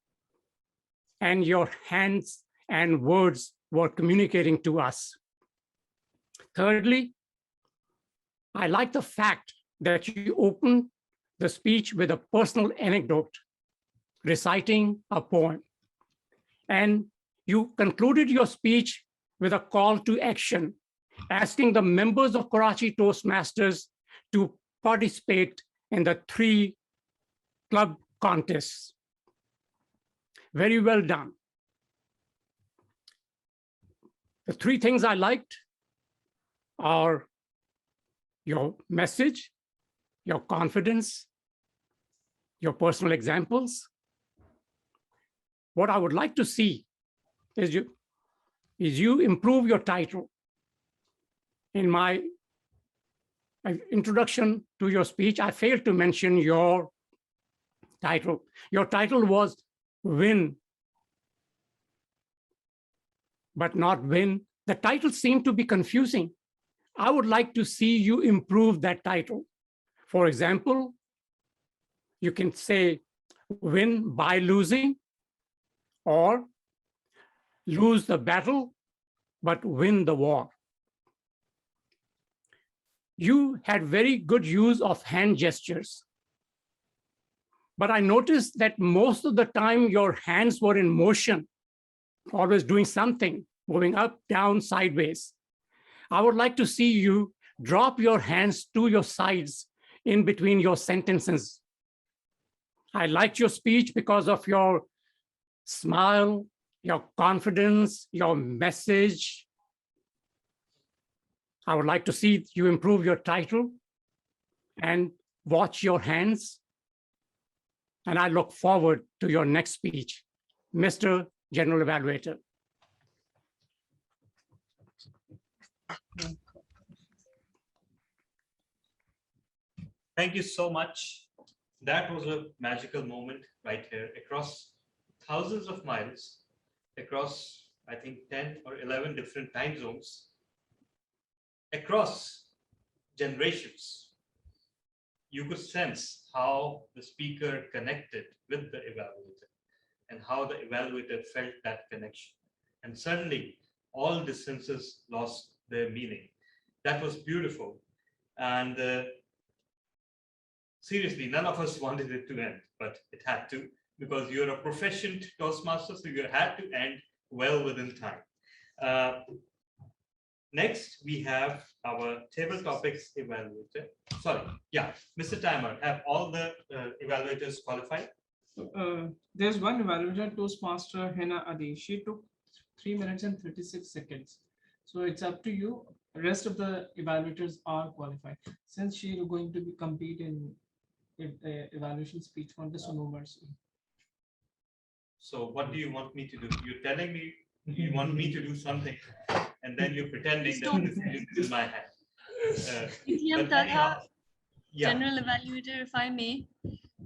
And your hands and words were communicating to us. Thirdly, I like the fact that you opened the speech with a personal anecdote, reciting a poem. And you concluded your speech with a call to action, asking the members of Karachi Toastmasters to participate in the 3 club contests. Very well done. The 3 things I liked are your message, your confidence, your personal examples. What I would like to see is you improve your title. In my introduction to your speech, I failed to mention your title. Your title was Win, but not Win. The title seemed to be confusing. I would like to see you improve that title. For example, you can say win by losing, or lose the battle, but win the war. You had very good use of hand gestures. But I noticed that most of the time your hands were in motion, always doing something, moving up, down, sideways. I would like to see you drop your hands to your sides in between your sentences. I liked your speech because of your smile, your confidence, your message. I would like to see you improve your title and watch your hands. And I look forward to your next speech, Mr. General Evaluator. Thank you so much. That was a magical moment right here across thousands of miles, across, I think, 10 or 11 different time zones, across generations. You could sense how the speaker connected with the evaluator and how the evaluator felt that connection. And suddenly, all distances lost their meaning. That was beautiful. And seriously, none of us wanted it to end, but it had to, because you're a proficient Toastmaster, so you had to end well within time. Next, we have our table topics evaluator. Sorry, yeah, Mr. Timer, have all the evaluators qualified? There's one evaluator, Toastmaster Hena Adi. She took 3 minutes and 36 seconds. So it's up to you. The rest of the evaluators are qualified. Since she is going to compete in evaluation speech contest, so no mercy. So what do you want me to do? You're telling me you want me to do something, and then you're pretending that the decision is in my hand. PTM Talha, General Evaluator, if I may,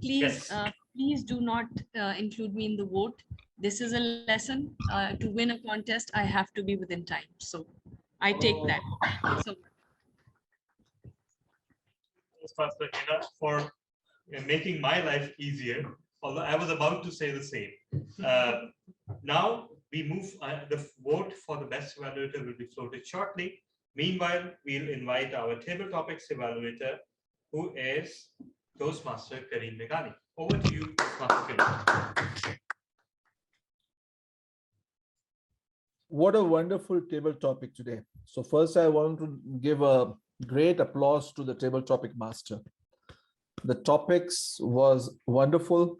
please, Yes. Please do not include me in the vote. This is a lesson. To win a contest, I have to be within time. So I take that. So Pastor Hina, for making my life easier, although I was about to say the same. Now we move, the vote for the best evaluator will be floated shortly. Meanwhile, we'll invite our table topics evaluator, who is Toastmaster Kareem Meghani. Over to you, Toastmaster Kareem. What a wonderful table topic today. So first I want to give a great applause to the table topic master. The topics was wonderful.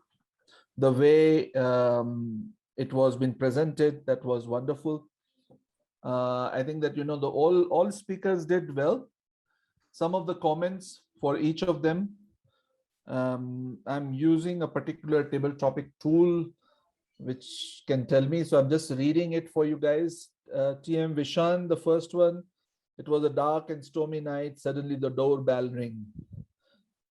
The way it was being presented, that was wonderful. I think that, the all speakers did well. Some of the comments for each of them. I'm using a particular table topic tool which can tell me. So I'm just reading it for you guys. TM Vishan, the first one, it was a dark and stormy night. Suddenly the doorbell ring.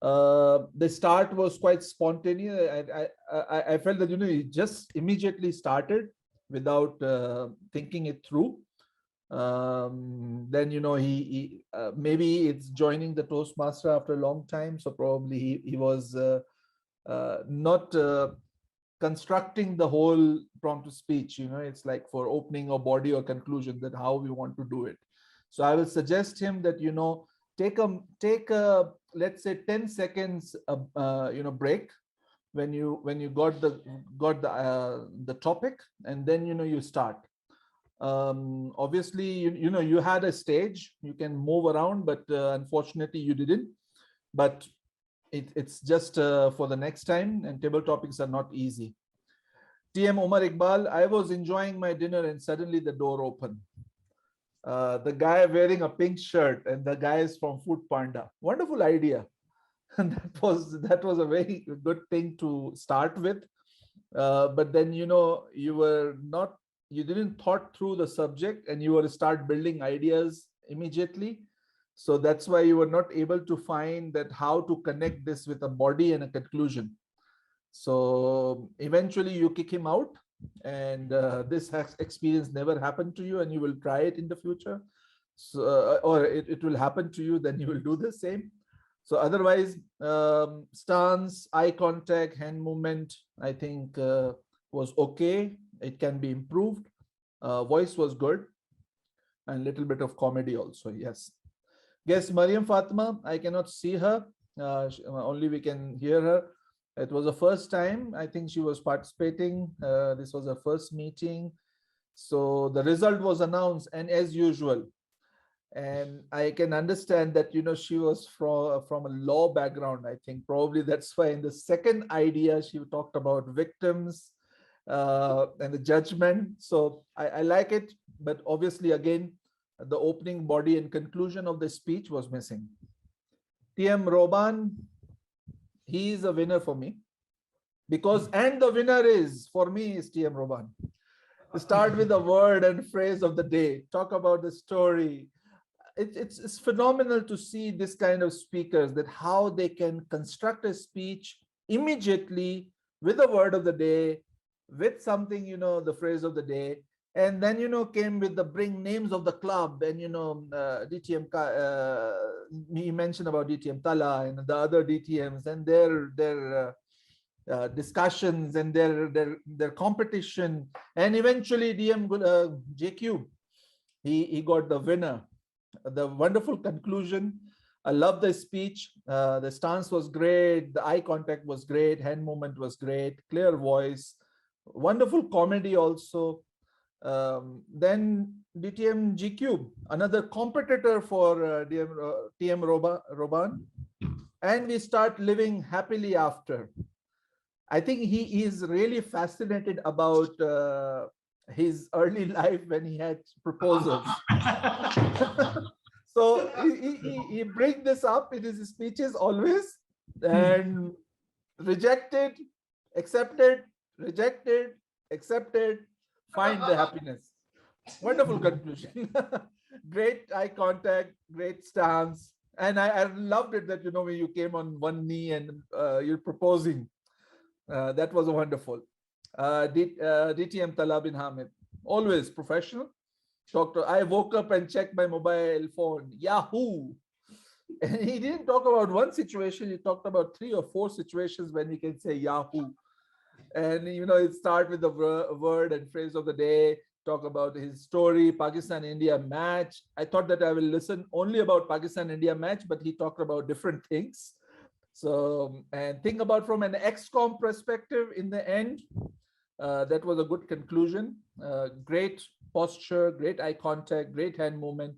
The start was quite spontaneous. I felt that, he just immediately started without thinking it through. Then, he maybe it's joining the Toastmaster after a long time. So probably he was not constructing the whole prompt to speech. It's like for opening or body or conclusion, that how we want to do it. So I will suggest him that, take a let's say 10 seconds break when you got the topic, and then you start. Obviously you had a stage, you can move around, but unfortunately you didn't. But it's just for the next time, and table topics are not easy. TM Omar Iqbal, I was enjoying my dinner and suddenly the door opened. The guy wearing a pink shirt, and the guy is from Food Panda. Wonderful idea. And that was a very good thing to start with. But then, you didn't thought through the subject, and you were to start building ideas immediately. So that's why you were not able to find that how to connect this with a body and a conclusion. So eventually you kick him out, and this experience never happened to you, and you will try it in the future. So, or it will happen to you, then you will do the same. So otherwise, stance, eye contact, hand movement, I think was okay. It can be improved. Voice was good, and little bit of comedy also, yes. Guess Mariam Fatima, I cannot see her. Only we can hear her. It was the first time, I think she was participating. This was her first meeting. So the result was announced, and as usual, and I can understand that, she was from a law background. I think probably that's why in the second idea, she talked about victims and the judgment. So I like it, but obviously again, the opening body and conclusion of the speech was missing. TM Roban, he is a winner for me, because, and the winner is, for me, is TM Roban. Start with the word and phrase of the day, talk about the story. It's phenomenal to see this kind of speakers, that how they can construct a speech immediately with the word of the day, with something, the phrase of the day. And then, came with the bring names of the club, and, DTM, he mentioned about DTM Tala and the other DTMs and their discussions and their competition. And eventually DM JQ, he got the winner. The wonderful conclusion. I love the speech. The stance was great. The eye contact was great. Hand movement was great. Clear voice. Wonderful comedy also. Then DTM GQ, another competitor for TM Roban. And we start living happily after. I think he is really fascinated about his early life when he had proposals. So he brings this up in his speeches always, and rejected, accepted, rejected, accepted, find the happiness. Wonderful conclusion. Great eye contact, great stance. And I loved it that, when you came on one knee and you're proposing. That was wonderful. DTM Tala bin Hamid, always professional. I woke up and checked my mobile phone, Yahoo. And he didn't talk about one situation, he talked about 3 or 4 situations when he can say Yahoo. And, it start with the word and phrase of the day, talk about his story, Pakistan-India match. I thought that I will listen only about Pakistan-India match, but he talked about different things. So, and think about from an XCOM perspective in the end, that was a good conclusion. Great posture, great eye contact, great hand movement,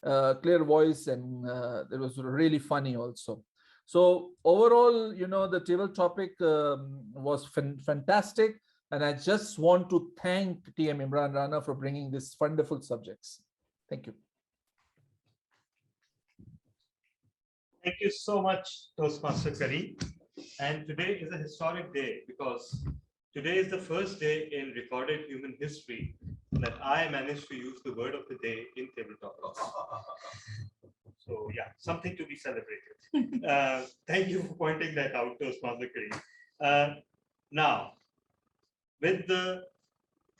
clear voice, and it was really funny also. So overall, you know, the table topic was fantastic. And I just want to thank TM Imran Rana for bringing these wonderful subjects. Thank you. Thank you so much, Toastmaster Kareem. And today is a historic day because today is the first day in recorded human history that I managed to use the word of the day in table topics. So yeah, something to be celebrated. Thank you for pointing that out, Toastmaster Kareem. Now, with the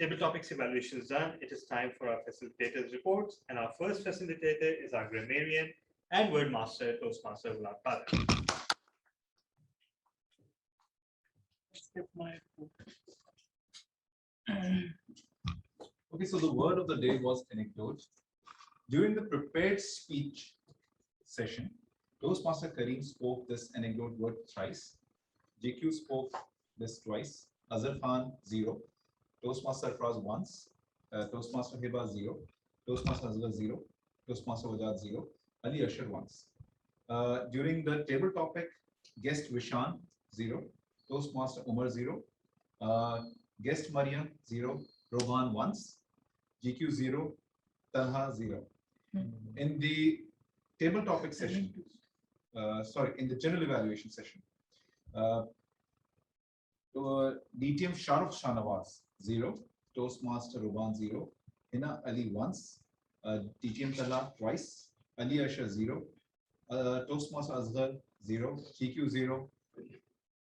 table topics evaluations done, it is time for our facilitators reports. And our first facilitator is our grammarian and word master, Toastmaster Gulab Qadir. Okay, so the word of the day was anecdote. During the prepared speech session, Toastmaster Kareem spoke this anecdote word thrice. JQ spoke this twice. Azhar Khan, 0. Toastmaster Afraz once. Toastmaster Hiba, 0. Toastmaster Azhar, 0. Toastmaster Wajad, 0. Ali Ashar once. During the table topic, guest Vishan, 0. Toastmaster Umar, 0. Guest Mariam, 0. Rohan once. GQ, 0. Talha, 0. In the table topic session, in the general evaluation session, DTM Shahrukh Shanawaz, 0. Toastmaster Rohan, 0. Hina Ali once. DTM Talha twice. Ali Asha, 0. Toastmaster Azhar, 0. GQ, 0.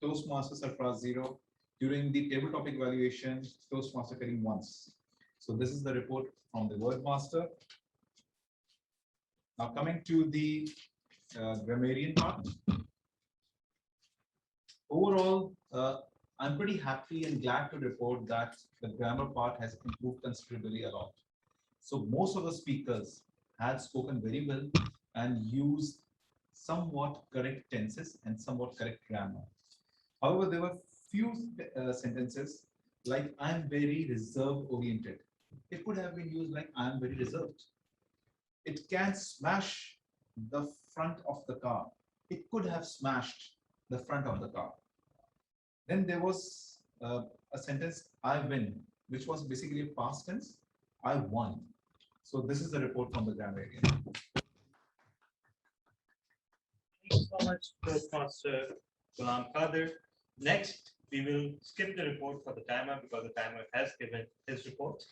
Toastmaster Sarfraz, 0. During the table topic evaluation, Toastmaster Kareem once. So this is the report from the word master. Now coming to the grammarian part. Overall, I'm pretty happy and glad to report that the grammar part has improved considerably a lot. So most of the speakers had spoken very well and used somewhat correct tenses and somewhat correct grammar. However, there were few sentences like I'm very reserve oriented. It could have been used like I'm very reserved. It can smash the front of the car. It could have smashed the front of the car. Then there was a sentence, I win, which was basically a past tense. I won. So this is the report from the grammarian. Thank you so much, Toastmaster Ghulam Qadir. Next, we will skip the report for the timer because the timer has given his report.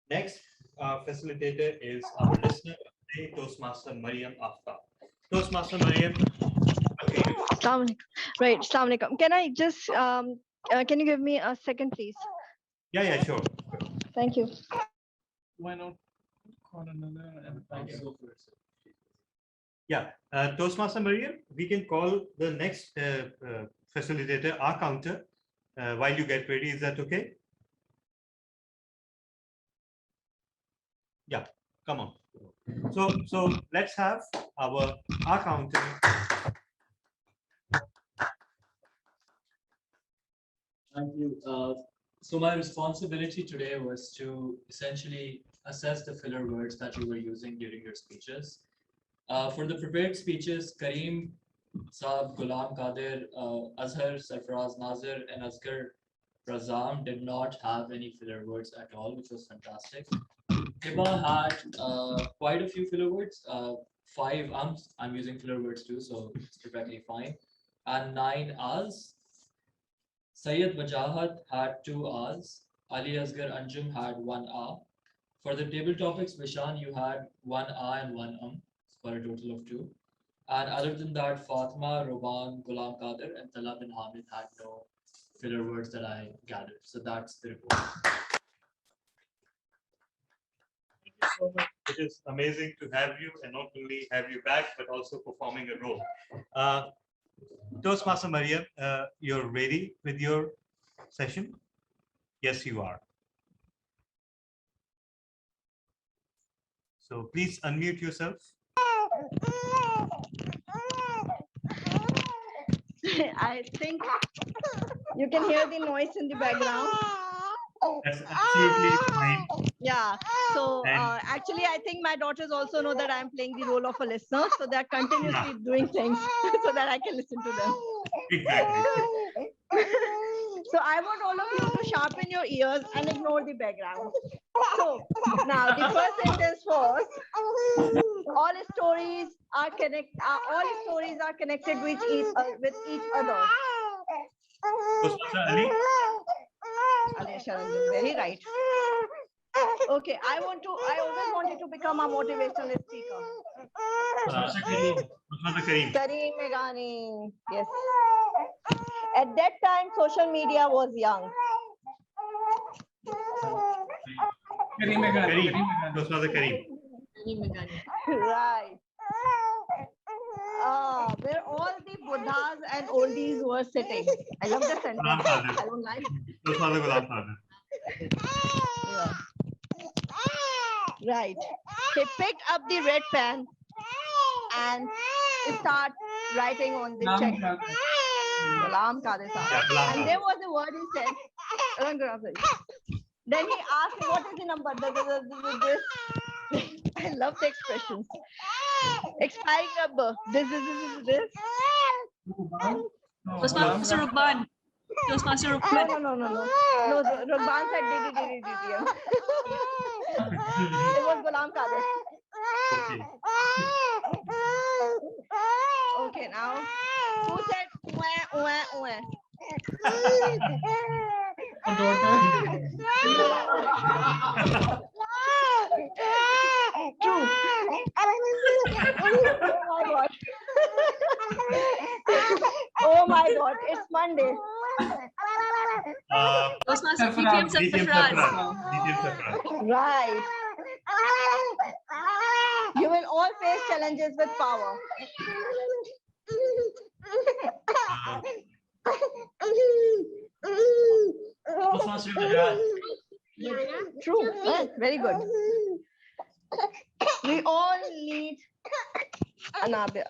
Next, our facilitator is our listener today, Toastmaster Mariam Aftab. Toastmaster Mariam. Right, Assalamu alaikum. Can I just, can you give me a second, please? Yeah, sure. Thank you. Why not call another? Yeah, Toastmaster Mariam, we can call the next facilitator, our counter, while you get ready. Is that okay? Yeah, come on. So let's have our counter. Thank you. So my responsibility today was to essentially assess the filler words that you were using during your speeches. For the prepared speeches, Kareem, Saab, Ghulam Qadir, Azhar, Sarfraz Nazir, and Asghar Razam did not have any filler words at all, which was fantastic. Hiba had quite a few filler words, 5 I'm using filler words too, so it's perfectly fine, and 9 as. Sayyid Wajahat had 2 as. Ali Asghar Anjum had 1 a. For the table topics, Vishan, you had 1 a and 1 for a total of 2. And other than that, Fatma, Roban, Ghulam Qadir, and Talab bin Hamid had no filler words that I gathered. So that's the report. Thank you so much. It is amazing to have you, and not only have you back, but also performing a role. Toastmaster Mariam, you're ready with your session? Yes, you are. So please unmute yourself. I think you can hear the noise in the background. That's absolutely fine. Yeah. So And- actually, I think my daughters also know that I'm playing the role of a listener, so they're continuously doing things so that I can listen to them. Exactly. So I want all of you to sharpen your ears and ignore the background. So now the first sentence was all stories are connected with each other. Toastmaster Ali? Ali Sharanjan, very right. Okay, I always wanted to become a motivational speaker. Kareem Meghani. Yes. At that time, social media was young. Kareem. Right. Where all the Buddhas and oldies were sitting. I love the sentence. I don't like it. Yeah. Right. He picked up the red pen and start writing on the check. Ghulam Qadir Sahab. And there was a word he said. Then he asked me, what is the number? This. I love the expressions. Expiring number. This. Toastmaster Rukban. Toastmaster Rukban. No. Rukban said did. It was Ghulam Qadir. Okay, now who said wah? True. Oh my God, it's Monday. Toastmaster BPM Sarfraz. Right. You will all face challenges with power. True. Very good. We all need Anabia.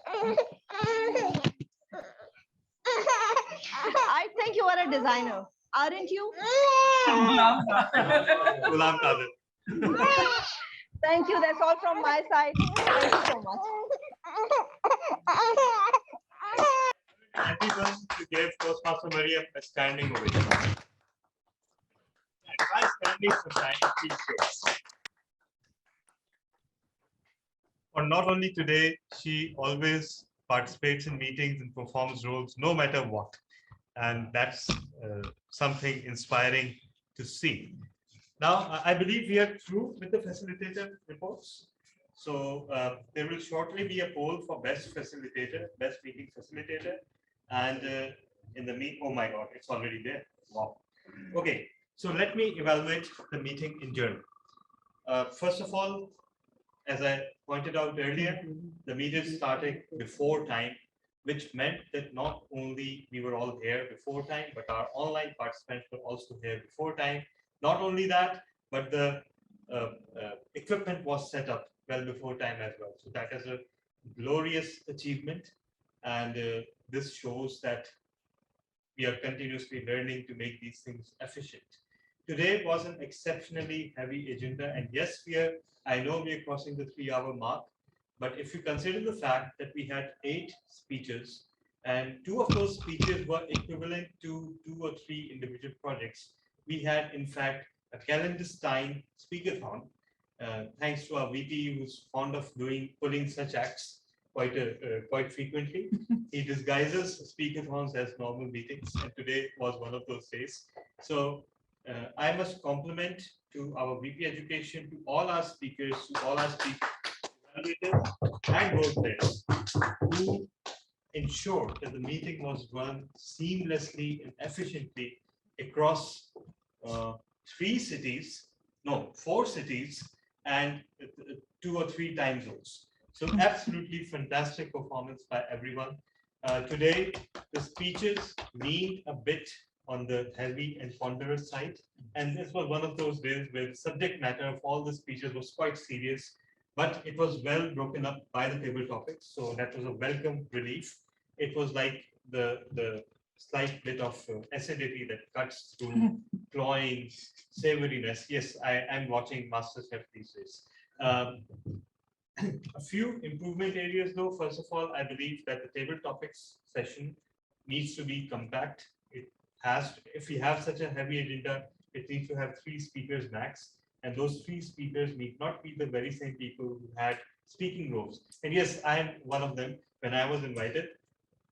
I think you are a designer, aren't you? Ghulam Qadir. Thank you. That's all from my side. Thank you so much. Everyone to give Toastmaster Maria a standing ovation. And by standing sometime, please show. Or not only today, she always participates in meetings and performs roles no matter what. And that's something inspiring to see. Now, I believe we are through with the facilitator reports. So there will shortly be a poll for best facilitator, best meeting facilitator. And in the meet, oh my God, it's already there. Wow. Okay, so let me evaluate the meeting in general. First of all, as I pointed out earlier, the meeting started before time, which meant that not only we were all here before time, but our online participants were also here before time. Not only that, but the equipment was set up well before time as well. So that is a glorious achievement. And this shows that we are continuously learning to make these things efficient. Today was an exceptionally heavy agenda. And yes, I know we are crossing the 3-hour mark, but if you consider the fact that we had 8 speeches and 2 of those speeches were equivalent to 2 or 3 individual projects, we had in fact a clandestine speakerthon, thanks to our VP who's fond of pulling such acts quite frequently. He disguises speakerthons as normal meetings, and today was one of those days. So I must compliment to our VP Education, to all our speakers, to all our speakers, evaluators, and role players who ensured that the meeting was run seamlessly and efficiently across 4 cities, and 2 or 3 time zones. So absolutely fantastic performance by everyone. Today, the speeches leaned a bit on the heavy and ponderous side. And this was one of those days where the subject matter of all the speeches was quite serious, but it was well broken up by the table topics. So that was a welcome relief. It was like the slight bit of acidity that cuts through cloying savoriness. Yes, I'm watching MasterChef these days. A few improvement areas though. First of all, I believe that the table topics session needs to be compact. It has, if we have such a heavy agenda, it needs to have 3 speakers max. And those 3 speakers need not be the very same people who had speaking roles. And yes, I am one of them. When I was invited,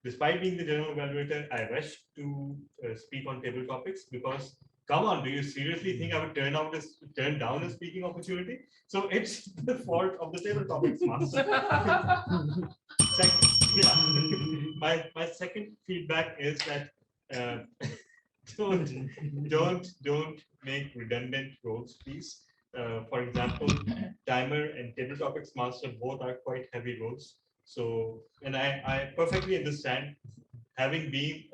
despite being the general evaluator, I rushed to speak on table topics because, come on, do you seriously think I would turn down a speaking opportunity? So it's the fault of the table topics master. My second feedback is that don't make redundant roles, please. For example, timer and table topics master both are quite heavy roles. So, and I perfectly understand, having been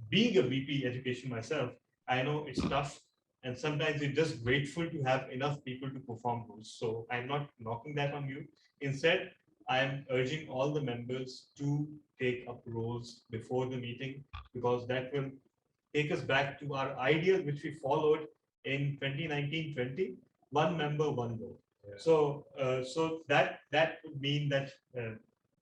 being a VP education myself, I know it's tough, and sometimes you're just grateful to have enough people to perform those. So I'm not knocking that on you. Instead, I'm urging all the members to take up roles before the meeting, because that will take us back to our ideal which we followed in 2019-20, one member, one vote. So, so that would mean that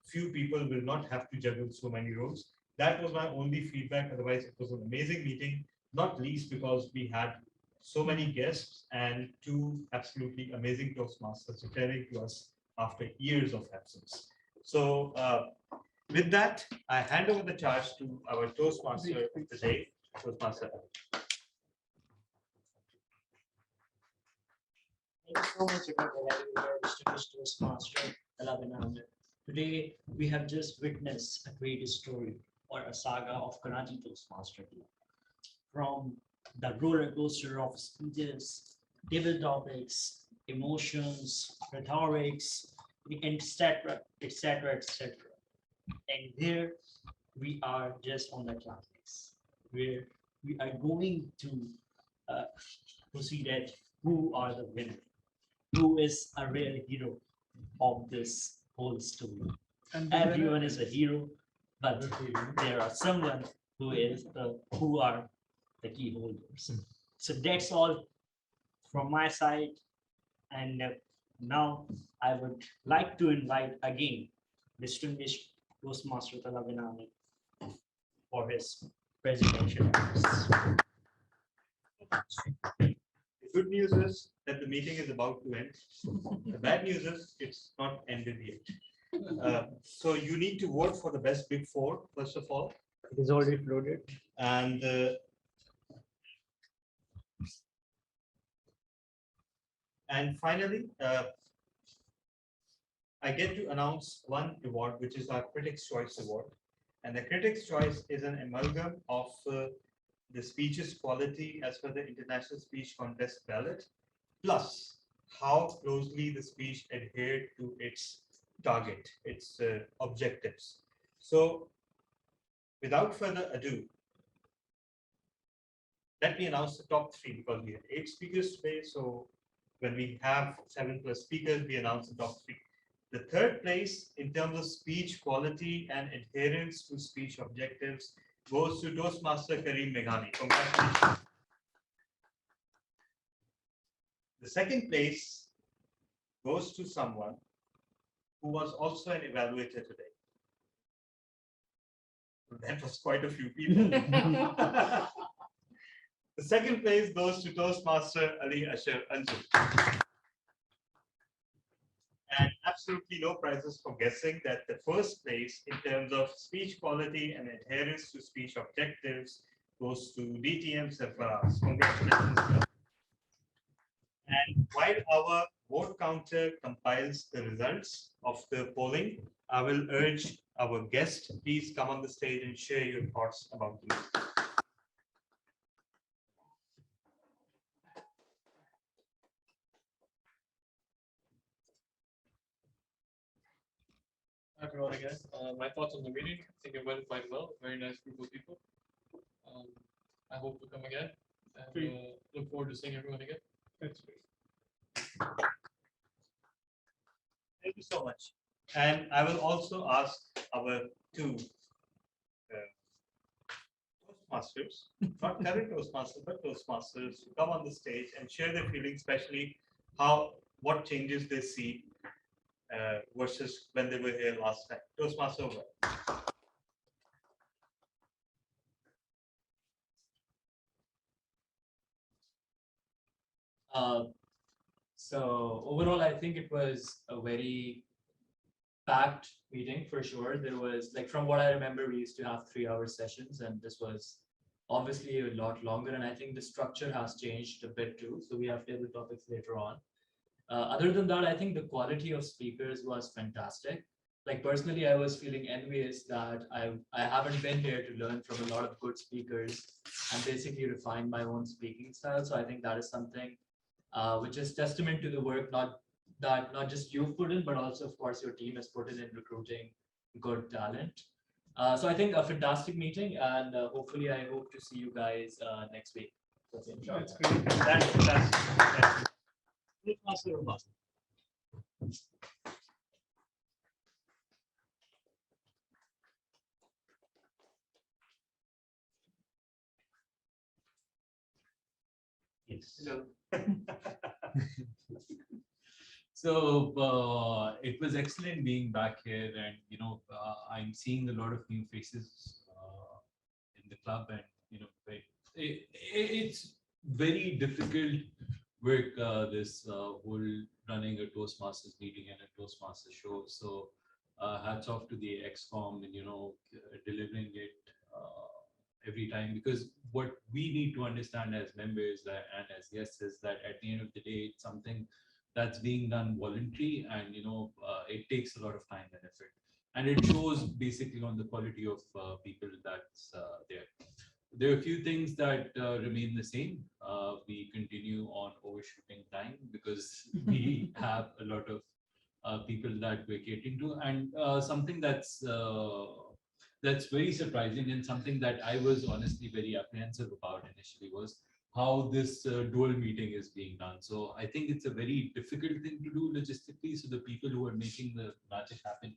few people will not have to juggle so many roles. That was my only feedback. Otherwise, it was an amazing meeting, not least because we had so many guests and 2 absolutely amazing Toastmasters returning to us after years of absence. So with that, I hand over the charge to our Toastmaster of the day, Toastmaster. Thank you so much, distinguished Toastmaster. Today, we have just witnessed a great story or a saga of Karachi Toastmaster Club. From the roller coaster of speeches, table topics, emotions, rhetorics, etc., etc., etc. And here we are just on the classics, where we are going to proceed at who are the winners, who is a real hero of this whole story. And everyone is a hero, but there are someone who are the key holders. So that's all from my side. And now I would like to invite again distinguished Toastmaster Talavinani for his presidential address. The good news is that the meeting is about to end. The bad news is it's not ended yet. So you need to vote for the best big 4, first of all. It is already floated. And finally, I get to announce one award, which is our Critics' Choice Award. And the Critics' Choice is an amalgam of the speech's quality as per the International Speech Contest ballot, plus how closely the speech adhered to its target, its objectives. So without further ado, let me announce the top 3, because we have 8 speakers today. So when we have 7+ speakers, we announce the top 3. The third place in terms of speech quality and adherence to speech objectives goes to Toastmaster Karim Meghani. Congratulations. The second place goes to someone who was also an evaluator today. That was quite a few people. The second place goes to Toastmaster Ali Asher Anjum. And absolutely no prizes for guessing that the first place in terms of speech quality and adherence to speech objectives goes to DTM Sarfaraz. Congratulations. And while our vote counter compiles the results of the polling, I will urge our guest, please come on the stage and share your thoughts about the meeting. Hi everyone again. My thoughts on the meeting. I think it went quite well. Very nice group of people. I hope to come again and look forward to seeing everyone again. Thanks. Thank you so much. And I will also ask our 2 Toastmasters, not current Toastmasters, but Toastmasters who come on the stage and share their feelings, especially what changes they see versus when they were here last time. Toastmaster over. So overall, I think it was a very packed meeting for sure. There was, like, from what I remember, we used to have 3-hour sessions, and this was obviously a lot longer. And I think the structure has changed a bit too. So we have table topics later on. Other than that, I think the quality of speakers was fantastic. Like personally, I was feeling envious that I haven't been here to learn from a lot of good speakers and basically refine my own speaking style. So I think that is something which is testament to the work not just you've put in, but also, of course, your team has put in recruiting good talent. So I think a fantastic meeting, and hopefully I hope to see you guys next week. That's great. That's fantastic. Yes. So it was excellent being back here, and I'm seeing a lot of new faces in the club, and it's very difficult work, this whole running a Toastmasters meeting and a Toastmasters show. So hats off to the XCOM and delivering it every time, because what we need to understand as members and as guests is that at the end of the day, it's something that's being done voluntary, and it takes a lot of time and effort, and it shows basically on the quality of people that's there. There are a few things that remain the same. We continue on overshooting time because we have a lot of people that we're catering to, and something that's very surprising, and something that I was honestly very apprehensive about initially was how this dual meeting is being done. So I think it's a very difficult thing to do logistically. So the people who are making the magic happen,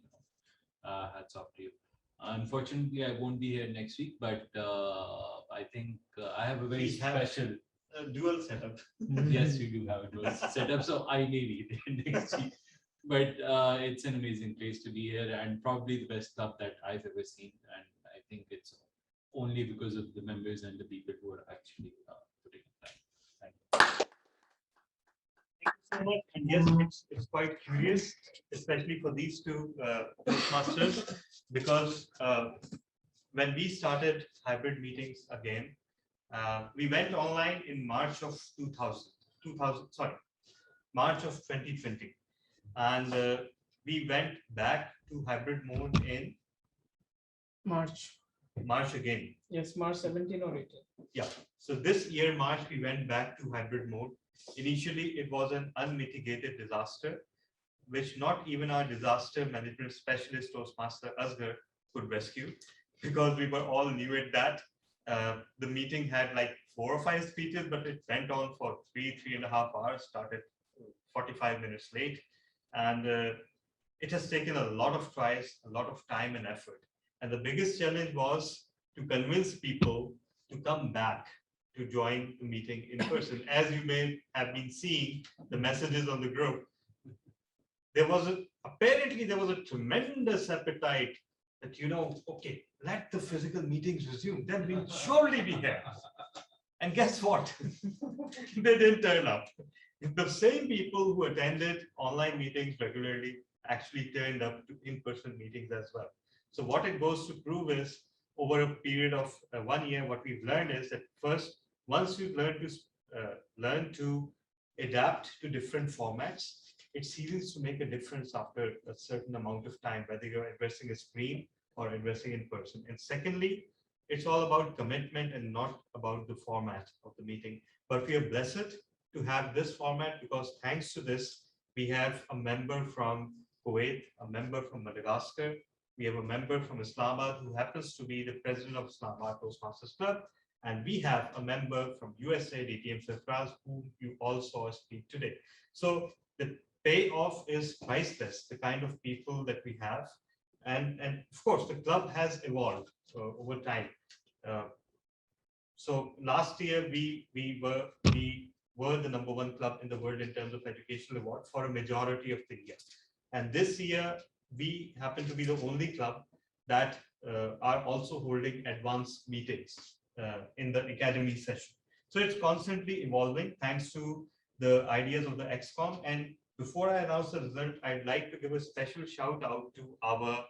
hats off to you. Unfortunately, I won't be here next week, but I think I have a very special dual setup. Yes, we do have a dual setup, so I may be there next week. But it's an amazing place to be here, and probably the best club that I've ever seen. And I think it's only because of the members and the people who are actually putting it back. Thank you. Thank you so much. And yes, it's quite curious, especially for these two Toastmasters, because when we started hybrid meetings again, we went online in March of 2020, and we went back to hybrid mode in March again. Yes, March 17 or 18. Yeah. So this year, March, we went back to hybrid mode. Initially, it was an unmitigated disaster, which not even our disaster management specialist Toastmaster Asghar could rescue, because we were all new at that. The meeting had like 4 or 5 speeches, but it went on for 3.5 hours, started 45 minutes late. And it has taken a lot of tries, a lot of time and effort. And the biggest challenge was to convince people to come back to join the meeting in person. As you may have been seeing the messages on the group, apparently there was a tremendous appetite that, okay, let the physical meetings resume, then we'll surely be here. And guess what? They didn't turn up. The same people who attended online meetings regularly actually turned up to in-person meetings as well. So what it goes to prove is, over a period of 1 year, what we've learned is that first, once you've learn to adapt to different formats, it ceases to make a difference after a certain amount of time, whether you're addressing a screen or addressing in person. And secondly, it's all about commitment and not about the format of the meeting. But we are blessed to have this format, because thanks to this, we have a member from Kuwait, a member from Madagascar, we have a member from Islamabad who happens to be the president of Islamabad Toastmasters Club, and we have a member from USA, DTM Surprise, who you all saw speak today. So the payoff is priceless, the kind of people that we have. And of course, the club has evolved over time. So last year we were the #1 club in the world in terms of educational award for a majority of the year. And this year we happen to be the only club that are also holding advanced meetings in the academy session. So it's constantly evolving thanks to the ideas of the XCOM. And before I announce the result, I'd like to give a special shout out to our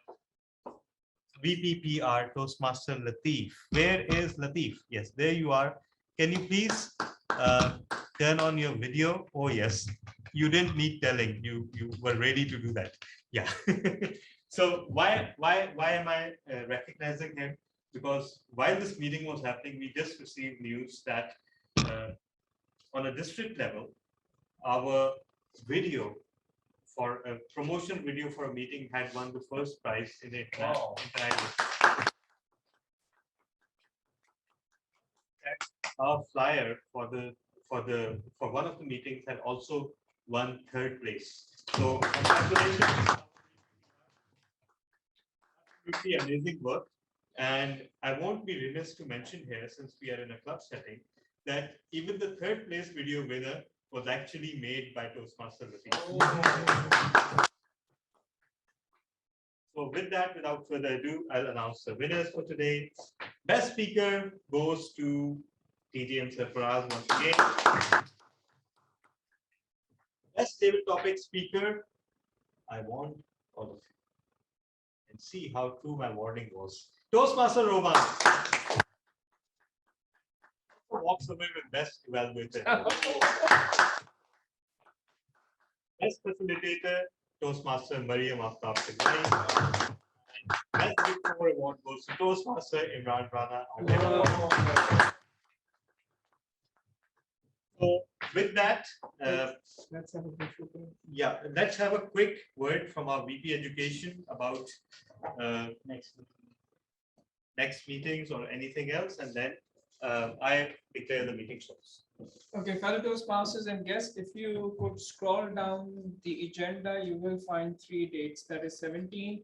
VPPR Toastmaster Latif. Where is Latif? Yes, there you are. Can you please turn on your video? Oh yes, you didn't need telling. You were ready to do that. Yeah. So why am I recognizing him? Because while this meeting was happening, we just received news that on a district level, our video for a promotion video for a meeting had won the first prize in the entire our flyer for one of the meetings had also won 3rd place. So congratulations. Absolutely amazing work. And I won't be remiss to mention here, since we are in a club setting, that even the 3rd place video winner was actually made by Toastmaster Latif. So with that, without further ado, I'll announce the winners for today. Best speaker goes to TGM Sarfaraz once again. Best table topic speaker, I want all of you. And see how true my warning was. Toastmaster Roman walks away with best evaluator. Best facilitator, Toastmaster Mariam Aftab Sighai. And best Big Four award goes to Toastmaster Imran Rana. So with that, Let's have a brief yeah, let's have a quick word from our VP Education about next meetings or anything else, and then I declare the meeting closed. Okay, fellow Toastmasters and guests, if you could scroll down the agenda, you will find 3 dates. That is 17,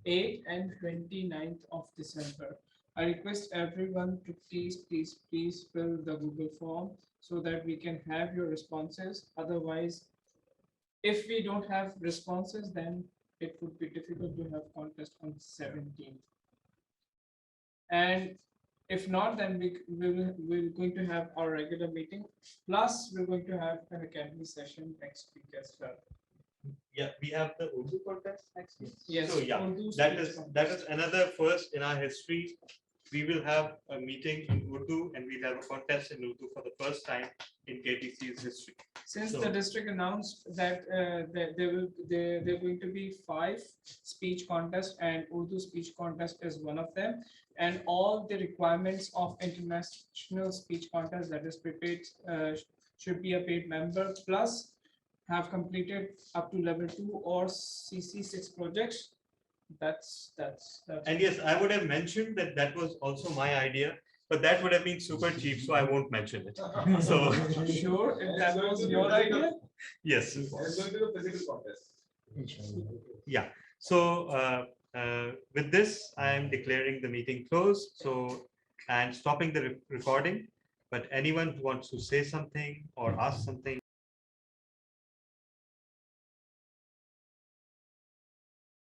8 and 29th of December. I request everyone to please fill the Google form so that we can have your responses. Otherwise, if we don't have responses, then it would be difficult to have contest on 17th. And if not, then we're going to have our regular meeting. Plus, we're going to have an academy session next week as well. Yeah, we have the Urdu contest next week. Yes, So yeah, Urdu that speech is another first in our history. We will have a meeting in Urdu and we'll have a contest in Urdu for the first time in KTC's history. Since the district announced that they're going to be 5 speech contests and Urdu speech contest is one of them, and all the requirements of international speech contest, that is prepaid, should be a paid member, plus have completed up to level 2 or CC6 projects. That's And yes, I would have mentioned that was also my idea, but that would have been super cheap, so I won't mention it. So sure, if that was your idea. Yes. Yeah. So with this, I am declaring the meeting closed. So and stopping the recording. But anyone who wants to say something or ask something,